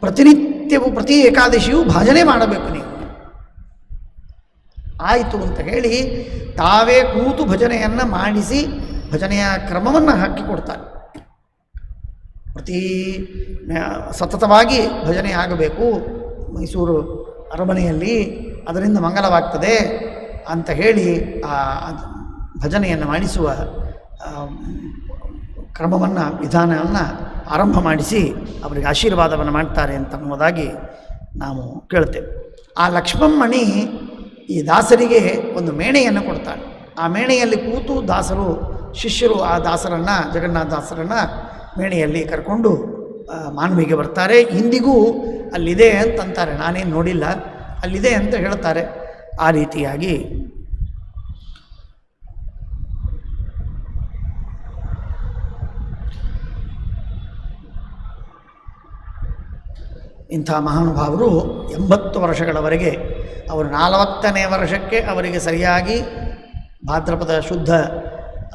ಪ್ರತಿನಿತ್ಯವೂ ಪ್ರತಿ ಏಕಾದಶಿಯೂ ಭಜನೆ ಮಾಡಬೇಕು ನೀವು. ಆಯಿತು ಅಂತ ಹೇಳಿ ತಾವೇ ಕೂತು ಭಜನೆಯನ್ನು ಮಾಡಿಸಿ ಭಜನೆಯ ಕ್ರಮವನ್ನು ಹಾಕಿಕೊಡ್ತಾರೆ. ಸತತವಾಗಿ ಭಜನೆ ಆಗಬೇಕು ಮೈಸೂರು ಅರಮನೆಯಲ್ಲಿ, ಅದರಿಂದ ಮಂಗಲವಾಗ್ತದೆ ಅಂತ ಹೇಳಿ ಆ ಭಜನೆಯನ್ನು ಮಾಡಿಸುವ ಕ್ರಮವನ್ನು, ವಿಧಾನವನ್ನು ಆರಂಭ ಮಾಡಿಸಿ ಅವರಿಗೆ ಆಶೀರ್ವಾದವನ್ನು ಮಾಡ್ತಾರೆ ಅಂತ ಅನ್ನೋದಾಗಿ ನಾವು ಕೇಳ್ತೇವೆ. ಆ ಲಕ್ಷ್ಮಮ್ಮಣಿ ಈ ದಾಸರಿಗೆ ಒಂದು ಮೇಣೆಯನ್ನು ಕೊಡ್ತಾಳೆ. ಆ ಮೇಣೆಯಲ್ಲಿ ಕೂತು ದಾಸರು, ಶಿಷ್ಯರು ಆ ದಾಸರನ್ನು, ಜಗನ್ನಾಥ ದಾಸರನ್ನು ಮೇಣೆಯಲ್ಲಿ ಕರ್ಕೊಂಡು ಮಾನ್ವಿಗೆ ಬರ್ತಾರೆ. ಇಂದಿಗೂ ಅಲ್ಲಿದೆ ಅಂತಂತಾರೆ, ನಾನೇನು ನೋಡಿಲ್ಲ, ಅಲ್ಲಿದೆ ಅಂತ ಹೇಳ್ತಾರೆ. ಆ ರೀತಿಯಾಗಿ ಇಂಥ ಮಹಾನುಭಾವರು 80 ವರ್ಷಗಳವರೆಗೆ, ಅವರು 40ನೇ ವರ್ಷಕ್ಕೆ ಅವರಿಗೆ ಸರಿಯಾಗಿ ಭಾದ್ರಪದ ಶುದ್ಧ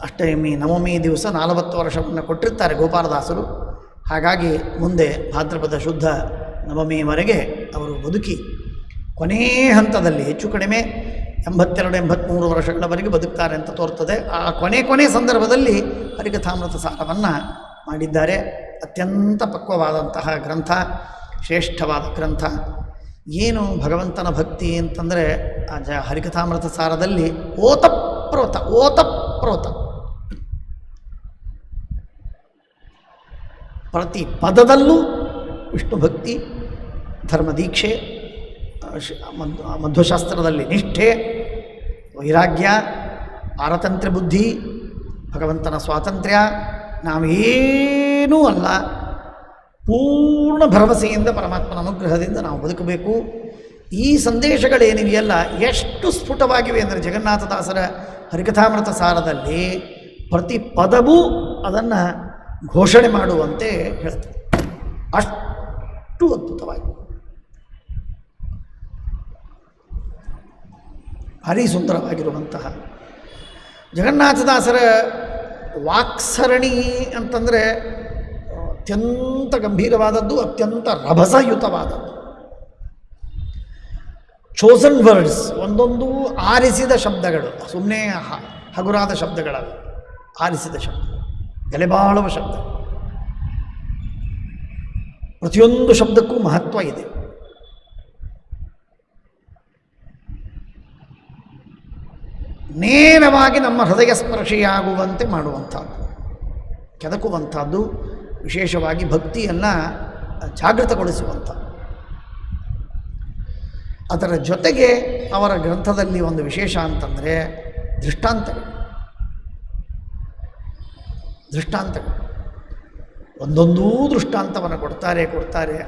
ಅಷ್ಟಮಿ ನವಮಿ ದಿವಸ 40 ವರ್ಷವನ್ನು ಕೊಟ್ಟಿರ್ತಾರೆ ಗೋಪಾಲದಾಸರು. ಹಾಗಾಗಿ ಮುಂದೆ ಭಾದ್ರಪದ ಶುದ್ಧ ನವಮಿಯವರೆಗೆ ಅವರು ಬದುಕಿ ಕೊನೇ ಹಂತದಲ್ಲಿ ಹೆಚ್ಚು ಕಡಿಮೆ 82-83 ವರ್ಷಗಳವರೆಗೆ ಬದುಕ್ತಾರೆ ಅಂತ ತೋರ್ತದೆ. ಆ ಕೊನೆ ಸಂದರ್ಭದಲ್ಲಿ ಹರಿಕಥಾಮೃತ ಸಾರವನ್ನು ಮಾಡಿದ್ದಾರೆ. ಅತ್ಯಂತ ಪಕ್ವವಾದಂತಹ ಗ್ರಂಥ, ಶ್ರೇಷ್ಠವಾದ ಗ್ರಂಥ. ಏನು ಭಗವಂತನ ಭಕ್ತಿ ಅಂತಂದರೆ ಆ ಹರಿಕಥಾಮೃತ ಸಾರದಲ್ಲಿ ಓತಪ್ರೋತ ಪ್ರತಿ ಪದದಲ್ಲೂ ವಿಷ್ಣು ಭಕ್ತಿ, ಧರ್ಮದೀಕ್ಷೆ, ಮಧ್ವಶಾಸ್ತ್ರದಲ್ಲಿ ನಿಷ್ಠೆ, ವೈರಾಗ್ಯ, ಪಾರತಂತ್ರ್ಯ ಬುದ್ಧಿ, ಭಗವಂತನ ಸ್ವಾತಂತ್ರ್ಯ, ನಾವೇನೂ ಅಲ್ಲ, ಪೂರ್ಣ ಭರವಸೆಯಿಂದ ಪರಮಾತ್ಮನ ಅನುಗ್ರಹದಿಂದ ನಾವು ಬದುಕಬೇಕು. ಈ ಸಂದೇಶಗಳೇನಿವೆಯಲ್ಲ ಎಷ್ಟು ಸ್ಫುಟವಾಗಿವೆ ಅಂದರೆ ಜಗನ್ನಾಥದಾಸರ ಹರಿಕಥಾಮೃತ ಸಾರದಲ್ಲಿ ಪ್ರತಿ ಪದವೂ ಅದನ್ನು ಘೋಷಣೆ ಮಾಡುವಂತೆ ಹೇಳ್ತಾರೆ. ಅಷ್ಟು ಅದ್ಭುತವಾಗಿ, ಭಾರಿ ಸುಂದರವಾಗಿರುವಂತಹ ಜಗನ್ನಾಥದಾಸರ ವಾಕ್ಸರಣಿ ಅಂತಂದರೆ ಅತ್ಯಂತ ಗಂಭೀರವಾದದ್ದು, ಅತ್ಯಂತ ರಭಸಯುತವಾದದ್ದು. ಚೋಸನ್ ವರ್ಡ್ಸ್, ಒಂದೊಂದು ಆರಿಸಿದ ಶಬ್ದಗಳು, ಸುಮ್ಮನೆ ಹಗುರಾದ ಶಬ್ದಗಳಲ್ಲ, ಆರಿಸಿದ ಶಬ್ದ, ಬೆಲೆ ಬಾಳುವ ಶಬ್ದ. ಪ್ರತಿಯೊಂದು ಶಬ್ದಕ್ಕೂ ಮಹತ್ವ ಇದೆ. ನೇರವಾಗಿ ನಮ್ಮ ಹೃದಯ ಸ್ಪರ್ಶಿಯಾಗುವಂತೆ ಮಾಡುವಂಥದ್ದು, ಕೆದಕುವಂಥದ್ದು. ವಿಶೇಷವಾಗಿ ಭಕ್ತಿಯನ್ನು ಜಾಗೃತಗೊಳಿಸುವಂಥ. ಅದರ ಜೊತೆಗೆ ಅವರ ಗ್ರಂಥದಲ್ಲಿ ಒಂದು ವಿಶೇಷ ಅಂತಂದರೆ ದೃಷ್ಟಾಂತಗಳು. ಒಂದೊಂದೂ ದೃಷ್ಟಾಂತವನ್ನು ಕೊಡ್ತಾರೆ.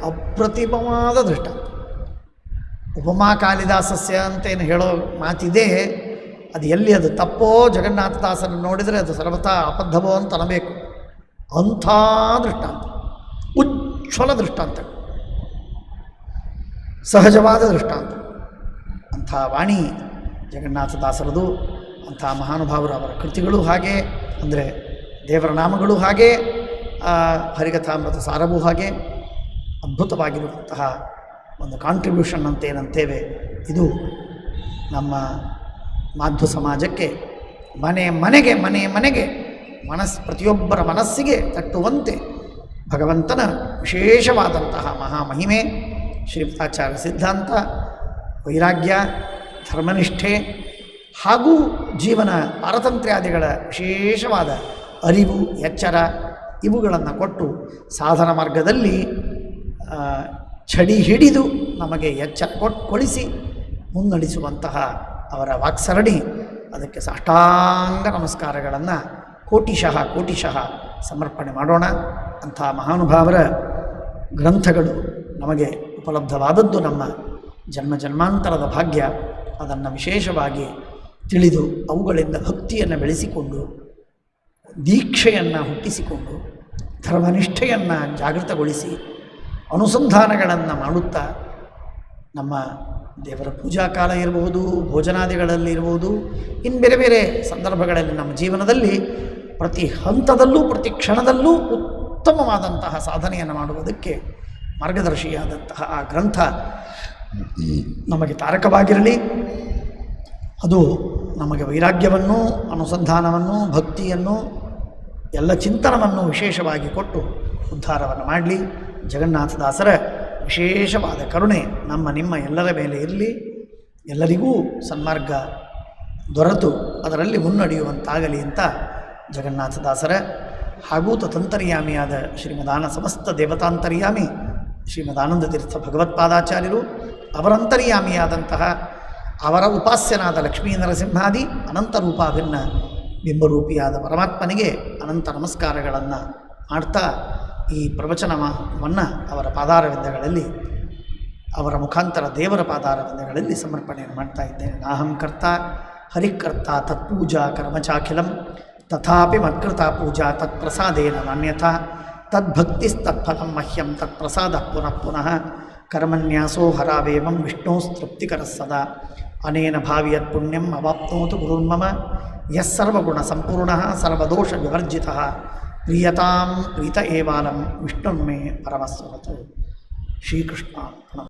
ಅಪ್ರತಿಮವಾದ ದೃಷ್ಟಾಂತ. ಉಪಮಾ ಕಾಳಿದಾಸಸ್ಯ ಅಂತೇನು ಹೇಳೋ ಮಾತಿದೆ, ಅದು ಎಲ್ಲಿ ಅದು ತಪ್ಪೋ, ಜಗನ್ನಾಥದಾಸರನ್ನು ನೋಡಿದರೆ ಅದು ಸರ್ವಥಾ ಅಬದ್ಧವೋ ಅಂತ ಅನ್ನಬೇಕು. ಅಂಥ ದೃಷ್ಟಾಂತ, ಉಜ್ವಲ ದೃಷ್ಟಾಂತ, ಸಹಜವಾದ ದೃಷ್ಟಾಂತ. ಅಂಥ ವಾಣಿ ಜಗನ್ನಾಥದಾಸರದು. ಅಂಥ ಮಹಾನುಭಾವರು ಅವರ ಕೃತಿಗಳು ಹಾಗೆ, ಅಂದರೆ ದೇವರ ನಾಮಗಳು ಹಾಗೆ, ಹರಿಕಥಾಮೃತ ಸಾರವೂ ಹಾಗೆ ಅದ್ಭುತವಾಗಿರುವಂತಹ ಒಂದು ಕಾಂಟ್ರಿಬ್ಯೂಷನ್ ಅಂತೇನಂತೇವೆ. ಇದು ನಮ್ಮ ಮಾಧ್ವ ಸಮಾಜಕ್ಕೆ ಮನೆ ಮನೆಗೆ ಪ್ರತಿಯೊಬ್ಬರ ಮನಸ್ಸಿಗೆ ತಟ್ಟುವಂತೆ ಭಗವಂತನ ವಿಶೇಷವಾದಂತಹ ಮಹಾಮಹಿಮೆ, ಶ್ರೀಮದಾಚಾರ್ಯ ಸಿದ್ಧಾಂತ, ವೈರಾಗ್ಯ, ಧರ್ಮನಿಷ್ಠೆ ಹಾಗೂ ಜೀವನ ಪಾರತಂತ್ರ್ಯಾದಿಗಳ ವಿಶೇಷವಾದ ಅರಿವು, ಎಚ್ಚರ ಇವುಗಳನ್ನು ಕೊಟ್ಟು ಸಾಧನ ಮಾರ್ಗದಲ್ಲಿ ಛಡಿ ಹಿಡಿದು ನಮಗೆ ಎಚ್ಚರ ಕೊಡಿಸಿ ಮುನ್ನಡೆಸುವಂತಹ ಅವರ ವಾಕ್ಸರಣಿ, ಅದಕ್ಕೆ ಸಾಷ್ಟಾಂಗ ನಮಸ್ಕಾರಗಳನ್ನು ಕೋಟಿಶಃ ಸಮರ್ಪಣೆ ಮಾಡೋಣ. ಅಂಥ ಮಹಾನುಭಾವರ ಗ್ರಂಥಗಳು ನಮಗೆ ಉಪಲಬ್ಧವಾದದ್ದು ನಮ್ಮ ಜನ್ಮಾಂತರದ ಭಾಗ್ಯ. ಅದನ್ನು ವಿಶೇಷವಾಗಿ ತಿಳಿದು ಅವುಗಳಿಂದ ಭಕ್ತಿಯನ್ನು ಬೆಳೆಸಿಕೊಂಡು, ದೀಕ್ಷೆಯನ್ನು ಹುಟ್ಟಿಸಿಕೊಂಡು, ಧರ್ಮನಿಷ್ಠೆಯನ್ನು ಜಾಗೃತಗೊಳಿಸಿ, ಅನುಸಂಧಾನಗಳನ್ನು ಮಾಡುತ್ತಾ ನಮ್ಮ ದೇವರ ಪೂಜಾ ಕಾಲ ಇರಬಹುದು, ಭೋಜನಾದಿಗಳಲ್ಲಿ ಇರಬಹುದು, ಇನ್ನು ಬೇರೆ ಬೇರೆ ಸಂದರ್ಭಗಳಲ್ಲಿ ನಮ್ಮ ಜೀವನದಲ್ಲಿ ಪ್ರತಿ ಹಂತದಲ್ಲೂ ಪ್ರತಿ ಕ್ಷಣದಲ್ಲೂ ಉತ್ತಮವಾದಂತಹ ಸಾಧನೆಯನ್ನು ಮಾಡುವುದಕ್ಕೆ ಮಾರ್ಗದರ್ಶಿಯಾದಂತಹ ಆ ಗ್ರಂಥ ನಮಗೆ ತಾರಕವಾಗಿರಲಿ. ಅದು ನಮಗೆ ವೈರಾಗ್ಯವನ್ನು, ಅನುಸಂಧಾನವನ್ನು, ಭಕ್ತಿಯನ್ನು, ಎಲ್ಲ ಚಿಂತನವನ್ನು ವಿಶೇಷವಾಗಿ ಕೊಟ್ಟು ಉದ್ಧಾರವನ್ನು ಮಾಡಲಿ. ಜಗನ್ನಾಥದಾಸರ ವಿಶೇಷವಾದ ಕರುಣೆ ನಿಮ್ಮ ಎಲ್ಲರ ಮೇಲೆ ಇರಲಿ. ಎಲ್ಲರಿಗೂ ಸನ್ಮಾರ್ಗ ದೊರೆತು ಅದರಲ್ಲಿ ಮುನ್ನಡೆಯುವಂತಾಗಲಿ ಅಂತ ಜಗನ್ನಾಥದಾಸರ ಹಾಗೂ ತದಂತರ್ಯಾಮಿಯಾದ ಸಮಸ್ತ ದೇವತಾಂತರ್ಯಾಮಿ ಶ್ರೀಮದಾನಂದ ತೀರ್ಥ ಭಗವತ್ಪಾದಾಚಾರ್ಯರು, ಅವರಂತರ್ಯಾಮಿಯಾದಂತಹ ಅವರ ಉಪಾಸ್ಯನಾದ ಲಕ್ಷ್ಮೀ ನರಸಿಂಹಾದಿ ಅನಂತ ರೂಪಾಭಿನ್ನ ಬಿಂಬರೂಪಿಯಾದ ಪರಮಾತ್ಮನಿಗೆ ಅನಂತ ನಮಸ್ಕಾರಗಳನ್ನು ಮಾಡ್ತಾ ಈ ಪ್ರವಚನವನ್ನು ಅವರ ಪಾದಾರವಿಂದಗಳಲ್ಲಿ, ಅವರ ಮುಖಾಂತರ ದೇವರ ಪಾದಾರವಿಂದಗಳಲ್ಲಿ ಸಮರ್ಪಣೆಯನ್ನು ಮಾಡ್ತಾ ಇದ್ದೇನೆ. ನಾಹಂ ಕರ್ತ ಹರಿಕರ್ತ ತತ್ಪೂಜಾ ಕರ್ಮಚಾಖಿಲಂ ತಥಾಪಿ ಮತ್ಕೃತ ಪೂಜಾ ತತ್ಪ್ರಸಾದೇನ ನಾನ್ಯಥಾ ತದ್ಭಕ್ತಿಸ್ತತ್ಫಲಂ ಮಹ್ಯಂ ತತ್ಪ್ರಸಾದ ಪುನಃ ಕರ್ಮನ್ಯಾಸೋ ಹರಾವೇವಂ ವಿಷ್ಣೋಸ್ತೃಪ್ತಿಕರಃ ಸದಾ ಅನೇನ ಭಾವಿಯತ್ ಪುಣ್ಯಂ ಅವಾಪ್ನೋತು ಗುರುರ್ಮಮ ಯಸ್ಸರ್ವಗುಣ ಸಂಪೂರ್ಣಃ ಸರ್ವದೋಷ ವಿವರ್ಜಿತಃ ಪ್ರಿಯತಾಂ ಪ್ರೀತ ಏವಾಲಂ ವಿಷ್ಣುರ್ಮೇ ಪರಮಸ್ವರತು. ಶ್ರೀಕೃಷ್ಣ.